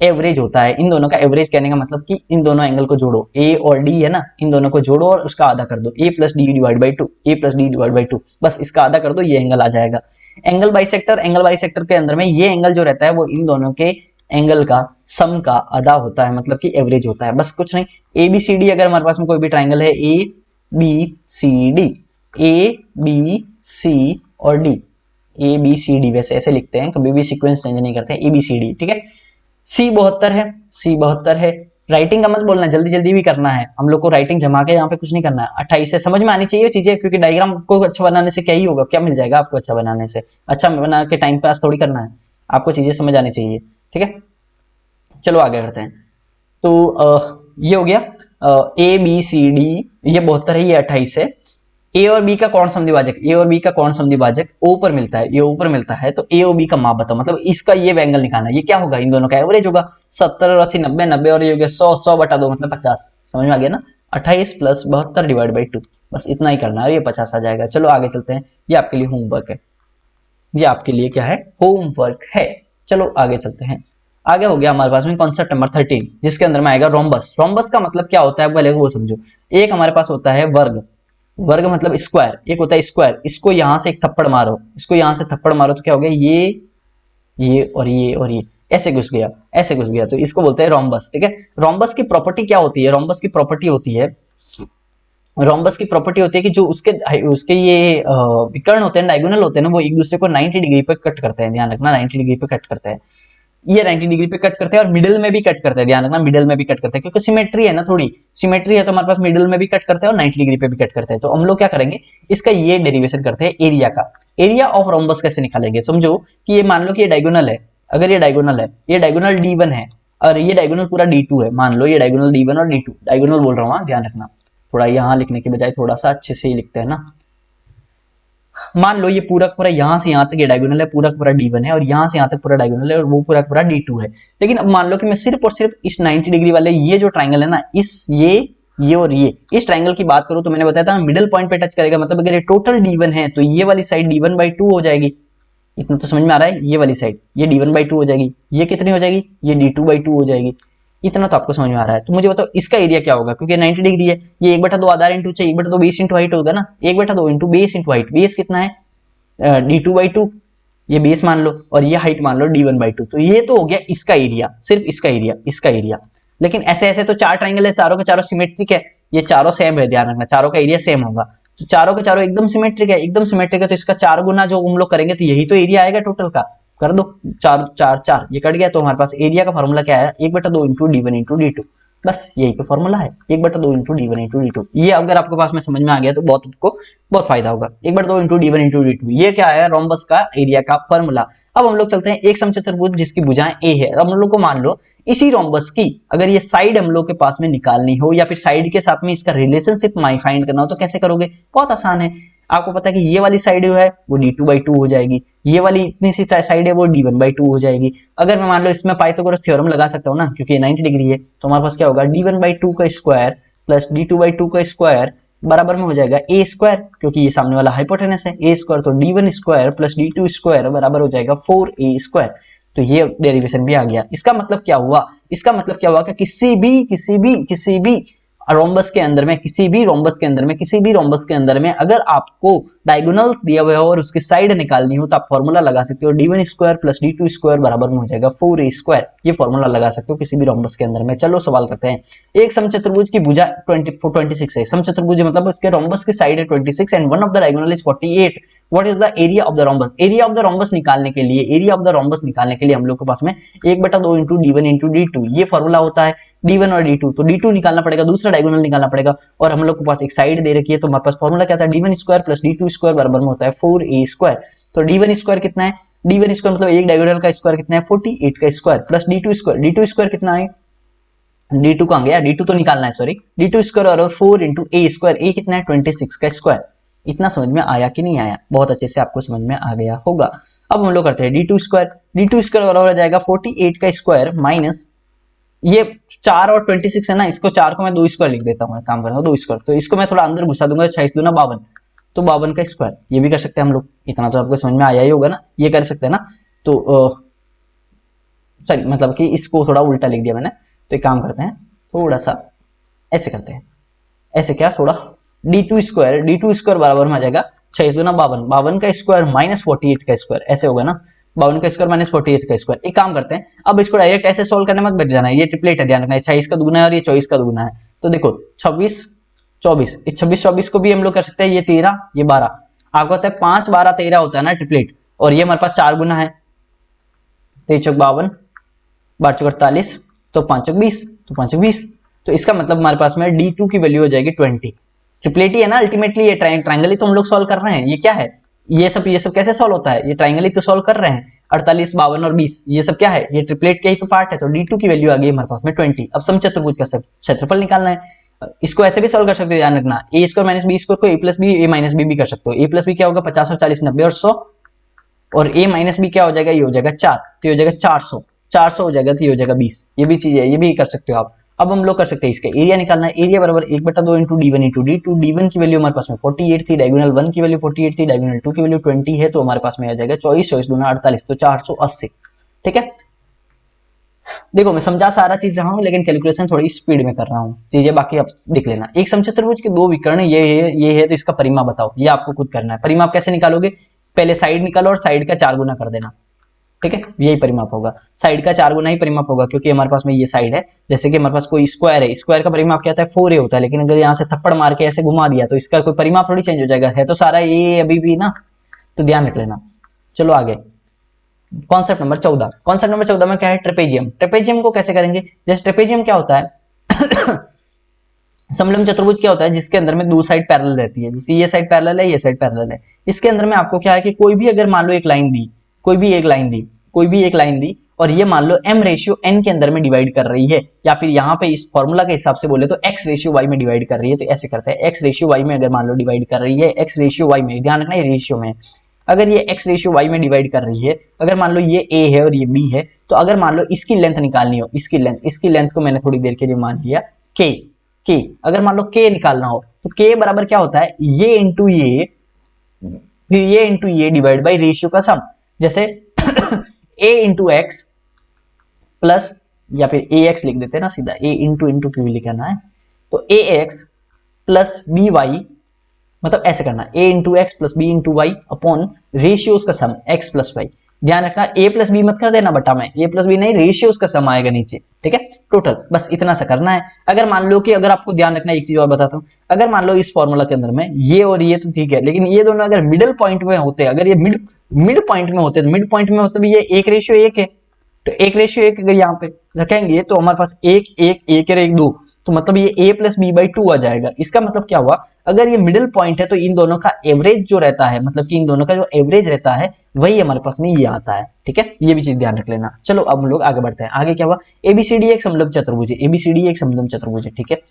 एवरेज होता है, इन दोनों का एवरेज कहने का मतलब कि इन दोनों एंगल को जोड़ो, ए और डी है ना, इन दोनों को जोड़ो और उसका आधा कर दो, a plus D divide by 2, बस इसका आधा कर दो, ये एंगल आ जाएगा। एंगल बाइसेक्टर के अंदर में ये एंगल जो रहता है वो इन दोनों के एंगल का सम का आधा होता है, मतलब कि एवरेज होता है, बस कुछ नहीं। ए बी सी डी अगर हमारे पास में कोई भी ट्राइंगल है, ए बी सी और D, A B C D वैसे ऐसे लिखते हैं, कभी भी सीक्वेंस चेंज नहीं करते हैं, ए बी सी डी, ठीक है। सी 72 है, राइटिंग का मत बोलना, जल्दी जल्दी भी करना है हम लोग को, राइटिंग जमा के यहाँ पे कुछ नहीं करना है। 28 से समझ में आनी चाहिए चीजें, क्योंकि डायग्राम को अच्छा बनाने से क्या ही होगा, क्या मिल जाएगा आपको अच्छा बनाने से, अच्छा बना के टाइम पास थोड़ी करना है, आपको चीजें समझ आनी चाहिए। ठीक है, चलो आगे करते हैं। तो ये हो गया ए बी सी डी, ये 72 है, ये 28 है। ए और बी का कौन समद्विभाजक, ए और बी का कौन समद्विभाजक ओ पर मिलता है, ये ऊपर मिलता है, तो ए और बी का माप बताओ, मतलब इसका ये एंगल निकालना है, ये क्या होगा, इन दोनों का एवरेज होगा। 70 और 80 90 90 और ये हो गया 100 100 बटा 2 मतलब 50, समझ में आ गया ना। 28 प्लस 72 डिवाइड बाई 2, बस इतना ही करना है, ये 50 आ जाएगा। चलो आगे चलते हैं, ये आपके लिए होमवर्क है, ये आपके लिए क्या है, होमवर्क है। चलो आगे चलते हैं। आगे हो गया हमारे पास में कॉन्सेप्ट नंबर 13, जिसके अंदर में आएगा रोम्बस। रोम्बस का मतलब क्या होता है पहले वो समझो। एक हमारे पास होता है वर्ग, वर्ग मतलब स्क्वायर, एक होता है स्क्वायर, इसको यहां से एक थप्पड़ मारो, इसको यहां से थप्पड़ मारो तो क्या हो गया, ये और ये और ये ऐसे घुस गया, ऐसे घुस गया, तो इसको बोलते हैं रोम्बस। ठीक है, रोम्बस की प्रॉपर्टी क्या होती है, रोम्बस की प्रॉपर्टी होती है, रोम्बस की प्रॉपर्टी होती है कि जो उसके उसके ये विकर्ण होते हैं, डायगोनल होते हैं ना, वो एक दूसरे को 90 डिग्री पे कट करते हैं, ध्यान रखना 90 डिग्री पे कट करते हैं, ये 90 डिग्री पे कट करते हैं, और मिडिल में भी कट करते हैं, ध्यान रखना मिडिल में भी कट करते हैं, क्योंकि सिमेट्री है ना, थोड़ी सिमेट्री है, तो हमारे पास मिडिल में भी कट करते हैं और 90 डिग्री पे भी कट करते हैं। तो हम लोग क्या करेंगे, इसका ये डेरिवेशन करते हैं एरिया का। एरिया ऑफ रोम्बस कैसे निकालेंगे, समझो कि ये मान लो कि ये डायगोनल है, अगर ये डायगोनल है, ये डायगोनल D1 है और ये डायगोनल पूरा D2 है, मान लो ये डायगोनल D1 और D2, डायगोनल बोल रहा हूँ, ध्यान रखना, थोड़ा यहाँ लिखने के बजाय थोड़ा सा अच्छे से ही लिखते हैं ना। मान लो ये पूरा पूरा यहाँ से यहाँ तक ये डायगोनल है, पूरा पूरा D1 है, और यहाँ से यहाँ तक पूरा डायगोनल है, और वो पूरा पूरा D2 है। लेकिन अब मान लो कि मैं सिर्फ और सिर्फ इस 90 डिग्री वाले ये जो ट्राइंगल है ना, इस ये और ये इस ट्राइंगल की बात करूं, तो मैंने बताया था मिडिल पॉइंट पे टच करेगा, मतलब अगर ये टोटल D1 है तो ये वाली साइड D1/2 हो जाएगी। इतना तो समझ में आ रहा है, ये वाली साइड ये D1/2 हो जाएगी, ये कितनी हो जाएगी, ये D2/2 हो जाएगी। इतना तो आपको समझ में आ रहा है। तो मुझे बताओ इसका एरिया क्या होगा, क्योंकि 90 डिग्री है, ये 1/2 आधार इंटू चाहिए, 1/2 बेस इंटू हाइट होगा ना, 1/2 into base into height, base कितना है D2/2, ये बेस मान लो, और ये हाइट मान लो D1/2, तो ये तो हो गया इसका एरिया, सिर्फ इसका एरिया, इसका एरिया। लेकिन ऐसे ऐसे तो चार ट्राइंगल है, चारों के चारों सिमेट्रिक है, ये चारों सेम है, ध्यान रखना चारों का एरिया सेम होगा, तो चारों के चारों एकदम सिमेट्रिक है, एकदम सिमेट्रिक है, तो इसका 4 गुना जो हम लोग करेंगे तो यही तो एरिया आएगा टोटल का। कर दो 4 4 4, ये कट गया, तो हमारे पास एरिया का फॉर्मूला क्या है, 1/2 इंटू D1 इंटू D2, बस यही तो फॉर्मूला है, 1/2 इंटू D1 इंटू D2। ये अगर आपके पास में समझ में आ गया तो बहुत फायदा होगा। 1/2 इंटू D1 इंटू D2, ये क्या है, रोम्बस का एरिया का फॉर्मूला। अब हम लोग चलते हैं एक समचतुर्भुज जिसकी भुजाएं A है। अब हम लोग को मान लो इसी रोम्बस की अगर ये साइड हम लोग के पास में निकालनी हो, या फिर साइड के साथ में इसका रिलेशनशिप फाइंड करना हो, तो कैसे करोगे, बहुत आसान है। आपको पता है कि ये वाली साइड जो है वो D2/2 हो जाएगी, ये वाली इतनी सी साइड है वो D1/2 हो जाएगी। अगर मैं मान लो इसमें पाइथागोरस थ्योरम लगा सकता हूँ ना, क्योंकि ये 90 डिग्री है, तो हमारे पास क्या होगा, D1/2 का स्क्वायर प्लस D2/2 का स्क्वायर बराबर में हो जाएगा A स्क्वायर, क्योंकि ये सामने वाला हाइपोटेनस है A स्क्वायर, तो D1 square plus D2 square बराबर हो जाएगा 4A स्क्वायर। तो ये डेरिवेशन भी आ गया। इसका मतलब क्या हुआ, इसका मतलब क्या हुआ कि किसी भी रोम्बस के अंदर में, किसी भी रोम्बस के अंदर में अगर आपको डायगोनल्स दिया हुआ हो और उसकी साइड निकालनी हो, तो आप फॉर्मूला लगा सकते हो D1 square plus D2 square बराबर में हो जाएगा 4A स्क्वायर। ये फॉर्मूला लगा सकते हो किसी भी रोम्बस के अंदर में। चलो सवाल करते हैं। एक समचतुर्भुज की भुजा 26 है। समचतुर्भुज मतलब उसके रोम्बस की साइड है 26 and one of the diagonal is 48। What is the area of the rhombus, area of the rhombus निकालने के लिए हम लोग के पास में 1/2 इंटू D1 इंटू D2 ये फॉर्मूला होता है। D1 और D2, तो D2 निकालना पड़ेगा, दूसरा डायगोनल निकालना पड़ेगा, और हम लोग के पास एक साइड दे रखी है, तो हमारे पास फॉर्मूला क्या था, D1 square plus D2 square बराबर में होता है 4A स्क्वायर। तो D1 स्क्वायर कितना है, D1 स्क्वायर मतलब एक डायगोनल का स्क्वायर कितना है 48 का स्क्वायर, प्लस D2 स्क्वायर कितना है, D2 कहां गया, D2 तो निकालना है, सॉरी, D2 स्क्वायर और 4 इंटू A स्क्वायर, A कितना है 26 का स्क्वायर। इतना समझ में आया कि नहीं आया, बहुत अच्छे से आपको समझ में आ गया होगा। अब हम लोग करते हैं D2 स्क्वायर बराबर हो जाएगा 48 का स्क्वायर माइनस ये 4 और 26 है ना, इसको 4 को मैं 2 स्क्वायर लिख देता हूँ, काम करता हूँ 2 स्क्वायर, तो इसको मैं थोड़ा अंदर घुसा दूंगा, 26 दूना 52, तो 52 का स्क्वायर, ये भी कर सकते हैं हम लोग। इतना तो आपको समझ में आया ही होगा ना, ये कर सकते हैं ना। तो सॉरी मतलब कि इसको थोड़ा उल्टा लिख दिया मैंने, तो एक काम करते हैं, थोड़ा सा ऐसे करते हैं, ऐसे क्या, थोड़ा D2 स्क्वायर बराबर में आ जाएगा 26 दूना 52, 52 का स्क्वायर माइनस 48 का स्क्वायर, ऐसे होगा ना, 52 का स्क्वायर माइनस 48 का स्क्वायर। एक काम करते हैं, अब इसको डायरेक्ट ऐसे सोल्व करने मत बैठ जाना है, ये ट्रिपलेट है, ध्यान रखना है, 26 का दुगुना है और ये 24 का दुगुना है। तो देखो 26 24, इस 26 24 को भी हम लोग कर सकते हैं, ये 13 ये 12, आपको होता है 5 12 13 होता है ना ट्रिपलेट, और ये हमारे पास 4 गुना है, 23 52 12 48 तो 5 20, तो 5 20, तो इसका मतलब हमारे पास में D2 की वैल्यू हो जाएगी 20। ट्रिपलेट ही है ना अल्टीमेटली, ये ट्राइंगल ही तो हम लोग सॉल्व कर रहे हैं। ये क्या है, ये सब कैसे सॉल्व होता है, ये ट्राइंगल ही तो सॉल्व कर रहे हैं। 48, 52 और 20 ये सब क्या है, ये ट्रिपलेट के ही तो पार्ट है। तो D2 की वैल्यू आ गई हमारे पास में 20। अब समचतुर्भुज का क्षेत्रफल निकालना है। इसको ऐसे भी सॉल्व कर सकते हो, ध्यान रखना, ए स्क्वायर माइनस बी स्क्वायर को ए प्लस बी ए माइनस बी भी कर सकते हो। ए प्लस बी क्या होगा, 50 और 40 90 और 100, और ए माइनस बी क्या हो जाएगा, ये हो जाएगा 4, तो ये हो जाएगा 400, 400 हो जाएगा तो ये हो जाएगा 20। ये भी चीज है, ये भी कर सकते हो आप। अब हम लोग कर सकते हैं इसका एरिया निकालना है। एरिया बराबर 1/2 into D1 into D2। D1 की वैल्यू हमारे पास में 48 थी, डायगोनल 1 की वैल्यू 48 थी, डायगोनल 2 की वैल्यू 20 है, तो हमारे पास में आ जाएगा 24, 24 दूना 48, तो 480। ठीक है, देखो मैं समझा सारा चीज रहा हूँ, लेकिन कैलकुलेशन थोड़ी स्पीड में कर रहा हूँ, चीजें बाकी आप देख लेना। एक समचतुर्भुज के दो विकर्ण ये है, तो इसका परिमाप बताओ, ये आपको खुद करना है। परिमाप कैसे निकालोगे, पहले साइड निकालो और साइड का 4 गुना कर देना। ठीक है, यही परिमाप होगा, साइड का 4 गुना ही परिमाप होगा, क्योंकि हमारे पास में ये साइड है। जैसे कि हमारे पास कोई स्क्वायर है, स्क्वायर का परिमाप क्या होता है, 4a होता है, लेकिन अगर यहाँ से थप्पड़ मार के ऐसे घुमा दिया तो इसका कोई परिमाप थोड़ी चेंज हो जाएगा, है तो सारा ये अभी भी ना, तो ध्यान रख लेना। चलो आगे, कॉन्सेप्ट नंबर 14। कॉन्सेप्ट नंबर 14 में क्या है, ट्रेपेजियम। ट्रेपेजियम को कैसे करेंगे, जैसे ट्रेपेजियम क्या होता है समलंब चतुर्भुज क्या होता है, जिसके अंदर में दो साइड पैरेलल रहती है, जैसे ये साइड पैरेलल है, ये साइड पैरेलल है। इसके अंदर में आपको क्या है कि कोई भी अगर मान लो एक लाइन दी, कोई भी एक लाइन दी और ये मान लो m/n के अंदर में डिवाइड कर रही है, या फिर यहाँ पे इस फॉर्मूला के हिसाब से बोले तो x/y में डिवाइड कर रही है, तो ऐसे करते हैं x/y में अगर मान लो डिवाइड कर रही है, x/y में, ध्यान रखना ये रेशियो में, अगर ये x/y में डिवाइड कर रही है, अगर मान लो ये a है और ये b है, तो अगर मान लो इसकी लेंथ निकालनी हो, इसकी लेंथ को मैंने थोड़ी देर के लिए मान लिया k, अगर मान लो k निकालना हो तो k बराबर क्या होता है, ये इंटू ये, फिर ये इंटू ये डिवाइड बाई रेशियो का सम। जैसे a इंटू एक्स प्लस, या फिर ax लिख देते हैं ना सीधा, a इंटू क्यों लिखना है, तो ax प्लस by, मतलब ऐसे करना, a into X plus B into Y upon ratios का सम x प्लस वाई। ध्यान रखना a प्लस बी मत कर देना बटा में, a प्लस बी नहीं, रेशियोज का सम आएगा नीचे। ठीक है, टोटल बस इतना सा करना है। अगर मान लो कि, अगर आपको ध्यान रखना, एक चीज और बताता हूं, अगर मान लो इस फॉर्मूला के अंदर में ये और ये तो ठीक है, लेकिन ये दोनों अगर मिडिल पॉइंट में होते, अगर ये मिड पॉइंट में होते, तो मिड पॉइंट में मतलब ये 1/1 है, तो 1/1 अगर यहाँ पे रखेंगे तो हमारे पास 1 और 2, तो मतलब ये a प्लस बी बाई 2 आ जाएगा। इसका मतलब क्या हुआ, अगर ये मिडिल पॉइंट है तो इन दोनों का एवरेज जो रहता है, मतलब कि इन दोनों का जो एवरेज रहता है वही हमारे पास में ये आता है। ठीक है, ये भी चीज ध्यान रख लेना। चलो अब हम लोग आगे बढ़ते हैं। आगे क्या हुआ, ABCD एक समलंब चतुर्भुज है, ABCD एक समलंब चतुर्भुज है। ठीक है,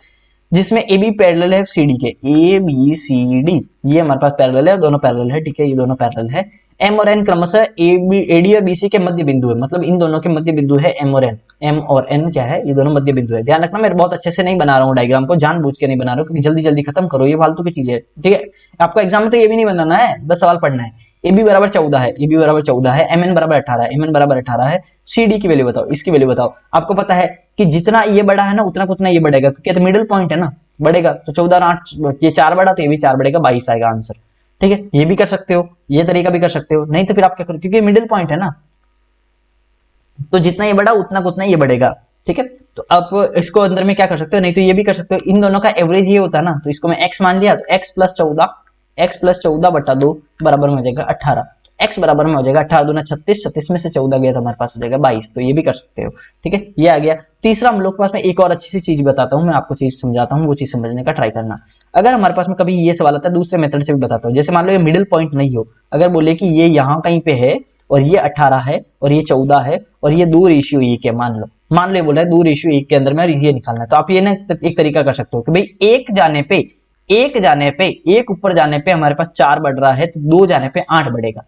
जिसमें AB पैरेलल है CD के, ABCD ये हमारे पास पैरेलल है, दोनों पैरेलल है। ठीक है, ये दोनों पैरेलल है। M और N क्रमशः AD और BC के मध्य बिंदु है, मतलब इन दोनों के मध्य बिंदु है M और N। M और N क्या है, ये दोनों मध्य बिंदु है। ध्यान रखना, मैं बहुत अच्छे से नहीं बना रहा हूँ डायग्राम को, जानबूझ के नहीं बना रहा हूँ, क्योंकि जल्दी जल्दी खत्म करो, ये फालतू की चीजें। ठीक है, आपको एग्जाम में तो ये भी नहीं बनाना है, बस सवाल पढ़ना है। AB बराबर 14 है, AB बराबर 14 है, MN बराबर 18 है, MN बराबर 18 है। CD की वैल्यू बताओ, इसकी वैल्यू बताओ। आपको पता है कि जितना ये बड़ा है ना, उतना उतना ये बढ़ेगा, क्योंकि मिडिल पॉइंट है ना, बढ़ेगा। तो 14 और 8, ये 4 बढ़ा तो ये भी 4 बढ़ेगा, 22 आएगा आंसर। ठीक है, ये भी कर सकते हो, ये तरीका भी कर सकते हो, नहीं तो फिर आप क्या करो, क्योंकि मिडिल पॉइंट है ना, तो जितना ये बढ़ा उतना ये बढ़ेगा। ठीक है, तो आप इसको अंदर में क्या कर सकते हो, नहीं तो ये भी कर सकते हो, इन दोनों का एवरेज ये होता है ना, तो इसको मैं x मान लिया, तो x प्लस 14 बटा 2 बराबर में हो जाएगा 18। x बराबर में हो जाएगा 18 दूना 36, 36 में से 14 गया तो हमारे पास हो जाएगा 22। तो ये भी कर सकते हो। ठीक है, ये आ गया। तीसरा हम लोग के पास में एक और अच्छी सी चीज बताता हूँ, मैं आपको चीज समझाता हूँ, वो चीज समझने का ट्राई करना। अगर हमारे पास में कभी ये सवाल आता है, दूसरे मेथड से भी बताता हूँ। जैसे मान लो ये मिडिल पॉइंट नहीं हो, अगर बोले कि ये यहाँ कहीं पे है और ये 18 है और ये 14 है और ये 2:1 है, मान लो बोला है 2:1 के अंदर में ये निकालना है, तो आप ये ना एक तरीका कर सकते हो कि भाई एक ऊपर जाने पे हमारे पास 4 बढ़ रहा है, तो 2 जाने पे 8 बढ़ेगा,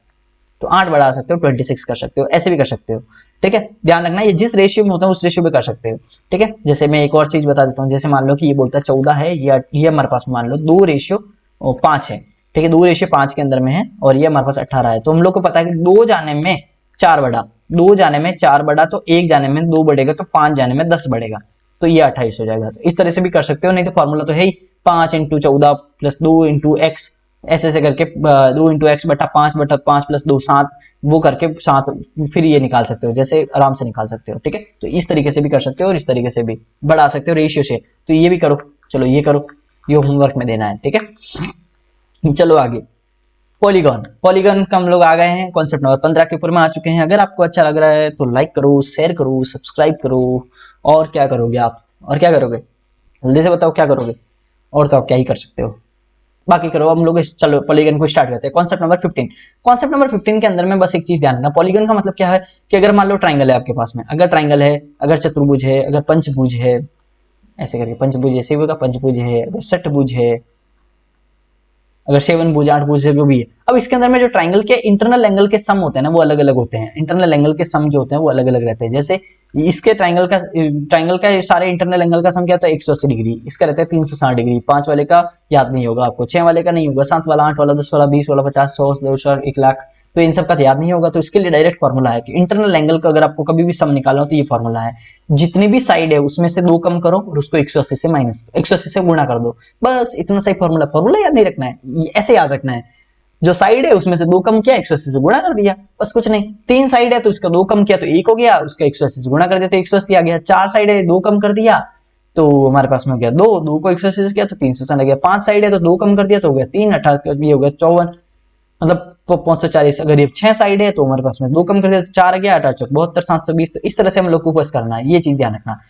तो 8 बढ़ा सकते हो, 26 कर सकते हो, ऐसे भी कर सकते हो। ठीक है, ध्यान रखना, ये जिस रेशियो में होता है उस रेशियो पे कर सकते हो। ठीक है, जैसे मैं एक और चीज बता देता हूँ, जैसे मान लो कि ये बोलता है 14 है, ये हमारे पास मान लो 2:5 है। ठीक है, 2:5 के अंदर में है और ये हमारे पास 18 है, तो हम लोग को पता है कि 2 जाने में 4 बढ़ा, 2 जाने में 4 बढ़ा, तो 1 जाने में 2 बढ़ेगा, तो 5 जाने में 10 बढ़ेगा, तो ये 28 हो जाएगा। तो इस तरह से भी कर सकते हो, नहीं तो फॉर्मूला तो है ही 5 × 14 प्लस 2 × x, ऐसे करके 2 × x बटा 5 प्लस 2 7, वो करके 7 फिर ये निकाल सकते हो, जैसे आराम से निकाल सकते हो। ठीक है, तो इस तरीके से भी कर सकते हो और इस तरीके से भी बढ़ा सकते हो रेशियो से, तो ये भी करो। चलो ये करो, ये होमवर्क में देना है। ठीक है, चलो आगे। पॉलीगॉन, पॉलीगॉन का हम लोग आ गए हैं कॉन्सेप्ट नंबर 15 के ऊपर में आ चुके हैं। अगर आपको अच्छा लग रहा है तो लाइक करो, शेयर करो, सब्सक्राइब करो। और क्या करोगे आप, और क्या करोगे, जल्दी से बताओ क्या करोगे, और तो आप क्या ही कर सकते हो, बाकी करो। हम लोग चलो पॉलीगन को स्टार्ट करते हैं। कॉन्सेप्ट नंबर 15, कॉन्सेप्ट नंबर 15 के अंदर में बस एक चीज ध्यान रखना, पॉलीगन का मतलब क्या है कि अगर मान लो ट्राइंगल है आपके पास में, अगर ट्राइंगल है, अगर चतुर्भुज है, अगर पंचभुज है, ऐसे करके पंचभुज ऐसे होगा, पंचभुज है, अगर षटभुज है, अगर 7 भुज 8 भुज जो भी है। अब इसके अंदर में जो ट्राइंगल के इंटरनल एंगल के सम होते हैं ना वो अलग अलग होते हैं, इंटरनल एंगल के सम जो होते हैं वो अलग अलग रहते हैं। जैसे इसके ट्राइंगल का सारे इंटरनल एंगल का सम क्या होता है 180 डिग्री, इसका रहता है 360 डिग्री। 5 वाले का याद नहीं होगा आपको, 6 वाले का नहीं होगा, 7 वाला, 8 वाला, 10 वाला, 20 वाला, 50, 100, 200, 1 लाख, तो इन सब का याद नहीं होगा। तो इसके लिए डायरेक्ट फॉर्मूला है कि इंटरनल एंगल का अगर आपको कभी भी सम निकालना हो तो ये फॉर्मूला है, जितनी भी साइड है उसमें से 2 कम करो और उसको 180 से माइनस 180 से गुणा कर दो, बस इतना सही फॉर्मूला। फॉर्मूला याद नहीं रखना है, ऐसे याद रखना है, जो साइड है उसमें से 2 कम किया 180 से गुणा कर दिया, बस कुछ नहीं। 3 साइड है तो इसका 2 कम किया तो 1 हो गया, उसका 180 से गुणा कर दिया तो 180 आ गया। 4 साइड है 2 कम कर दिया तो हमारे पास में हो गया 2, 2 को 180 से किया तो 360 आ गया। 5 साइड है तो 2 कम कर दिया तो हो गया 3, 18 ये हो गया 54, मतलब 540। अगर ये 6 साइड है तो हमारे पास में 2 कम कर दिया तो 4 आ गया, 18 72, 720। तो इस तरह से हम लोग को बस करना है, ये चीज ध्यान रखना।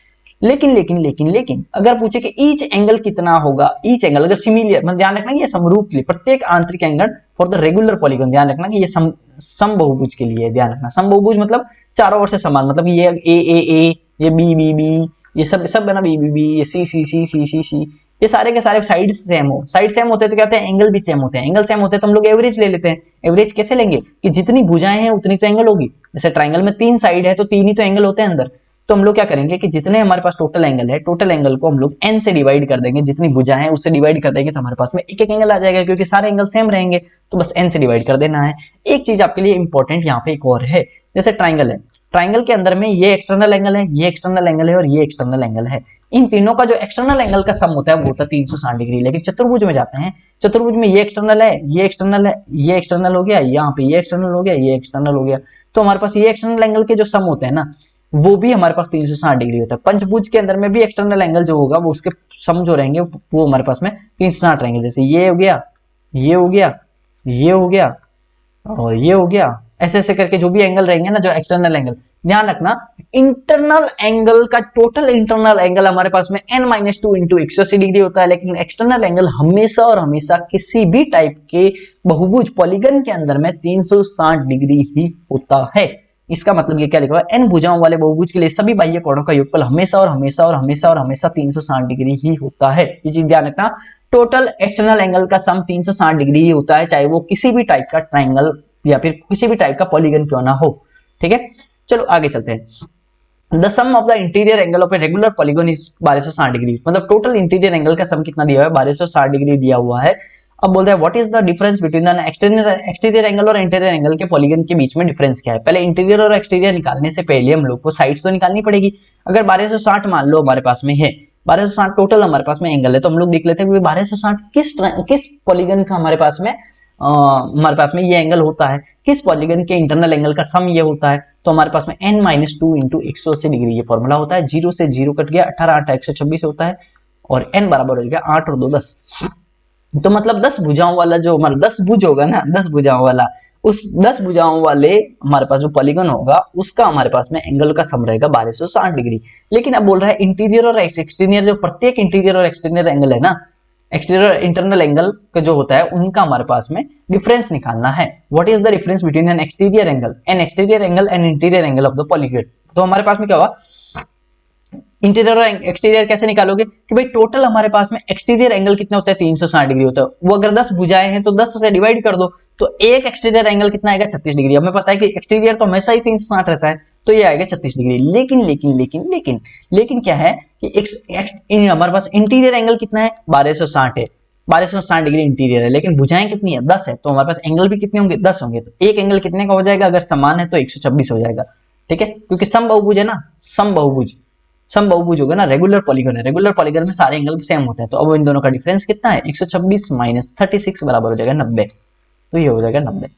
लेकिन लेकिन लेकिन लेकिन अगर पूछे कि ईच एंगल कितना होगा, ईच एंगल अगर सिमिलर, मतलब ध्यान रखना कि ये समरूप के लिए, प्रत्येक आंतरिक angle for the regular polygon, ध्यान रखना कि ये सम बहुभुज के लिए, ध्यान रखना सम बहुभुज मतलब चारों ओर से समान, मतलब ये ए, ये बी, ये सब है ना, बी, ये सी, ये सारे के सारे साइड सेम हो। साइड सेम होते हैं तो क्या होता है, एंगल भी सेम होते हैं। एंगल सेम होते हैं तो हम लोग एवरेज ले लेते हैं। एवरेज कैसे लेंगे कि जितनी भुजाएं हैं उतनी तो एंगल होगी। जैसे ट्राइंगल में 3 साइड है तो 3 ही तो एंगल होते हैं अंदर। तो हम लोग क्या करेंगे कि जितने हमारे पास टोटल एंगल है, टोटल एंगल को हम लोग n से डिवाइड कर देंगे, जितनी भुजा है उससे डिवाइड कर देंगे तो हमारे पास में एक एक एंगल आ जाएगा, क्योंकि सारे एंगल सेम रहेंगे तो बस n से डिवाइड कर देना है। एक चीज आपके लिए इंपॉर्टेंट यहाँ पे एक और है, जैसे ट्राइंगल है, ट्राइंगल के अंदर में ये एक्सटर्नल एंगल है, ये एक्सटर्नल एंगल है और ये एक्सटर्नल एंगल है। इन तीनों का जो एक्सटर्नल एंगल का सम होता है वो होता है 360 डिग्री। लेकिन चतुर्भुज में जाते हैं, चतुर्भुज में ये एक्सटर्नल है, ये एक्सटर्नल है, ये एक्सटर्नल हो गया, यहाँ पे ये एक्सटर्नल हो गया, ये एक्सटर्नल हो गया, तो हमारे पास ये एक्सटर्नल एंगल के जो सम होते हैं ना वो भी हमारे पास 360 डिग्री होता है। पंचभुज के अंदर में भी एक्सटर्नल एंगल जो होगा वो उसके सम जो रहेंगे वो हमारे पास में 360 रहेंगे। जैसे ये हो गया, ये हो गया, ये हो गया और ये हो गया, ऐसे ऐसे करके जो भी एंगल रहेंगे ना, जो एक्सटर्नल एंगल, ध्यान रखना इंटरनल एंगल का टोटल इंटरनल एंगल हमारे पास में n-2 इंटू 180 डिग्री होता है। लेकिन एक्सटर्नल एंगल हमेशा और हमेशा किसी भी टाइप के बहुभुज पॉलीगन के अंदर में 360 डिग्री ही होता है। इसका मतलब ये क्या लिखा हुआ है, n भुजाओं वाले बहुभुज के लिए सभी बाह्य कोणों का योगफल हमेशा और हमेशा और हमेशा और हमेशा 360 डिग्री ही होता है। ये चीज ध्यान रखना, टोटल एक्सटर्नल एंगल का सम 360 डिग्री ही होता है, चाहे वो किसी भी टाइप का ट्राइंगल या फिर किसी भी टाइप का पॉलीगन क्यों ना हो। ठीक है, चलो आगे चलते हैं। The sum of the interior angle of a regular polygon is 1260 degree, मतलब टोटल इंटीरियर एंगल का सम कितना दिया हुआ है, 1260 डिग्री दिया हुआ है। अब बोलते हैं what is the difference between the exterior angle और इंटीरियर एंगल के पॉलीगन के बीच में डिफरेंस क्या है। पहले इंटीरियर और एक्सटीरियर निकालने से पहले हम लोग को साइड्स तो निकालनी पड़ेगी। अगर 1260 मान लो हमारे पास में है, 1260 टोटल हमारे पास में एंगल है, तो हम लोग देख लेते हैं कि 1260 किस पॉलीगन का हमारे पास में ये एंगल होता है, किस पॉलीगन के इंटरनल एंगल का सम ये होता है। तो हमारे पास में n-2 इंटू 180 डिग्री ये फॉर्मूला होता है। 0 से 0 कट गया, 18 8 126 होता है और n बराबर हो गया 8 और 2 10। तो मतलब 10 भुजाओं वाला जो हमारा 10 भुज होगा ना, 10 भुजाओं वाला, उस 10 भुजाओं वाले हमारे पास जो पॉलीगन होगा उसका हमारे पास में एंगल का सम रहेगा 1260 डिग्री। लेकिन अब बोल रहा है इंटीरियर और एक्सटीरियर, जो प्रत्येक इंटीरियर और एक्सटीरियर एंगल है ना, एक्सटीरियर इंटरनल एंगल का जो होता है उनका हमारे पास में डिफरेंस निकालना है। What is the difference between N exterior angle and interior angle of the polygon. तो हमारे पास में क्या हुआ, इंटीरियर और एक्सटीरियर कैसे निकालोगे कि भाई टोटल हमारे पास में एक्सटीरियर एंगल कितना होता है 360 डिग्री होता है। वो अगर 10 भुजाएं हैं तो 10 से डिवाइड कर दो तो एक एक्सटीरियर एंगल कितना आएगा 36 डिग्री। हमें पता है कि एक्सटीरियर तो हमेशा ही 360 रहता है तो ये आएगा 36 डिग्री। लेकिन लेकिन लेकिन लेकिन लेकिन क्या है कि हमारे पास इंटीरियर एंगल कितना है 1260 है, 1260 डिग्री इंटीरियर है, लेकिन भुजाएं कितनी है 10 है, तो हमारे पास एंगल भी कितने होंगे 10 होंगे। तो एक एंगल कितने का हो जाएगा, अगर समान है तो 126 हो जाएगा। ठीक है, क्योंकि सम बहुभुज है ना, सम बहुभुज होगा ना, रेगुलर पॉलीगन है, रेगुलर पॉलीगन में सारे एंगल सेम होते हैं। तो अब इन दोनों का डिफरेंस कितना है 126 माइनस 36 बराबर हो जाएगा 90। तो ये हो जाएगा 90।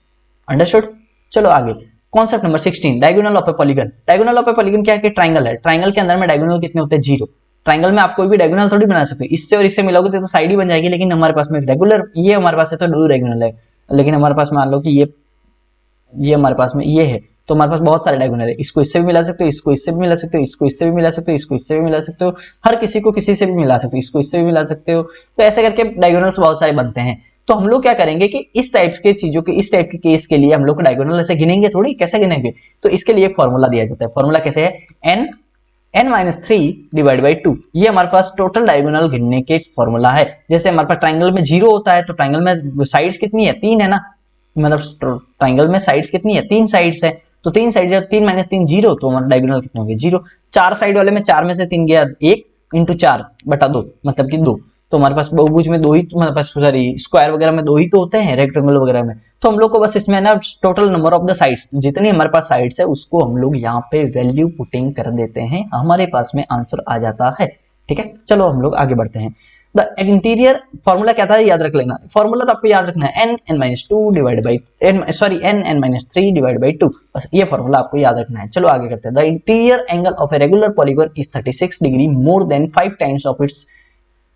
अंडरस्टूड। चलो आगे, concept number 16, diagonal of A polygon. Diagonal of A polygon क्या है कि ट्राइंगल है, ट्राइंगल के अंदर में डायगोनल कितने होते हैं 0। ट्राइंगल में आप कोई भी डायगोनल थोड़ी बना सकते हो, इससे और इससे मिलाओगे तो साइड ही बन जाएगी। लेकिन हमारे पास में रेगुलर ये हमारे पास है तो 2 डायगोनल है, लेकिन हमारे पास मान लो कि ये हमारे पास में ये है, तो हमारे पास बहुत सारे डायगोनल है, इसको इससे भी मिला सकते हो, इसको इससे भी मिला सकते हो, इसको इससे भी मिला सकते हो, इसको इससे भी मिला सकते हो, हर किसी को किसी से भी मिला सकते हो, इसको इससे भी मिला सकते हो। तो ऐसे करके डायगोनल्स बहुत सारे बनते हैं। तो हम लोग क्या करेंगे कि इस टाइप के चीजों के, इस टाइप के केस के लिए हम लोग डायगोनल ऐसे गिनेंगे थोड़ी, कैसे गिनेंगे? तो इसके लिए फॉर्मूला दिया जाता है। फॉर्मूला कैसे है? n-3 डिवाइड बाई 2, ये हमारे पास टोटल डायगोनल गिनने के फॉर्मूला है। जैसे हमारे पास ट्राइंगल में 0 होता है, तो ट्राइंगल में साइड्स कितनी है? 3 है ना, मतलब ट्राइंगल में साइड्स कितनी है? 3 साइड्स है, तो 3 साइड जब 3 - 3 0, तो हमारा डायगोनल कितने होंगे? 0। 4 साइड वाले में 4 में से 3 गया 1 × 4/2, मतलब कि 2। तो हमारे पास बहुभुज में 2 ही, हमारे पास सॉरी स्क्वायर वगैरह में 2 ही तो होते हैं, रेक्टेंगल वगैरह में। तो हम लोग को बस इसमें ना total number of the sides, जितनी हमारे पास साइड्स है उसको हम लोग यहाँ पे वैल्यू पुटिंग कर देते हैं, हमारे पास में आंसर आ जाता है। ठीक है, चलो हम लोग आगे बढ़ते हैं। द इंटीरियर फॉर्मूला क्या था, याद रख लेना। फॉर्मूला तो आपको याद रखना है, n-2 divide by n-3 divide by 2, बस ये फॉर्मूला आपको याद रखना है। चलो आगे करते हैं। The interior angle of a regular polygon is 36 degree more than 5 times of its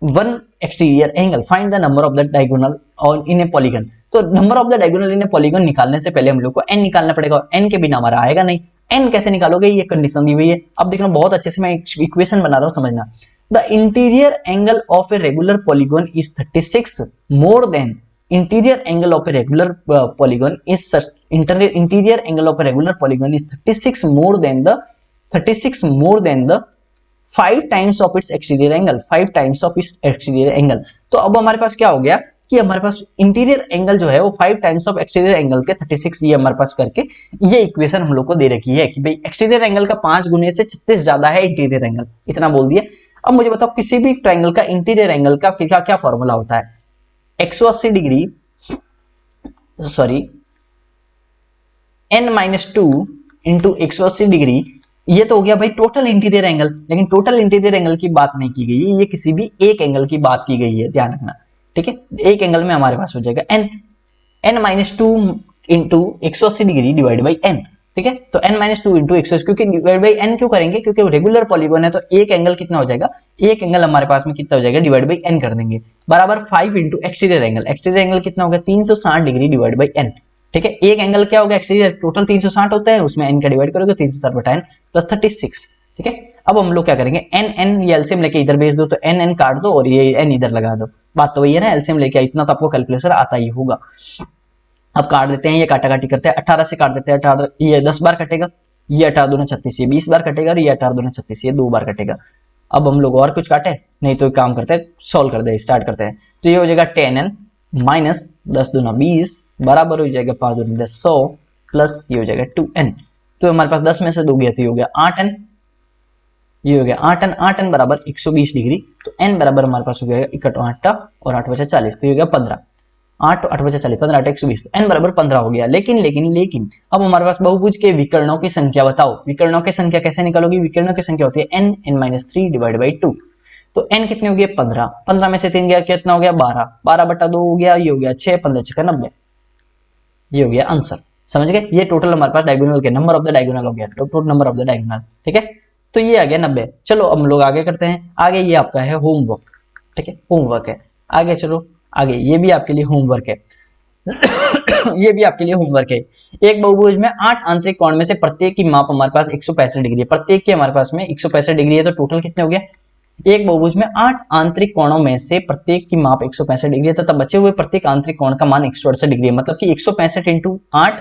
one exterior angle, find the number of the diagonal और इन ए पॉलीगन। तो number of the diagonal in A polygon निकालने से पहले हम लोग को n निकालना पड़ेगा, और n के बिना हमारा आएगा नहीं। n कैसे निकालोगे, ये कंडीशन दी हुई है। अब देखना बहुत अच्छे से, मैं इक्वेशन बना रहा हूं, समझना। The interior angle of a regular polygon is 36 more than interior angle of a regular polygon is interior angle of a regular polygon is 36 more than the 5 times of its exterior angle, 5 times of its exterior angle. तो अब हमारे पास क्या हो गया कि हमारे पास interior angle जो है वो 5 टाइम्स ऑफ एक्सटीरियर एंगल के 36, ये हमारे पास करके ये इक्वेशन हम लोग को दे रखी है कि भाई एक्सटीरियर एंगल का 5 गुने से 36 ज्यादा है इंटीरियर एंगल, इतना बोल दिया। अब मुझे बताओ किसी भी ट्राइंगल का इंटीरियर एंगल का क्या क्या फॉर्मूला होता है? 180 degree, sorry n-2 into 180 degree, ये तो हो गया भाई टोटल इंटीरियर एंगल। लेकिन टोटल इंटीरियर एंगल की बात नहीं की गई है, ये किसी भी एक एंगल की बात की गई है, ध्यान रखना। ठीक है, एक एंगल में हमारे पास हो जाएगा n-2 into 180 degree divide by n। ठीक है, तो n-2 इंटू 180, क्योंकि डिवाइड बाई n क्यों करेंगे? क्योंकि रेगुलर पॉलीगॉन है, तो एक एंगल कितना हो जाएगा? एक एंगल हमारे पास में कितना हो जाएगा? डिवाइड बाई n कर देंगे, बराबर 5 into exterior angle. Exterior angle कितना होगा? 360 डिग्री डिवाइड बाई n। ठीक है, एक एंगल क्या होगा? एक्सटीरियर टोटल 360 होता है, उसमें n का डिवाइड करोगे 360 बटा n प्लस 36। ठीक है, अब हम लोग क्या करेंगे? n ये एलसीएम लेके इधर भेज दो, तो n काट दो और ये n इधर लगा दो। बात तो वही है ना, एलसीएम लेके इतना तो आपको कैलकुलेटर आता ही होगा। अब काट देते हैं, ये काटा काटी करते हैं, 18 से काट देते हैं, 18 ये 10 बार कटेगा, ये 18 दूना 36, ये 20 बार कटेगा, और ये 18 दूना 36, ये 2 बार कटेगा। अब हम लोग और कुछ काटे नहीं, तो एक काम करते हैं, सोल्व कर दे, स्टार्ट करते हैं। तो ये हो जाएगा 10n माइनस 10 दूना 20 बराबर हो जाएगा 5 दूनी 10 100 प्लस ये हो जाएगा 2n। तो हमारे पास 10 में से 2 गया, तो ये हो गया 8n, ये हो गया 8n। 8n बराबर 120 डिग्री, तो n बराबर हमारे पास हो गया 8 और 8 बचा 40, तो ये हो गया 15। 8 8 बचा 40, 15 8 120, तो n बराबर 15 हो गया। लेकिन अब हमारे पास बहुभुज के विकर्णों की संख्या बताओ। विकर्णों की संख्या कैसे निकालोगी? विकर्णों की संख्या होती है n-3 डिवाइड बाई 2। तो n कितने हो गए? 15। 15 में से 3 गया, कितना हो गया? 12। 12 बटा 2 हो गया, ये हो गया 6, 15 6 90, ये हो गया आंसर। समझ गए? ये टोटल हमारे पास डायगोनल के नंबर ऑफ द डायगोनल हो गया, total number of the diagonal. ठीक है, तो ये आ गया 90। चलो अब हम लोग आगे करते हैं। आगे ये आपका है होमवर्क। ठीक है, होमवर्क है। आगे चलो आगे, ये भी आपके लिए होमवर्क है। ये भी आपके लिए होमवर्क है। एक बहुभुज में 8 आंतरिक कोण में से प्रत्येक की माप हमारे पास 165 डिग्री है। प्रत्येक की हमारे पास में 165 डिग्री है, तो टोटल कितने हो गया? एक बहुभुज में 8 आंतरिक कोणों में से प्रत्येक की माप 165 डिग्री है, तथा बचे हुए प्रत्येक आंतरिक कोण का मान 168 डिग्री है। मतलब कि 165 इंटू 8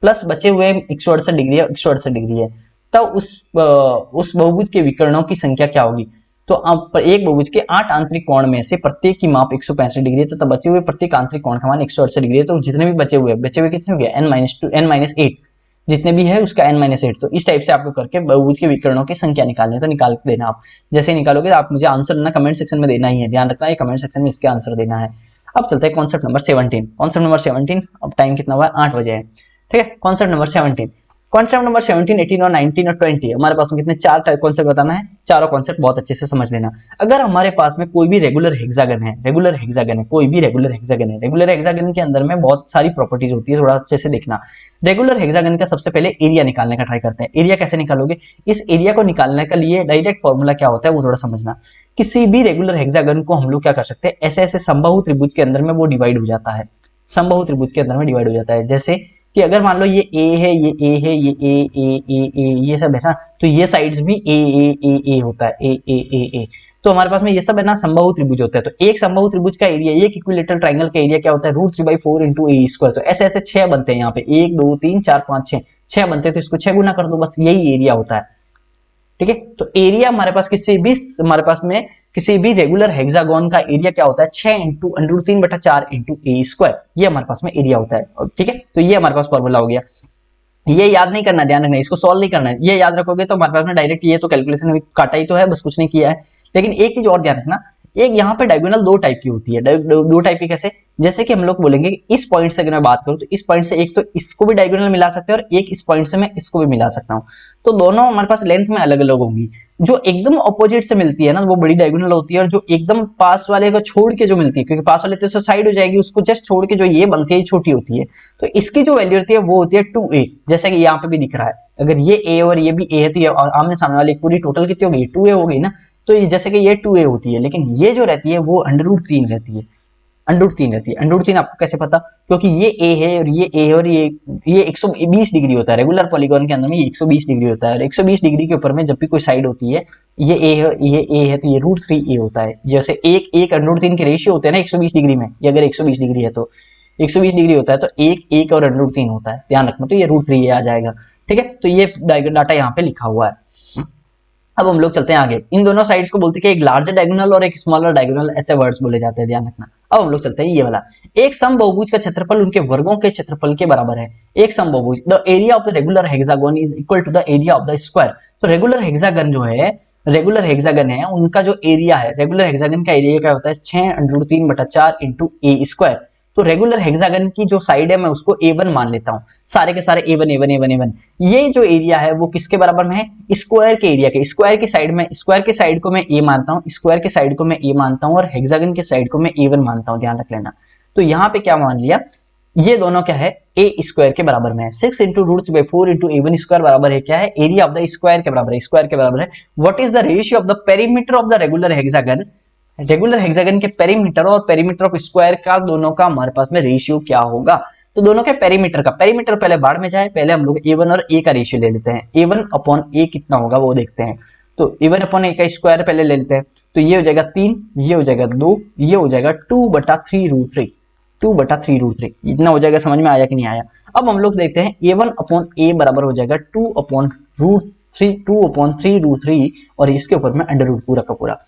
प्लस बचे हुए 168 डिग्री है, 168 डिग्री है। तब उस बहुभुज के विकर्णों की संख्या क्या होगी? तो अब एक बहुभुज के 8 आंतरिक कोण में से प्रत्येक की माप 165 डिग्री है, तथा बचे हुए प्रत्येक आंतरिक कोण का मान 168 डिग्री है। तो जितने भी बचे हुए कितने हो गए? n-8, जितने भी है उसका n-8। तो इस टाइप से आपको करके बहुभुज के विकर्णों की संख्या निकालनी है, तो निकाल देना आप। जैसे निकालोगे आप मुझे आंसर ना कमेंट सेक्शन में देना ही है, ध्यान रखना है कमेंट सेक्शन में इसके आंसर देना है। अब चलते हैं कॉन्सेप्ट नंबर 17। कॉन्सेप्ट नंबर 17, अब टाइम कितना हुआ है? 8 बजे है। ठीक है, कॉन्सेप्ट नंबर 17, कॉन्सेप्ट नंबर 17, 18 और 19 और 20 हमारे पास में कितने? 4 कॉन्सेप्ट बताना है। चारों कॉन्सेप्ट बहुत अच्छे से समझ लेना। अगर हमारे पास में कोई भी रेगुलर हेक्सागन है, कोई भी रेगुलर हेक्सागन है, रेगुलर हेक्सागन के अंदर में बहुत सारी प्रॉपर्टीज होती है, थोड़ा अच्छे से देखना। रेगुलर हेक्सागन का सबसे पहले एरिया निकालने का ट्राई करते हैं। एरिया कैसे निकालोगे? इस एरिया को निकालने के लिए डायरेक्ट फॉर्मूला क्या होता है वो थोड़ा समझना। किसी भी रेगुलर हेक्सागन को हम लोग क्या कर सकते हैं? ऐसे ऐसे समबाहु त्रिभुज के अंदर में वो डिवाइड हो जाता है। समबाहु त्रिभुज के अंदर में डिवाइड हो जाता है। जैसे कि अगर मान लो ये ए है, ये ए है, ये ए ये सब है ना, तो ये साइड्स भी ए होता है, ए। तो हमारे पास में ये सब है ना समबाहु त्रिभुज होता है। तो एक समबाहु त्रिभुज का एरिया, एक इक्विलेटरल ट्रायंगल का एरिया क्या होता है, √3/4 इंटू ए स्क्वायर। तो ऐसे ऐसे 6 बनते हैं यहाँ पे, 1 2 3 4 5 6 बनते हैं, तो इसको 6 गुना कर दो, बस यही एरिया होता है। ठीक है, तो एरिया हमारे पास हमारे पास में किसी भी रेगुलर हेक्सागोन का एरिया क्या होता है, 6 इंटू √3/4 इंटू ए स्क्वायर, ये हमारे पास में एरिया होता है। ठीक है, तो ये हमारे पास फॉर्मूला हो गया। ये याद नहीं करना, ध्यान रखना, इसको सॉल्व नहीं करना है, ये याद रखोगे तो हमारे पास में डायरेक्ट ये तो कैलकुलेशन हुई, काटा ही तो है, बस कुछ नहीं किया है। लेकिन एक चीज और ध्यान रखना, एक यहाँ पे डायगोनल दो टाइप की होती है। दो टाइप की कैसे, जैसे कि हम लोग बोलेंगे कि इस पॉइंट से अगर मैं बात करूं तो इस पॉइंट से एक तो इसको भी डायगोनल मिला सकते हैं और एक इस पॉइंट से मैं इसको भी मिला सकता हूं। तो दोनों हमारे पास लेंथ में अलग अलग होंगी। जो एकदम ऑपोजिट से मिलती है ना, वो बड़ी डायगोनल होती है, और जो एकदम पास वाले को छोड़ के जो मिलती है, क्योंकि पास वाले तो साइड हो जाएगी, उसको जस्ट छोड़ के जो ये बनती है, ये छोटी होती है। तो इसकी जो वैल्यू होती है वो होती है 2a, जैसा कि यहाँ पे भी दिख रहा है। अगर ये a और ये भी a है तो ये आमने सामने वाली पूरी टोटल कितनी होगी, 2a हो गई ना। तो ये जैसे कि ये 2a होती है, लेकिन ये जो रहती है वो √3 रहती है, √3 रहती है। √3 आपको कैसे पता, क्योंकि ये a है और ये a है, और ये 120 डिग्री होता है। रेगुलर पॉलीगॉन के अंदर में ये 120 डिग्री होता है, और 120 डिग्री के ऊपर में जब भी कोई साइड होती है, ये a है तो ये √3a होता है। जैसे एक √3 के रेशियो होते हैं ना 120 डिग्री में, ये अगर 120 डिग्री है तो 120 डिग्री होता है, तो एक और √3 होता है, ध्यान रखना। तो ये √3a आ जाएगा। ठीक है, तो ये डाटा यहाँ पे लिखा हुआ है। अब हम लोग चलते हैं आगे। इन दोनों साइड्स को बोलते हैं कि एक लार्जर डायगोनल और एक स्मॉलर डायगोनल, ऐसे वर्ड्स बोले जाते हैं, ध्यान रखना। अब हम लोग चलते हैं ये वाला, एक समबाहुभुज का क्षेत्रफल उनके वर्गों के क्षेत्रफल के बराबर है। एक समबाहुभुज, the area of the regular hexagon is equal to the area of the square. तो रेगुलर हेक्सागन जो है, रेगुलर हेक्सागन है, उनका जो एरिया है, रेगुलर हेक्सागन का एरिया क्या होता है, 6√3/4 इंटू ए स्क्वायर। तो रेगुलर हेक्सागन की जो साइड है मैं उसको A1 मान लेता हूं, सारे के सारे A1। ये जो एरिया है वो किसके बराबर में है, स्क्वायर के एरिया के। स्क्वायर की साइड में, स्क्वायर के साइड को मैं A मानता हूं, स्क्वायर के साइड को मैं A मानता हूं, और हेक्सागन के साइड को मैं A1 मानता हूं, ध्यान रख लेना। तो यहाँ पे क्या मान लिया, ये दोनों क्या है, a स्क्वायर के बराबर में है। 6 इंटू √3/4 इंटू A1 स्क्वायर बराबर है क्या है, एरिया ऑफ द स्क्वायर के बराबर है, स्क्वायर के बराबर है। What is the ratio of the perimeter of the regular hexagon, regular hexagon के पेरीमीटर और पेरीमीटर ऑफ स्क्वायर का, दोनों का हमारे पास में रेशियो क्या होगा। तो दोनों के पेरीमीटर का, पेरीमीटर पहले बाढ़ में जाए, पहले हम लोग A1 और A का रेशियो ले लेते हैं। A1/A कितना होगा वो देखते हैं। तो A1/A का स्क्वायर पहले ले लेते हैं, तो ये हो जाएगा 3, ये हो जाएगा 2, ये हो जाएगा 2/3√3, 2/3√3। इतना हो जाएगा, समझ में आया कि नहीं आया। अब हम लोग देखते हैं A1/A बराबर हो जाएगा 2/3√3, और इसके ऊपर में अंडर रूट पूरा का पूरा।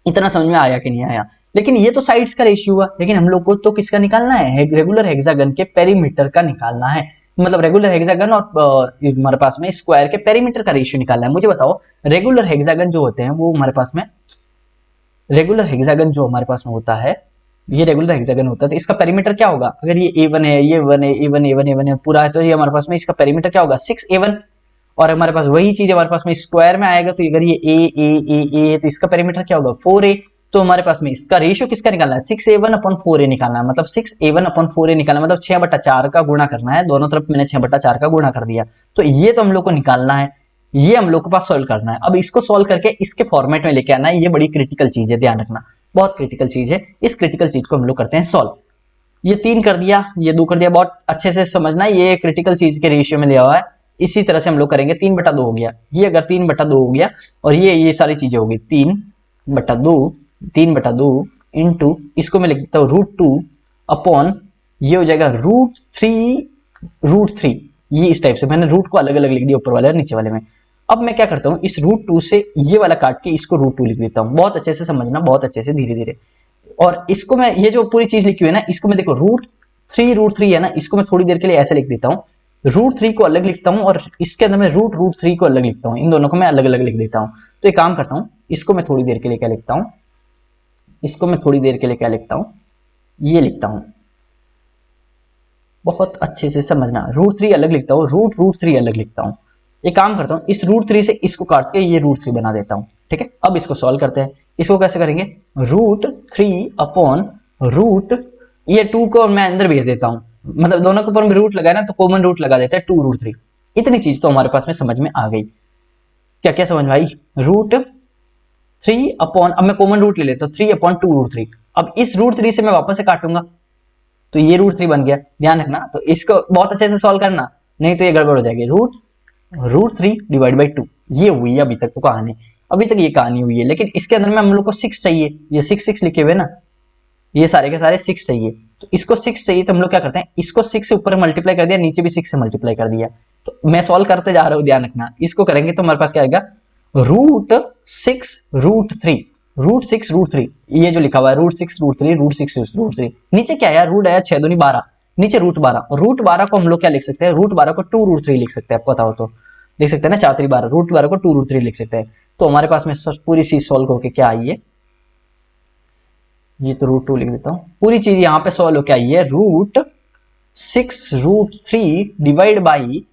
इतना समझ में आया कि नहीं आया। लेकिन ये तो साइड्स का रेशियो हुआ, लेकिन हम लोग को तो किसका निकालना है, रेगुलर हेक्सागन के पेरीमीटर का निकालना है। मतलब रेगुलर हेक्सागन और हमारे पास में स्क्वायर के पेरीमीटर का रेशियो निकालना है। मुझे बताओ, रेगुलर हेक्सागन जो होते हैं वो हमारे पास में, रेगुलर हेक्सागन जो हमारे पास में होता है, ये रेगुलर हेक्सागन होता है, तो इसका पेरीमीटर क्या होगा, अगर ये A1 है, ये 1 है, A1 है पूरा है, तो ये हमारे पास में इसका पेरीमीटर क्या होगा, 6A1। और हमारे पास वही चीज हमारे पास में स्क्वायर में आएगा, तो अगर ये ए है तो इसका पेरीमीटर क्या होगा, 4A। तो हमारे पास में इसका रेशियो किसका निकालना है, 6A1/4A निकालना है। मतलब 6A1/4A निकालना मतलब 6/4 का गुणा करना है, दोनों तरफ मैंने 6/4 का गुणा कर दिया। तो ये तो हम लोग को निकालना है, ये हम लोग के पास सोल्व करना है। अब इसको सोल्व करके इसके फॉर्मेट में लेके आना है, ये बड़ी क्रिटिकल चीज है, ध्यान रखना, बहुत क्रिटिकल चीज है। इस क्रिटिकल चीज को हम लोग करते हैं सोल्व। ये 3 कर दिया, ये 2 कर दिया, बहुत अच्छे से समझना, ये क्रिटिकल चीज के रेशियो में लिया हुआ है। इसी तरह से हम लोग करेंगे, 3/2 हो गया, ये अगर 3/2 हो गया, और ये सारी चीजें होगी 3/2 इंटू, इसको मैं लिख देता हूँ √2 अपॉन, ये हो जाएगा √3, ये इस टाइप से मैंने रूट को अलग अलग लिख दिया, ऊपर वाले और नीचे वाले में। अब मैं क्या करता हूँ, इस √2 से ये वाला काट के इसको √2 लिख देता हूँ। बहुत अच्छे से समझना, बहुत अच्छे से, धीरे धीरे। और इसको मैं, ये जो पूरी चीज लिखी हुई है ना, इसको मैं देखो √3 है ना, इसको मैं थोड़ी देर के लिए ऐसे लिख देता हूँ, √3 को अलग लिखता हूँ, और इसके अंदर मैं √3 को अलग लिखता हूँ, इन दोनों को मैं अलग अलग लिख देता हूँ। तो एक काम करता हूँ, इसको मैं थोड़ी देर के लिए क्या लिखता हूँ, इसको मैं थोड़ी देर के लिए क्या लिखता हूँ, ये लिखता हूँ। बहुत अच्छे से समझना, √3 अलग लिखता हूँ, √3 अलग लिखता हूँ। एक काम करता हूँ, इस √3 से इसको काट के ये √3 बना देता हूँ। ठीक है, अब इसको सॉल्व करते हैं। इसको कैसे करेंगे, √3 अपॉन ये 2 को मैं अंदर भेज देता हूँ, मतलब दोनों के ऊपर में रूट लगाया ना, तो कॉमन रूट लगा देते हैं 2√3। इतनी चीज तो हमारे पास में समझ में आ गई। क्या क्या समझ में आई, √3 अपॉन, अब मैं कॉमन रूट ले लेता हूँ 3/2√3। अब इस √3 से मैं वापस से काटूंगा, तो ये √3 बन गया, ध्यान रखना। तो इसको बहुत अच्छे से सॉल्व करना, नहीं तो ये गड़बड़ हो जाएगी। √3 डिवाइड बाई 2, ये हुई है अभी तक तो कहानी, अभी तक ये कहानी हुई है। लेकिन इसके अंदर में हम लोग को 6 चाहिए, ये 6 लिखे हुए ना, ये सारे के सारे 6 चाहिए। तो इसको 6 चाहिए तो हम लोग क्या करते हैं, इसको 6 से ऊपर मल्टीप्लाई कर दिया, नीचे भी 6 से मल्टीप्लाई कर दिया। तो मैं सॉल्व करते जा रहा हूं, ध्यान रखना। इसको करेंगे तो हमारे पास क्या आएगा, √6 √3, ये जो लिखा हुआ है √6 नीचे क्या आया, रूट आया 6 दूनी 12, नीचे √12, और √12 को हम लोग क्या लिख सकते हैं, √12 को 2√3 लिख सकते हैं, आपको बताओ तो लिख सकते हैं ना, 4 3 12, √12 को 2√3 लिख सकते हैं। तो हमारे पास में पूरी चीज सॉल्व होके क्या आई है, ये तो √2 लिख देता हूं, पूरी चीज यहाँ पे सॉल्व होके आई है √6 √3 डिवाइड बाई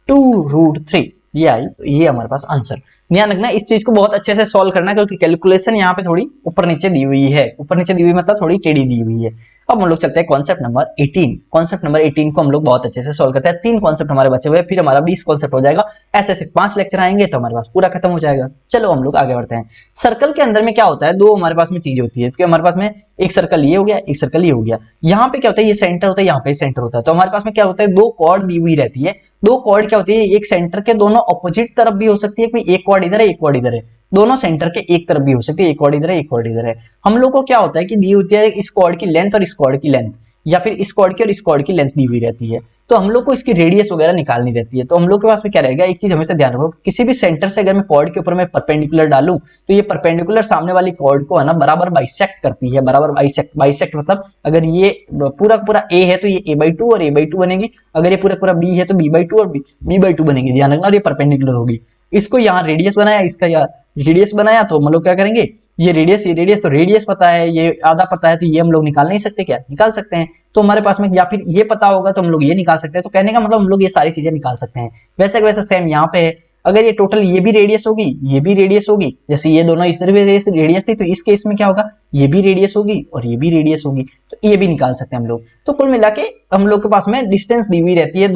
2√3, ये आई। तो ये हमारे पास आंसर। ध्यान रखना इस चीज को बहुत अच्छे से सॉल्व करना, क्योंकि कैलकुलेशन यहाँ पे थोड़ी ऊपर नीचे दी हुई है, ऊपर नीचे दी हुई मतलब थोड़ी टेढ़ी दी हुई है। अब हम लोग चलते हैं कॉन्सेप्ट नंबर 18। कॉन्सेप्ट नंबर 18 को हम लोग बहुत अच्छे से सॉल्व करते हैं। 3 कॉन्सेप्ट हमारे बचे हुए, फिर हमारा 20 कॉन्सेप्ट हो जाएगा। ऐसे ऐसे 5 लेक्चर आएंगे तो हमारे पास पूरा खत्म हो जाएगा। चलो हम लोग आगे बढ़ते हैं। सर्कल के अंदर में क्या होता है, दो हमारे पास में चीजें होती है, हमारे पास में एक सर्कल ये हो गया, एक सर्कल ये हो गया। यहाँ पे क्या होता है, ये सेंटर होता है, यहाँ पे सेंटर होता है। तो हमारे पास में क्या होता है, दो कॉर्ड दी हुई रहती है। दो कॉर्ड क्या होती है, एक सेंटर के दोनों ऑपोजिट तरफ भी हो सकती है, कोई एक कॉर्ड इधर है एक कॉर्ड इधर है, दोनों सेंटर के एक तरफ भी हो सकती है, एक कॉर्ड इधर है एक कॉर्ड इधर है। हम लोग को क्या होता है कि दी होती है इस कॉर्ड की लेंथ और इस कॉर्ड की लेंथ, या फिर इस कॉर्ड की और इस कॉर्ड की लेंथ दी हुई रहती है। तो हम लोग को इसकी रेडियस वगैरह निकालनी रहती है। तो हम लोग के पास में क्या रहेगा, एक चीज हमेशा ध्यान रखो, किसी भी सेंटर से अगर मैं कॉर्ड के ऊपर में परपेंडिकुलर डालूं तो ये परपेंडिकुलर सामने वाली कॉर्ड को है ना बराबर बाइसेक्ट करती है, बराबर बाइसेक्ट मतलब अगर ये पूरा पूरा ए है तो ये a/2 और a/2 बनेगी, अगर ये पूरा पूरा b है तो b/2 और b/2 बनेगी, ध्यान रखना। और ये परपेंडिकुलर होगी। इसको यहाँ रेडियस बनाया, इसका यहाँ रेडियस बनाया, तो हम लोग क्या करेंगे, ये रेडियस तो रेडियस पता है, ये आधा पता है, तो ये हम लोग निकाल नहीं सकते क्या, निकाल सकते हैं। तो हमारे पास में या फिर ये पता होगा तो हम लोग ये निकाल सकते हैं। तो कहने का मतलब हम लोग ये सारी चीजें निकाल सकते हैं। वैसे वैसे सेम यहाँ पे है, अगर ये टोटल ये भी रेडियस होगी, ये भी रेडियस होगी, जैसे ये दोनों इस तरह रेडियस थी, तो इस केस में क्या होगा, ये भी रेडियस होगी और ये भी रेडियस होगी, तो ये भी निकाल सकते हैं हम लोग। तो कुल मिला के हम लोग के पास में डिस्टेंस दी हुई रहती है,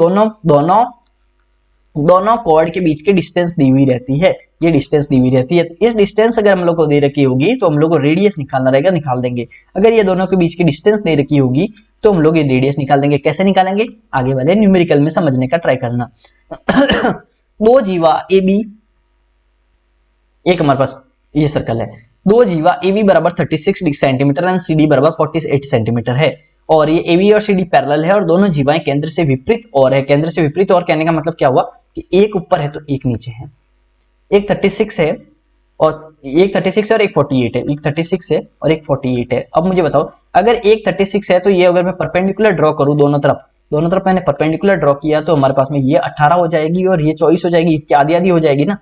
दोनों कॉर्ड के बीच की डिस्टेंस दी हुई रहती है, ये डिस्टेंस दी हुई रहती है। तो इस डिस्टेंस अगर हम लोग को दे रखी होगी तो हम लोग को रेडियस निकालना रहेगा, निकाल देंगे। अगर ये दोनों के बीच की डिस्टेंस दे रखी होगी तो हम लोग ये रेडियस निकाल देंगे। कैसे निकालेंगे, आगे वाले न्यूमेरिकल में समझने का ट्राई करना। दो जीवा ए बी, एक हमारे पास ये सर्कल है, दो जीवा ए बी बराबर 36 सेंटीमीटर एंड सी डी बराबर 48 सेंटीमीटर है, और ये ए बी और सी डी पैरेलल है, और दोनों जीवाएं केंद्र से विपरीत और है। केंद्र से विपरीत और कहने का मतलब क्या हुआ कि एक ऊपर है तो एक नीचे है, एक 36 है और एक 36 है और एक 48 है, एक 36 है और एक 48 है। अब मुझे बताओ, अगर एक 36 है तो ये अगर मैं परपेंडिकुलर ड्रॉ करूं दोनों तरफ मैंने परपेंडिकुलर ड्रॉ किया तो हमारे पास में ये 18 हो जाएगी और ये 24 हो जाएगी, इसकी आधी आधी हो जाएगी ना।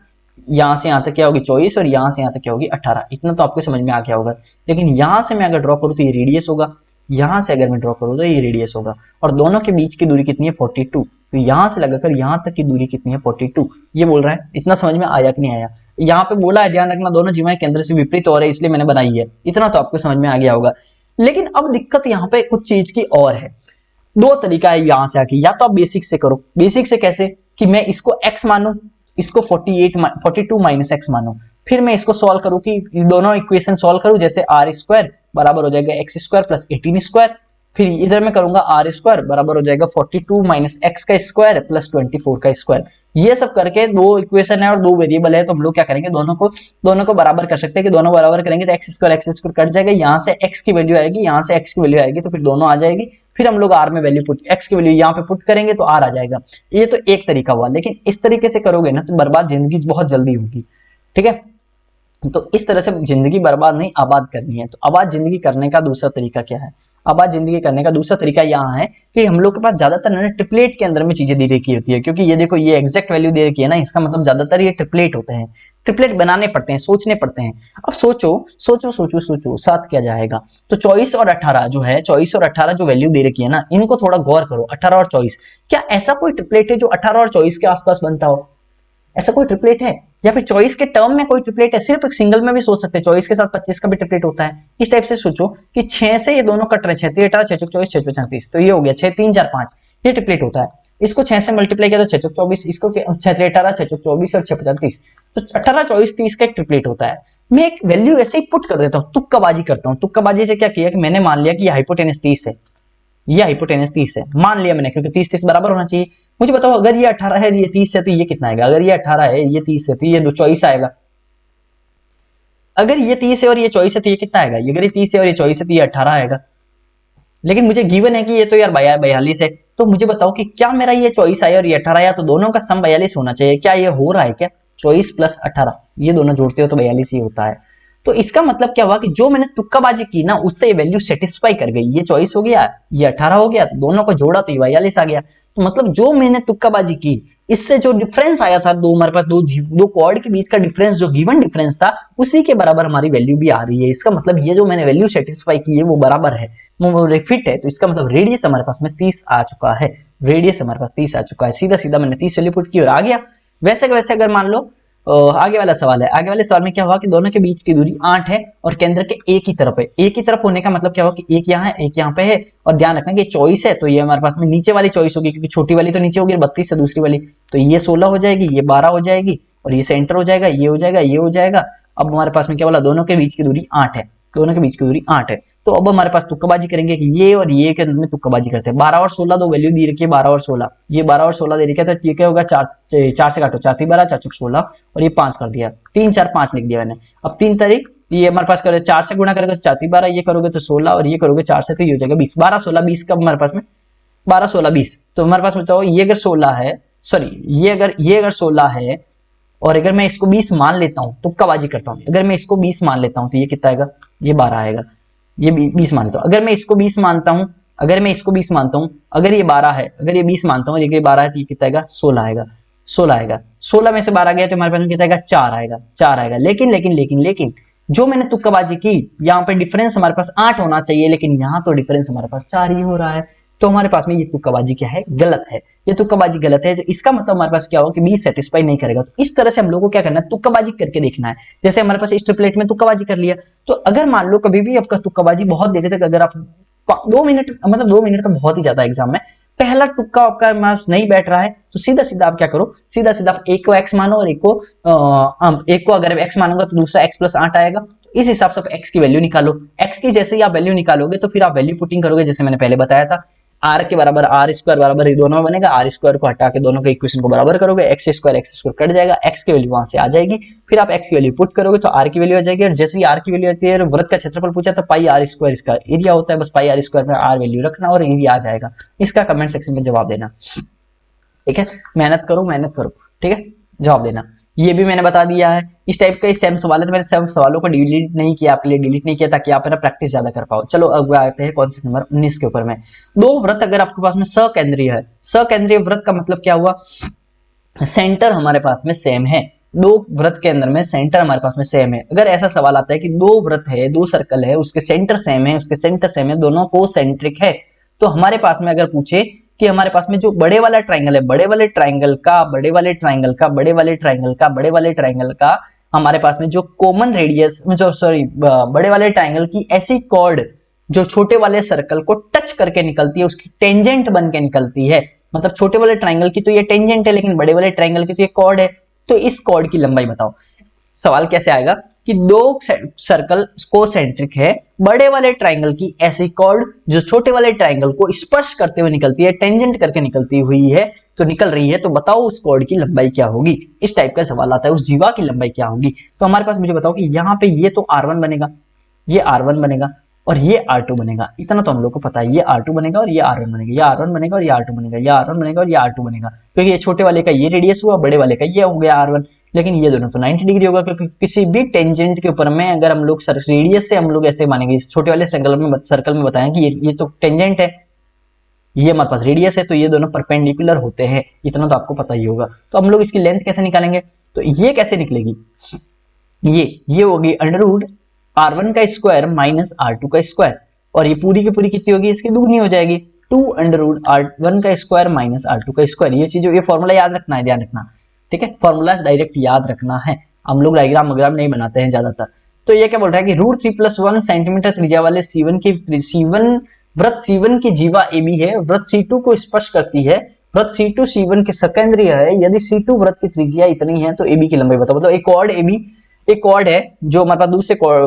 यहां से यहां तक क्या होगी 24 और यहां से यहां तक क्या होगी 18, इतना तो आपको समझ में आ गया होगा। लेकिन यहां से मैं अगर ड्रॉ करूं तो ये रेडियस होगा, यहां से अगर मैं ड्रॉ करूं तो ये रेडियस होगा, और दोनों के बीच की दूरी कितनी है 42। तो यहां से लगाकर यहां तक की दूरी कितनी है 42, ये बोल रहा है। इतना समझ में आया कि नहीं आया, यहाँ पे बोला है ध्यान रखना दोनों जीवाएं केंद्र से विपरीत हो रहे, इसलिए मैंने बनाई है, इतना तो आपको समझ में आ गया होगा। लेकिन अब दिक्कत यहाँ पे कुछ चीज की और है। दो तरीका है यहां से आके, या तो आप बेसिक से करो। बेसिक से कैसे कि मैं इसको x मानू, इसको 42 माइनस एक्स मानो, फिर मैं इसको सॉल्व करूं कि दोनों इक्वेशन सॉल्व करूं, जैसे आर स्क्वायर बराबर हो जाएगा एक्स स्क्वायर प्लस 18 स्क्वायर, फिर इधर मैं करूंगा आर स्क्वायर बराबर हो जाएगा 42 माइनस एक्स का स्क्वायर प्लस 24 का स्क्वायर। ये सब करके दो इक्वेशन है और दो वेरिएबल है, तो हम लोग क्या करेंगे, दोनों को बराबर कर सकते हैं कि दोनों बराबर करेंगे तो एक्स स्क्वायर कट जाएगा, यहाँ से एक्स की वैल्यू आएगी, यहाँ से एक्स की वैल्यू आएगी, तो फिर दोनों आ जाएगी। फिर हम लोग आर में वैल्यू एक्स की वैल्यू यहाँ पे पुट करेंगे तो आर आ जाएगा। ये तो एक तरीका हुआ, लेकिन इस तरीके से करोगे ना तो बर्बाद जिंदगी बहुत जल्दी होगी, ठीक है। तो इस तरह से जिंदगी बर्बाद नहीं आबाद करनी है। तो आबाद जिंदगी करने का दूसरा तरीका क्या है, आबाद जिंदगी करने का दूसरा तरीका यहाँ है कि हम लोग के पास ज्यादातर ना ट्रिपलेट के अंदर में चीजें दे रखी होती है, क्योंकि ये देखो ये एग्जैक्ट वैल्यू दे रखी है ना, इसका मतलब ज्यादातर ये ट्रिपलेट होते हैं, ट्रिपलेट बनाने पड़ते हैं, सोचने पड़ते हैं। अब सोचो साथ क्या जाएगा। तो 24 और 18 जो है, 24 और 18 जो वैल्यू दे रखी है ना, इनको थोड़ा गौर करो। 18 और 24, क्या ऐसा कोई ट्रिपलेट है जो 18 और 24 के आसपास बनता हो? ऐसा कोई ट्रिपलेट है? या फिर 24 के टर्म में कोई ट्रिपलेट है? सिर्फ एक सिंगल में भी सोच सकते हैं, 24 के साथ 25 का भी ट्रिपलेट होता है। इस टाइप से सोचो कि 6 से ये दोनों कट रहे हैं, 6 3 18 6 24 6 35, तो ये हो गया 6 3 4 5, ये ट्रिपलेट होता है। इसको 6 से मल्टीप्लाई किया तो 6 24, इसको 6 3 18 6 24 और 6 35, तो 18 24 30 का एक ट्रिपलेट होता है। मैं एक वैल्यू ऐसे ही पुट कर देता हूँ, तुक्काबाजी करता हूँ। तुक्काबाजी से क्या किया कि मैंने मान लिया कि ये हाइपोटेनस 30 है, ये हाइपोटेनस 30 है, मान लिया मैंने, क्योंकि 30 30 बराबर होना चाहिए। मुझे बताओ अगर ये 18 है ये 30 है तो ये कितना आएगा? अगर ये 18 है ये 30 है तो ये 24 आएगा। अगर ये 30 है और ये 24 है तो ये कितना आएगा? अगर ये 30 है और ये 24 है तो ये 18 आएगा। लेकिन मुझे गिवन है कि ये तो यार 42 है, तो मुझे बताओ कि क्या मेरा ये 24 आया और ये 18 आया, तो दोनों का सम 42 होना चाहिए। क्या ये हो रहा है क्या? 24 प्लस 18 ये दोनों जोड़ते हो तो 42 ही होता है। तो इसका मतलब क्या हुआ कि जो मैंने तुक्काबाजी की ना उससे ये वैल्यू सेटिस्फाई कर गई। ये 24 हो गया, ये 18 हो गया, तो दोनों को जोड़ा तो ये 42 आ गया। तो मतलब जो मैंने तुक्काबाजी की इससे जो डिफरेंस आया था, दो हमारे पास दो कॉर्ड के बीच का डिफरेंस, जो गिवन डिफरेंस था, उसी के बराबर हमारी वैल्यू भी आ रही है। इसका मतलब ये जो मैंने वैल्यू सेटिस्फाई की है वो बराबर है, वो फिट है। तो इसका मतलब रेडियस हमारे पास में 30 आ चुका है, रेडियस हमारे पास 30 आ चुका है। सीधा सीधा मैंने 30 वैल्यू पुट की और आ गया। वैसे अगर मान लो आगे वाला सवाल है, आगे वाले सवाल में क्या हुआ कि दोनों के बीच की दूरी 8 है और केंद्र के एक ही तरफ है। एक ही तरफ होने का मतलब क्या हुआ कि एक यहाँ है एक यहाँ पे है, और ध्यान रखना कि 24 है तो ये हमारे पास में नीचे वाली 24 होगी, क्योंकि छोटी वाली तो नीचे होगी 32 है दूसरी वाली, तो ये 16 हो जाएगी, ये 12 हो जाएगी, और ये सेंटर हो जाएगा, ये हो जाएगा, ये हो जाएगा। अब हमारे पास में क्या बोला? दोनों के बीच की दूरी 8 है, दोनों के बीच की दूरी 8 है। तो अब हमारे पास तुक्काबाजी करेंगे कि ये और ये के अंदर में तुक्काबाजी करते हैं। 12 और 16 दो वैल्यू दी रखी है, 12 और 16, ये 12 और 16 दे रखी है, तो ये क्या होगा? 4 से काटो, 4 3 12, 4 6 16, और ये 5 कर दिया, 3 4 5 लिख दिया मैंने। अब 3 तारीख ये हमारे पास करोगे 4 से गुणा करोगे तो 4 3 12, ये करोगे तो 16, और ये करोगे 4 से तो ये हो जाएगा 20। 12 16 20 का हमारे पास में 12 16 20, तो हमारे पास बताओ ये अगर 16 है, सॉरी ये अगर 16 है और अगर मैं इसको 20 मान लेता हूं, तुक्काबाजी करता हूं, अगर मैं इसको 20 मान लेता हूं तो ये कितना आएगा? ये 12 आएगा। ये 20 मान लेता हूं, अगर मैं इसको 20 मानता हूं, अगर मैं इसको 20 मानता हूं, अगर ये 12 है, अगर ये 20 मानता हूं, ये 12 है तो ये कितना आएगा? 16 आएगा। 16 आएगा, 16 में से 12 गया तो हमारे पास कितना आएगा? 4 आएगा, 4 आएगा। लेकिन जो मैंने तुक्काबाजी की, यहाँ पे डिफरेंस हमारे पास 8 होना चाहिए, लेकिन यहाँ तो डिफरेंस हमारे पास 4 ही हो रहा है। तो हमारे पास में ये तुक्काबाजी क्या है? गलत है। ये तुक्काबाजी गलत है, तो इसका मतलब हमारे पास क्या होगा कि 20 सेटिस्फाई नहीं करेगा। तो इस तरह से हम लोगों को क्या करना है? तुक्काबाजी करके देखना है। जैसे हमारे पास इस ट्रिपलेट में तुक्काबाजी कर लिया, तो अगर मान लो कभी भी आपका तुक्काबाजी बहुत देर तक, अगर आप 2 मिनट, मतलब 2 मिनट तो बहुत ही ज्यादा एग्जाम में, पहला तुक्का आपका नहीं बैठ रहा है, तो सीधा सीधा आप क्या करो? सीधा सीधा आप एक को x मानो और एक को अगर x मानोगा तो दूसरा x प्लस 8 आएगा। तो इस हिसाब से आप x की वैल्यू निकालो। x की जैसे ही आप वैल्यू निकालोगे तो फिर आप वैल्यू पुटिंग करोगे, जैसे मैंने पहले बताया था, r के बराबर r स्क्वायर बराबर, ये दोनों में बनेगा, r स्क्वायर को हटा के दोनों के इक्वेशन को बराबर करोगे, x स्क्वायर कट जाएगा, x की वैल्यू वहां से आ जाएगी, फिर आप x की वैल्यू पुट करोगे तो r की वैल्यू आ जाएगी। और जैसे ही r की वैल्यू आती है, वृत्त का क्षेत्रफल पूछा तो पाई r स्क्वायर इसका एरिया होता है, बस पाई r स्क्वायर में r वैल्यू रखना और एरिया आ जाएगा। इसका कमेंट सेक्शन में जवाब देना, ठीक है? मेहनत करो, ठीक है? जवाब देना। ये भी मैंने बता दिया है। इस टाइप का सेम सवाल है, तो मैंने सेम सवालों को डिलीट नहीं किया, आपके लिए डिलीट नहीं किया ताकि आप ना प्रैक्टिस ज्यादा कर पाओ। चलो अब आते हैं कॉन्सेप्ट नंबर 19 के ऊपर में। दो वृत्त अगर आपके पास में सकेंद्रीय है, सकेंद्रीय वृत्त का मतलब क्या हुआ? सेंटर हमारे पास में सेम है, दो वृत्त के अंदर में सेंटर हमारे पास में सेम है। अगर ऐसा सवाल आता है कि दो वृत्त है, दो सर्कल है, उसके सेंटर सेम है, दोनों को सेंट्रिक है, तो हमारे पास में अगर पूछे कि हमारे पास में जो बड़े वाला ट्राइंगल है, बड़े वाले ट्राइंगल का हमारे पास में जो कॉमन रेडियस, बड़े वाले ट्राइंगल की ऐसी कॉर्ड जो छोटे वाले सर्कल को टच करके निकलती है, उसकी टेंजेंट बन के निकलती है। मतलब छोटे वाले ट्राइंगल की तो ये टेंजेंट है, लेकिन बड़े वाले ट्राइंगल की तो ये कॉर्ड है। तो इस कॉर्ड की लंबाई बताओ। सवाल कैसे आएगा कि दो सर्कल कोसेंट्रिक है, बड़े वाले ट्राइंगल की ऐसी कॉर्ड जो छोटे वाले ट्राइंगल को स्पर्श करते हुए निकलती है, टेंजेंट करके निकलती हुई है, तो निकल रही है, तो बताओ उस कॉर्ड की लंबाई क्या होगी। इस टाइप का सवाल आता है, उस जीवा की लंबाई क्या होगी। तो हमारे पास मुझे बताओ कि यहाँ पे ये तो R1 बनेगा, ये R1 बनेगा और ये R2 बनेगा। इतना तो हम लोग को पता है, ये R2 बनेगा और ये R1 बनेगा, ये R1 बनेगा और ये R2 बनेगा, ये R1 बनेगा और ये R2 बनेगा, क्योंकि ये छोटे वाले का ये रेडियस हुआ, बड़े वाले का ये हो गया R1। लेकिन ये दोनों तो 90 डिग्री होगा, क्योंकि किसी भी टेंजेंट के ऊपर में अगर हम लोग रेडियस से हम लोग ऐसे मानेंगे, इस छोटे वाले सर्कल में बताएं कि ये तो टेंजेंट है, ये हमारे पास रेडियस है, तो ये दोनों परपेंडिकुलर होते हैं। इतना तो आपको पता ही होगा। तो हम लोग इसकी लेंथ कैसे निकालेंगे? तो ये कैसे निकलेगी? ये होगी अंडर रूट R1 का स्क्वायर माइनस R2 का स्क्वायर, और ये पूरी की पूरी कितनी होगी? इसकी दुगनी हो जाएगी, 2 अंडर रूट R1 का स्क्वायर माइनस R2 का स्क्वायर। ये चीज, ये फॉर्मूला याद रखना है, ध्यान रखना, ठीक है? फॉर्मूला डायरेक्ट याद रखना है, हम लोग डायग्राम वगैरह नहीं बनाते हैं ज्यादातर। तो ये क्या बोल रहा है कि रूट 3+1 सेंटीमीटर त्रिज्या वाले वृत्त C1 की जीवा AB है, वृत्त C2 को स्पर्श करती है, वृत्त C2 C1 के सकेंद्रीय है। यदि C2 वृत्त की त्रिज्या इतनी है तो AB की लंबाई बताओ। मतलब एक कॉर्ड AB एक कॉर्ड है जो हमारे पास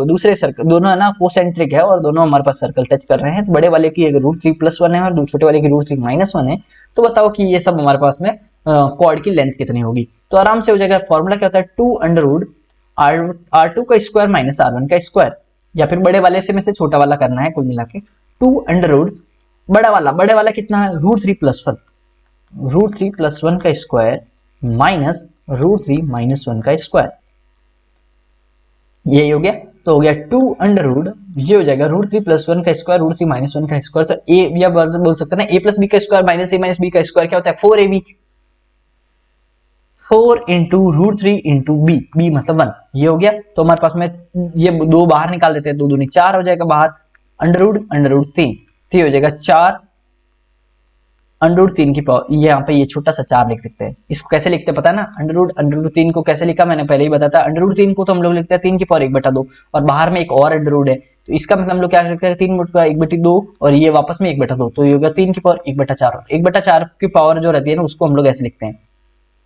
दूसरे सर्कल, दोनों है ना कोसेंट्रिक है और दोनों हमारे पास सर्कल टच कर रहे हैं। तो बड़े वाले की अगर √3+1 है और छोटे वाले की √3-1 है, तो बताओ कि ये सब हमारे पास में कॉर्ड की लेंथ कितनी होगी। तो आराम से हो जाएगा। फॉर्मूला क्या होता है, 2√r2 का स्क्वायर माइनस r1 का स्क्वायर, या फिर बड़े वाले से में से छोटा वाला करना है कुल मिला के। 2 बड़े वाला कितना है, √3+1 का स्क्वायर माइनस √3-1 का स्क्वायर, ये हो गया। तो हो गया 2 ये हो जाएगा √3+1 का स्क्वायर √3-1 का स्क्वायर। तो ए या बोल सकते हैं ना a + b का स्क्वायर माइनस a - b का स्क्वायर क्या होता है, 4ab, 4 इंटू √3 इंटू b मतलब 1, ये हो गया। तो हमारे पास में ये दो बाहर निकाल देते हैं, 2 दूनी 4 हो जाएगा बाहर, √3 तो हो जाएगा 4 √3 की पावर, यहाँ पे ये छोटा सा 4 लिख सकते हैं। इसको कैसे लिखते हैं पता है ना, √3 को कैसे लिखा मैंने पहले ही बताया था। √3 को तो हम लोग लिखते हैं 3 की पावर 1/2, और बाहर में एक और अंडर है, तो इसका मतलब हम लोग क्या लिखते हैं 3/1/2, और ये वापस में 1/2, तो ये होगा 3 की पावर 1/4, और 1/4 की पावर जो रहती है ना उसको हम लोग ऐसे लिखते हैं,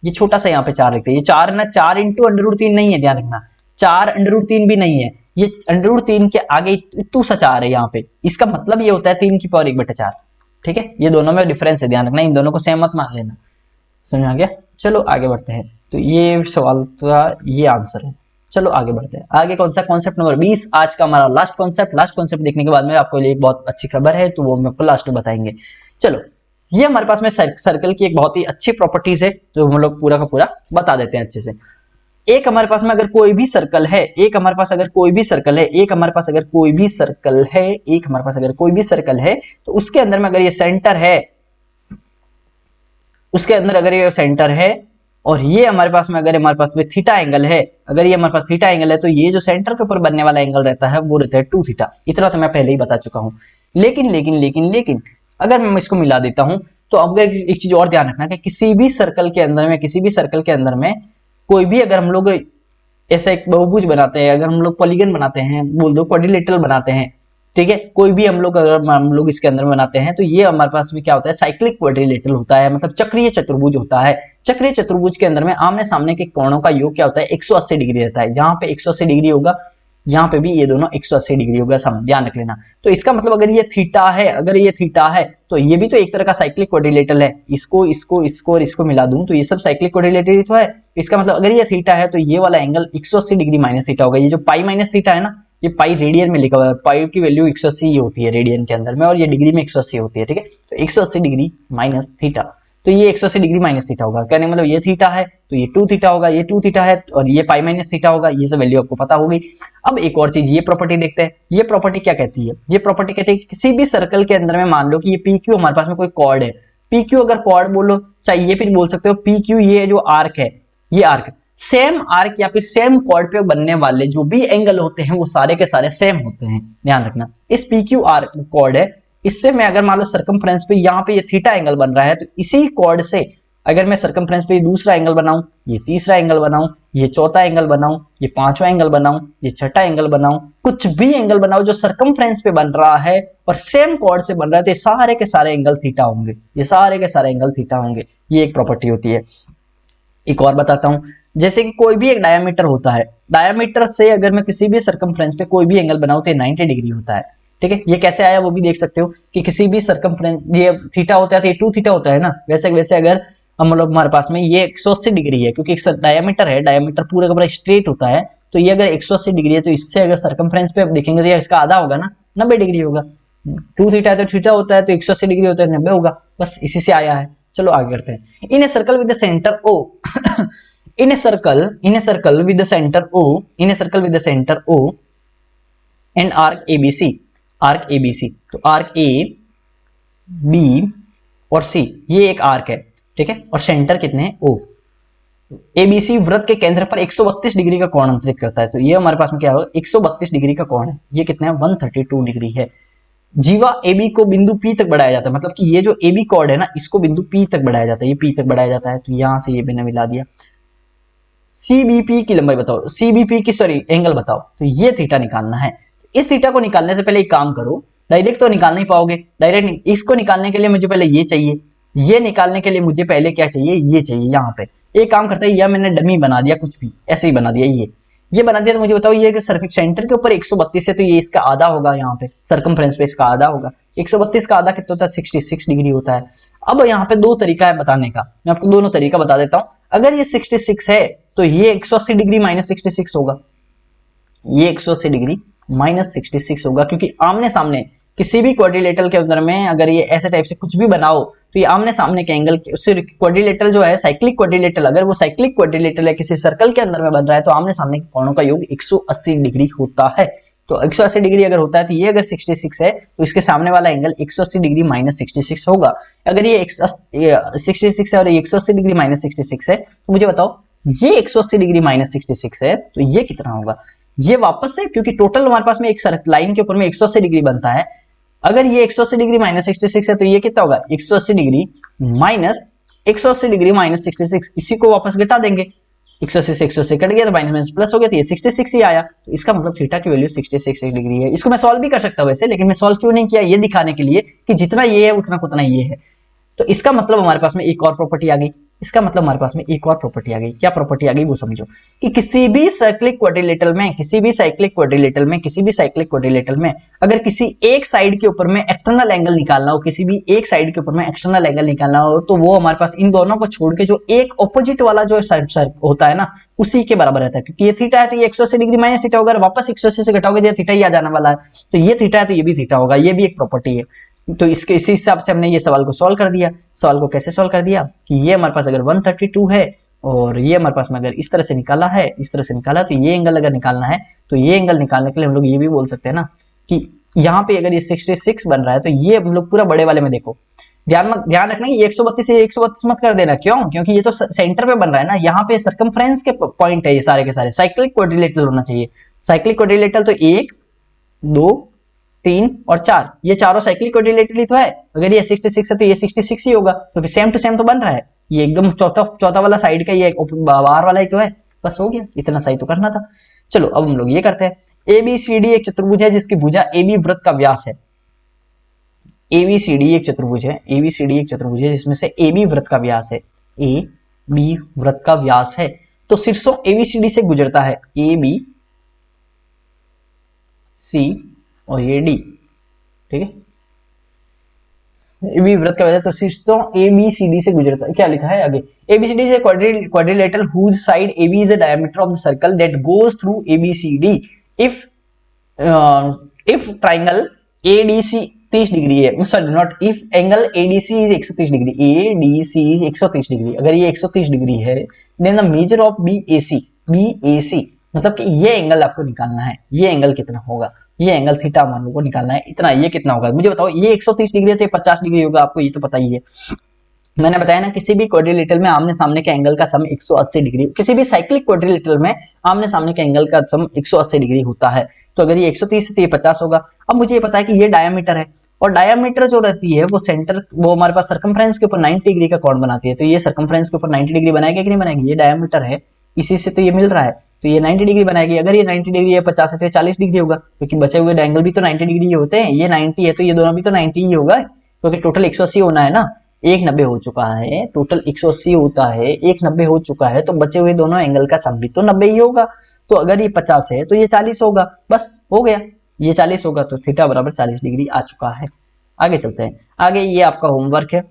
ये छोटा सा यहाँ पे 4 लिखते हैं। ये 4 ना 4 इंटू √3 नहीं है, ध्यान रखना, 4 √3 भी नहीं है, ये √3 के आगे इतू सा 4 है यहाँ पे, इसका मतलब ये होता है 3 की पावर 1/4। ठीक है, ये दोनों में डिफरेंस है, ध्यान रखना, इन दोनों को सेम मत मान लेना। समझ आ गया, चलो आगे बढ़ते हैं। तो ये सवाल का ये आंसर है। चलो आगे बढ़ते हैं। आगे कौन सा, कॉन्सेप्ट नंबर 20, आज का हमारा लास्ट कॉन्सेप्ट देखने के बाद में आपको लिए बहुत अच्छी खबर है, तो वो हम आपको लास्ट में बताएंगे। चलो, ये हमारे पास में सर्कल की एक बहुत ही अच्छी प्रॉपर्टीज है जो हम लोग पूरा का पूरा बता देते हैं अच्छे से। एक हमारे पास में अगर कोई भी सर्कल है, एक हमारे पास अगर कोई भी सर्कल है, एक हमारे पास अगर कोई भी सर्कल है, एक हमारे पास अगर कोई भी सर्कल है, तो उसके अंदर में अगर ये सेंटर है, उसके अंदर अगर ये सेंटर है, और ये हमारे पास में अगर हमारे पास में थीटा एंगल है, अगर ये हमारे पास थीटा एंगल है, तो ये जो सेंटर के ऊपर बनने वाला एंगल रहता है वो रहता है 2 थीटा। इतना तो मैं पहले ही बता चुका हूं। लेकिन अगर मैं इसको मिला देता हूं, तो अब एक चीज और ध्यान रखना कि किसी भी सर्कल के अंदर में कोई भी अगर हम लोग ऐसा एक बहुभुज बनाते हैं, अगर हम लोग पॉलीगन बनाते हैं, बोल दो क्वाड्रिलेटरल बनाते हैं, ठीक है, कोई भी हम लोग इसके अंदर बनाते हैं, तो ये हमारे पास में क्या होता है, साइक्लिक क्वाड्रिलेटरल होता है, मतलब चक्रीय चतुर्भुज होता है। चक्रीय चतुर्भुज के अंदर में आमने सामने के कोणों का योग क्या होता है, 180 डिग्री रहता है। यहाँ पे 180 डिग्री होगा, यहाँ पे भी ये दोनों 180 डिग्री होगा, ध्यान रख लेना। तो इसका मतलब अगर ये थीटा है, तो ये भी तो एक तरह का साइक्लिक क्वाड्रिलेटरल है। इसको और इसको मिला दूं तो ये सब साइक्लिक क्वाड्रिलेटरल तो है। इसका मतलब अगर ये थीटा है, तो ये वाला एंगल 180 डिग्री माइनस थीटा होगा। ये जो पाई माइनस थीटा है ना, ये पाई रेडियन में लिखा हुआ है, पाई की वैल्यू 180 होती है रेडियन के अंदर में, और ये डिग्री में 180 होती है। ठीक है, तो 180 डिग्री माइनस थीटा, तो ये 180 डिग्री माइनस थीटा होगा। कहने मतलब ये थीटा है तो ये 2 थीटा होगा, ये 2 थीटा है और ये पाई माइनस थीटा होगा। ये सब वैल्यू आपको पता होगी। अब एक और चीज, ये प्रॉपर्टी देखते हैं। ये प्रॉपर्टी क्या कहती है, ये प्रॉपर्टी कहती है कि किसी भी सर्कल के अंदर में मान लो कि ये पी क्यू हमारे पास में कोई कॉर्ड है, पी क्यू अगर कॉर्ड बोलो, चाहे ये फिर बोल सकते हो पी क्यू, ये जो आर्क है, ये आर्क सेम आर्क या फिर सेम कॉर्ड पे बनने वाले जो भी एंगल होते हैं वो सारे के सारे सेम होते हैं, ध्यान रखना। इस पी क्यू आर्क कॉर्ड है, इससे मैं अगर मान लो सर्कमफ्रेंस पे यहाँ पे ये थीटा एंगल बन रहा है, तो इसी कॉर्ड से अगर मैं सर्कमफ्रेंस पे दूसरा एंगल बनाऊं, ये तीसरा एंगल बनाऊं, ये चौथा एंगल बनाऊं, ये पांचवा एंगल बनाऊं, ये छठा एंगल बनाऊं, कुछ भी एंगल बनाओ जो सर्कमफ्रेंस पे बन रहा है और सेम कॉर्ड से बन रहा है, तो ये सारे के सारे एंगल थीटा होंगे, ये सारे के सारे एंगल थीटा होंगे। ये एक प्रॉपर्टी होती है। एक और बताता हूं, जैसे कि कोई भी एक डायमीटर होता है, डायमीटर से अगर मैं किसी भी सर्कमफ्रेंस पे कोई भी एंगल बनाऊं तो ये 90 डिग्री होता है। ठीक है, ये कैसे आया वो भी देख सकते हो कि किसी भी सर्कमफ्रेंस, ये थीटा होता है तो ये 2 थीटा होता है ना, वैसे वैसे अगर हम लोग हमारे पास में ये 180 डिग्री है, क्योंकि एक डायमीटर है, डायमीटर पूरा का पूरा स्ट्रेट होता है, तो ये अगर 180 डिग्री है, तो इससे अगर सर्कमफ्रेंस पे आप देखेंगे तो ये इसका आधा होगा ना, 90 डिग्री होगा। 2 थीटा है तो थीटा होता है, तो 180 डिग्री होता है 90 होगा, बस इसी से आया है। चलो आगे करते हैं। In a circle with the centre O in a circle with the center O and arc ABC, तो आर्क A B और C ये एक आर्क है, ठीक है, और सेंटर कितने हैं O। ABC वृत्त के केंद्र पर 132 डिग्री का कोण अंतरित करता है, तो ये हमारे पास में क्या होगा, 132 डिग्री का कोण है। ये कितना है, 132 डिग्री है। जीवा AB को बिंदु P तक बढ़ाया जाता है, मतलब कि ये जो AB कॉर्ड है ना, इसको बिंदु P तक बढ़ाया जाता है, ये P तक बढ़ाया जाता है, तो यहां से ये मैंने मिला दिया। CBP की लंबाई बताओ, CBP की सॉरी एंगल बताओ, तो ये थीटा निकालना है। इस थीटा को निकालने से पहले एक काम करो, डायरेक्ट तो निकाल नहीं पाओगे, डायरेक्ट इसको निकालने के लिए मुझे पहले ये चाहिए, ये निकालने के लिए मुझे पहले क्या चाहिए, ये चाहिए। यहाँ पे एक काम करते हैं, यह मैंने डमी बना दिया, कुछ भी ऐसे ही बना दिया, ये बना दिया तो मुझे बताओ ये सेंटर के ऊपर 132 है तो ये इसका आधा होगा, यहाँ पे सर्कमफ्रेंस पे इसका आधा होगा। 132 का आधा कितना होता है? 66 डिग्री होता है। अब यहाँ पे दो तरीका है बताने का, मैं आपको दोनों तरीका बता देता हूँ। अगर ये 66 है तो ये 180 डिग्री माइनस 66 होगा, ये 180 डिग्री माइनस 66 होगा, क्योंकि आमने सामने किसी भी क्वाड्रिलेटरल के अंदर में अगर ये ऐसे टाइप से कुछ भी बनाओ तो ये आमने सामने के एंगल, उससे क्वाड्रिलेटरल जो है साइक्लिक क्वाड्रिलेटरल, अगर वो साइक्लिक क्वाड्रिलेटरल है किसी सर्कल के अंदर में बन रहा है तो आमने सामने के कोणों का योग 180 डिग्री होता है। तो 180 डिग्री अगर होता है तो ये अगर 66 है तो इसके सामने वाला एंगल 180 डिग्री माइनस 66 होगा। अगर ये 66 है और 180 डिग्री माइनस 66 है तो मुझे बताओ ये 180 डिग्री माइनस 66 है तो ये कितना होगा? ये वापस से, क्योंकि टोटल हमारे पास में एक लाइन के ऊपर में 180 डिग्री बनता है, अगर ये 180 डिग्री माइनस 66 है तो ये कितना होगा? 180 डिग्री माइनस 180 डिग्री माइनस 66, इसी को वापस घटा देंगे, 180 से 180 कट गया तो माइनस प्लस हो गया तो ये 66 ही आया। तो इसका मतलब थीटा की वैल्यू 66 डिग्री है। इसको मैं सॉल्व भी कर सकता हूं वैसे, लेकिन मैं सॉल्व क्यों नहीं किया, ये दिखाने के लिए कि जितना ये है उतना ये है। तो इसका मतलब हमारे पास में एक और प्रॉपर्टी आ गई, इसका मतलब हमारे पास में एक और प्रॉपर्टी आ गई। क्या प्रॉपर्टी आ गई वो समझो, कि किसी भी साइक्लिक क्वाड्रिलेटरल में, किसी भी साइक्लिक क्वाड्रिलेटरल में अगर किसी एक साइड के ऊपर में एक्सटर्नल एंगल निकालना हो, किसी भी एक साइड के ऊपर में एक्सटर्नल एंगल निकालना हो, तो वो हमारे पास इन दोनों को छोड़ के जो एक ऑपोजिट वाला जो होता है ना, उसी के बराबर रहता है। क्योंकि ये थीटा है तो ये 180 डिग्री माइनस थीटा होगा, वापस 180 से घटाओगे तो थीटा ही आ जाने वाला है, तो ये थीटा है तो ये भी थीटा होगा, ये भी एक प्रॉपर्टी है। तो इसके इसी हिसाब से हमने ये सवाल को सॉल्व कर दिया। सवाल को कैसे सॉल्व कर दिया कि ये हमारे पास अगर 132 है और ये हमारे पास में अगर इस तरह से निकाला है, इस तरह से निकाला, तो ये एंगल अगर निकालना है तो ये एंगल निकालने के लिए हम लोग ये भी बोल सकते हैं ना कि यहाँ पे अगर ये 66 बन रहा है तो ये हम लोग पूरा बड़े वाले में देखो, ध्यान रखना ये 132 से 132 मत कर देना। क्यों? क्योंकि ये तो सेंटर पे बन रहा है ना, यहाँ पे सर्कमफ्रेंस के पॉइंट है ये सारे के सारे। साइक्लिक क्वाड्रिलेटरल होना चाहिए, साइक्लिक क्वाड्रिलेटरल तो 1 2 3 और 4, ये चारों साइक्लिक क्वाड्रिलेटरल ही तो है। अगर ये 66 है तो ये 66 ही होगा, तो फिर सेम टू सेम तो बन रहा है, ये एकदम चौथा वाला साइड का ये बाहर वाला ही तो है। बस हो गया, इतना सही तो करना था। चलो अब हम लोग ये करते हैं, ABCD एक चतुर्भुज है जिसकी भुजा AB वृत्त का व्यास है। ABCD एक चतुर्भुज है, ABCD एक चतुर्भुज है जिसमें से AB वृत्त का व्यास है, AB वृत्त का व्यास है। तो शीर्षों ABCD से गुजरता है, AB C और ये D, ठीक है। AB वृत्त का व्यास तो शीर्षों ABCD से गुजरता है। क्या लिखा है आगे? ABCD is a quadrilateral whose side AB is the diameter of the circle that goes through ABCD. If triangle ADC 30 degree है, sorry not if angle ADC is 130 degree, ADC is 130 degree, अगर ये 130 degree है, then the measure of BAC मतलब कि ये angle आपको निकालना है, ये एंगल कितना होगा, ये एंगल थीटा मान लो को निकालना है, इतना, ये कितना होगा मुझे बताओ। ये 130 डिग्री है तो ये 50 डिग्री होगा, आपको ये तो पता ही है। मैंने बताया ना किसी भी क्वाड्रिलेटरल में आमने सामने के एंगल का सम 180 डिग्री, किसी भी साइक्लिक क्वाड्रिलेटरल में आमने सामने के एंगल का सम 180 डिग्री होता है। तो अगर ये 130 है तो ये 50 होगा। अब मुझे ये पता है कि ये डायमीटर है, और डायमीटर जो रहती है वो सेंटर, वो हमारे पास सर्कमफ्रेंस के ऊपर 90 डिग्री का कोण बनाती है। तो ये सर्कमफ्रेंस के ऊपर 90 डिग्री बनाएगी कि नहीं बनाएगी? ये डायमीटर है, इसी से तो ये मिल रहा है, तो ये 90 डिग्री बनाएगी। अगर ये 90 डिग्री है 50 है तो ये 40 डिग्री होगा, क्योंकि बचे हुए एंगल भी तो 90 डिग्री होते हैं। ये 90 है तो ये दोनों भी तो 90 ही होगा, क्योंकि टोटल 180 होना है ना। एक 90 हो चुका है, टोटल 180 होता है, एक 90 हो चुका है, तो बचे हुए दोनों एंगल का सम भी तो 90 ही होगा। तो अगर ये 50 है तो ये 40 होगा, बस हो गया, ये 40 होगा तो थीटा बराबर 40 डिग्री आ चुका है। आगे चलते हैं, आगे ये आपका होमवर्क है,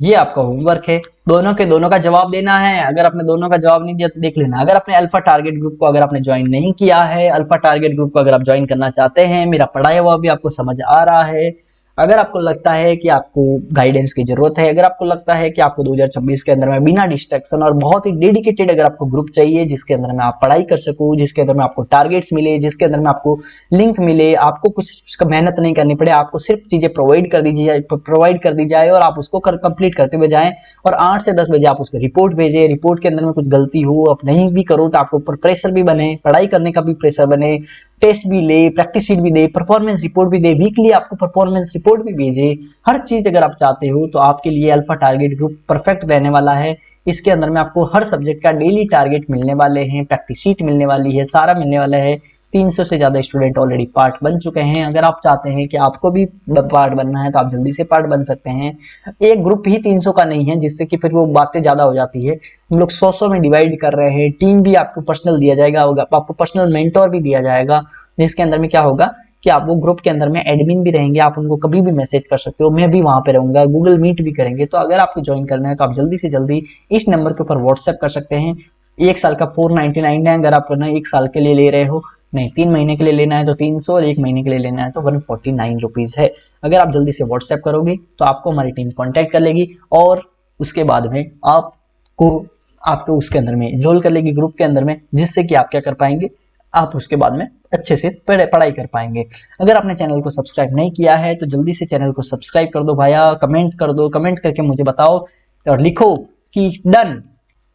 ये आपका होमवर्क है, दोनों के दोनों का जवाब देना है। अगर आपने दोनों का जवाब नहीं दिया तो देख लेना। अगर आपने अल्फा टारगेट ग्रुप को अगर आपने ज्वाइन नहीं किया है, अल्फा टारगेट ग्रुप को अगर आप ज्वाइन करना चाहते हैं, मेरा पढ़ाया हुआ भी आपको समझ आ रहा है, अगर आपको लगता है कि आपको गाइडेंस की जरूरत है, अगर आपको लगता है कि आपको 2026 के अंदर में बिना डिस्ट्रैक्शन और बहुत ही डेडिकेटेड अगर आपको ग्रुप चाहिए जिसके अंदर में आप पढ़ाई कर सको, जिसके अंदर में आपको टारगेट्स मिले, जिसके अंदर में आपको लिंक मिले, आपको कुछ मेहनत नहीं करनी पड़े, आपको सिर्फ चीजें प्रोवाइड कर दी जाए और आप उसको कंप्लीट करते हुए जाएं, और 8 से 10 बजे आप उसको रिपोर्ट भेजें, रिपोर्ट के अंदर में कुछ गलती हो, आप नहीं भी करो तो आपके ऊपर प्रेशर भी बने, पढ़ाई करने का भी प्रेशर बने, टेस्ट भी ले, प्रैक्टिस शीट भी दे, परफॉर्मेंस रिपोर्ट भी दे, वीकली आपको परफॉर्मेंस रिपोर्ट भी भेजे। हर चीज अगर आप चाहते हो तो आपके लिए अल्फा टारगेट ग्रुप परफेक्ट रहने वाला है। इसके अंदर में आपको हर सब्जेक्ट का डेली टारगेट मिलने वाले हैं, प्रैक्टिस शीट मिलने वाली है, सारा मिलने वाला है। 300 से ज्यादा स्टूडेंट ऑलरेडी पार्ट बन चुके हैं। अगर आप चाहते हैं कि आपको भी पार्ट बनना है तो आप जल्दी से पार्ट बन सकते हैं। एक ग्रुप ही 300 का नहीं है, जिससे कि फिर वो बातें ज्यादा हो जाती है। हम लोग 100 में डिवाइड कर रहे हैं। टीम भी आपको पर्सनल दिया जाएगा, आपको पर्सनल मेंटोर भी दिया जाएगा, जिसके अंदर में क्या होगा कि आप वो ग्रुप के अंदर में एडमिन भी रहेंगे, आप उनको कभी भी मैसेज कर सकते हो, मैं भी वहां पे रहूंगा, गूगल मीट भी करेंगे। तो अगर आपको ज्वाइन करना है तो आप जल्दी से जल्दी इस नंबर के ऊपर व्हाट्सएप कर सकते हैं। 1 साल का 499 है, अगर आप ना 1 साल के लिए ले रहे हो, नहीं 3 महीने के लिए लेना है तो 300 और 1 महीने के लिए लेना है तो 149 रुपीज है। अगर आप जल्दी से व्हाट्सएप करोगे तो आपको हमारी टीम कॉन्टैक्ट कर लेगी और उसके बाद में आपको उसके अंदर में इनरोल कर लेगी ग्रुप के अंदर में, जिससे कि आप क्या कर पाएंगे, आप उसके बाद में अच्छे से पढ़ाई कर पाएंगे। अगर आपने चैनल को सब्सक्राइब नहीं किया है तो जल्दी से चैनल को सब्सक्राइब कर दो भैया, कमेंट कर दो, कमेंट करके मुझे बताओ और लिखो कि डन,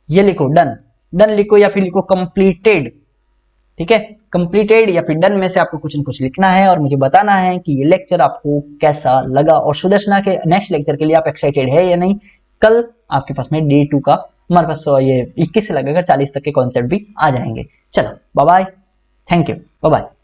ये लिखो डन, डन लिखो या फिर लिखो कंप्लीटेड, ठीक है, कंप्लीटेड या फिर डन में से आपको कुछ न कुछ लिखना है और मुझे बताना है कि ये लेक्चर आपको कैसा लगा और सुदर्शना के नेक्स्ट लेक्चर के लिए आप एक्साइटेड है या नहीं। कल आपके पास में डे 2 का हमारे पास ये 21 से लगेगा 40 तक के कॉन्सेप्ट भी आ जाएंगे। चलो bye bye, thank you, bye bye.